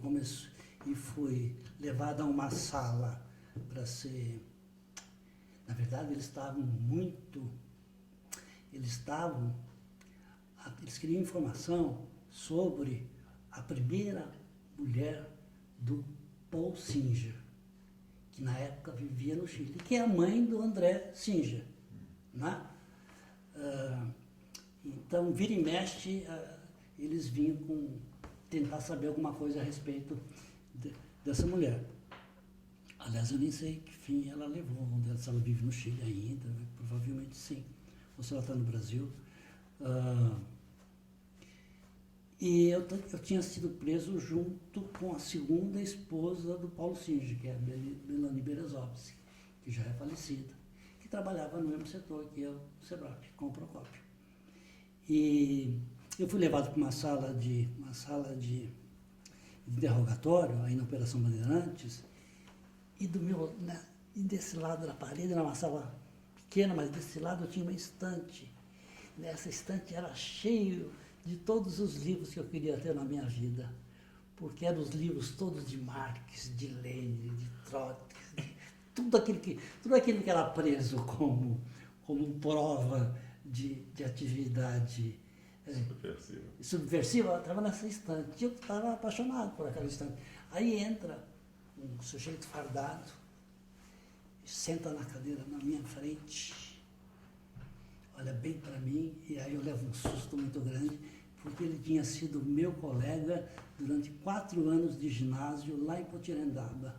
Speaker 2: fui levado a uma sala para ser... Na verdade, eles queriam informação sobre a primeira mulher do Paul Singer, que na época vivia no Chile, que é a mãe do André Singer. Né? Então, vira e mexe, eles vinham tentar saber alguma coisa a respeito dessa mulher. Aliás, eu nem sei que fim ela levou, se ela vive no Chile ainda, provavelmente sim, ou se ela está no Brasil. E eu tinha sido preso junto com a segunda esposa do Paulo Singe, que é a Melanie Berezovski, que já é falecida, que trabalhava no mesmo setor que eu, o SEBRAP, com o Procópio. E eu fui levado para uma sala de interrogatório, aí na Operação Bandeirantes, e e desse lado da parede, era uma sala pequena, mas desse lado eu tinha uma estante. Nessa estante era cheio de todos os livros que eu queria ter na minha vida, porque eram os livros todos de Marx, de Lenin, de Trotsky, tudo aquilo que era preso como prova de atividade subversiva, estava nessa estante. Eu estava apaixonado por aquela estante. Aí entra um sujeito fardado, senta na cadeira na minha frente, olha bem para mim, e aí eu levo um susto muito grande, porque ele tinha sido meu colega durante 4 anos de ginásio lá em Potirendaba.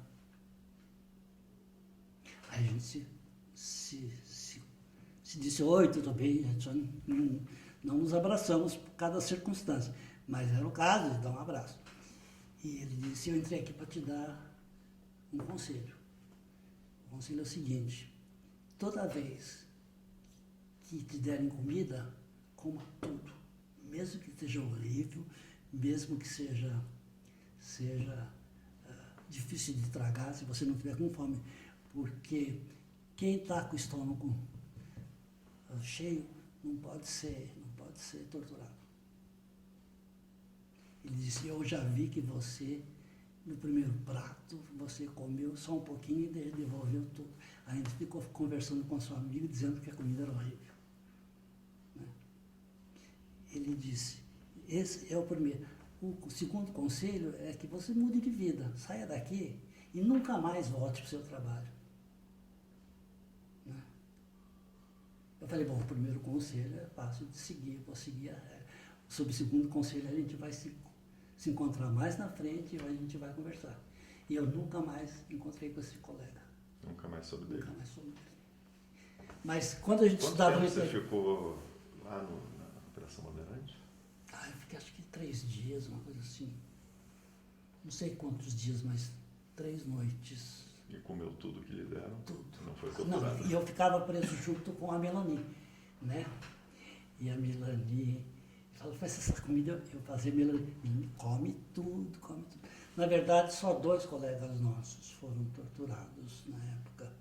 Speaker 2: Aí a gente se disse, oi, tudo bem? Não nos abraçamos por cada circunstância, mas era o caso de dar um abraço. E ele disse, eu entrei aqui para te dar um conselho. O conselho é o seguinte: toda vez que te derem comida, coma tudo, mesmo que seja horrível, mesmo que seja difícil de tragar, se você não tiver com fome, porque quem está com o estômago cheio não pode ser torturado. Ele disse, eu já vi que você, no primeiro prato, você comeu só um pouquinho e devolveu tudo. A gente ficou conversando com sua amiga, dizendo que a comida era horrível. Né? Ele disse, esse é o primeiro. O segundo conselho é que você mude de vida, saia daqui e nunca mais volte para o seu trabalho. Né? Eu falei, bom, o primeiro conselho é fácil de seguir, eu vou seguir a regra. Sobre o segundo conselho a gente vai se encontrar mais na frente e a gente vai conversar. E eu nunca mais encontrei com esse colega.
Speaker 1: Nunca mais soube dele.
Speaker 2: Nunca mais soube dele. Mas quando a gente estudava...
Speaker 1: Quanto tempo você ficou lá na Operação Bandeirante?
Speaker 2: Eu fiquei acho que 3 dias, uma coisa assim. Não sei quantos dias, mas 3 noites.
Speaker 1: E comeu tudo que lhe deram?
Speaker 2: Tudo.
Speaker 1: Não foi torturado?
Speaker 2: Não, e eu ficava preso junto com a Melanie, né? E a Melanie falou, faz essa comida, eu fazia, Melanie, come tudo, come tudo. Na verdade, só 2 colegas nossos foram torturados na época,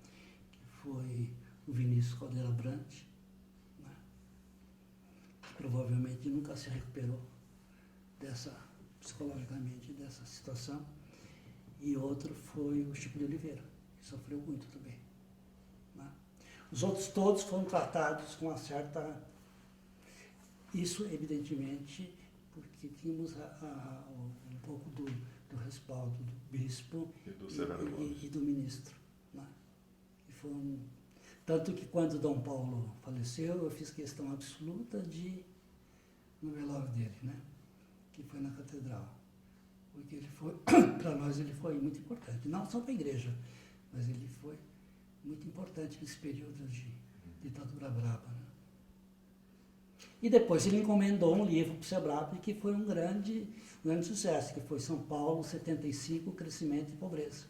Speaker 2: que foi o Vinícius Caldeira Brant, né? Que provavelmente nunca se recuperou psicologicamente dessa situação, e outro foi o Chico de Oliveira, que sofreu muito também. Né? Os outros todos foram tratados com uma certa... Isso, evidentemente, porque tínhamos um pouco do respaldo do bispo e do ministro. Né? Tanto que quando Dom Paulo faleceu, eu fiz questão absoluta de ir no velório dele, né? Que foi na catedral. Porque ele foi, para nós ele foi muito importante, não só para a igreja, mas ele foi muito importante nesse período de ditadura brava. Né? E depois ele encomendou um livro para o SEBRAP que foi um grande sucesso, que foi São Paulo, 75, Crescimento e Pobreza.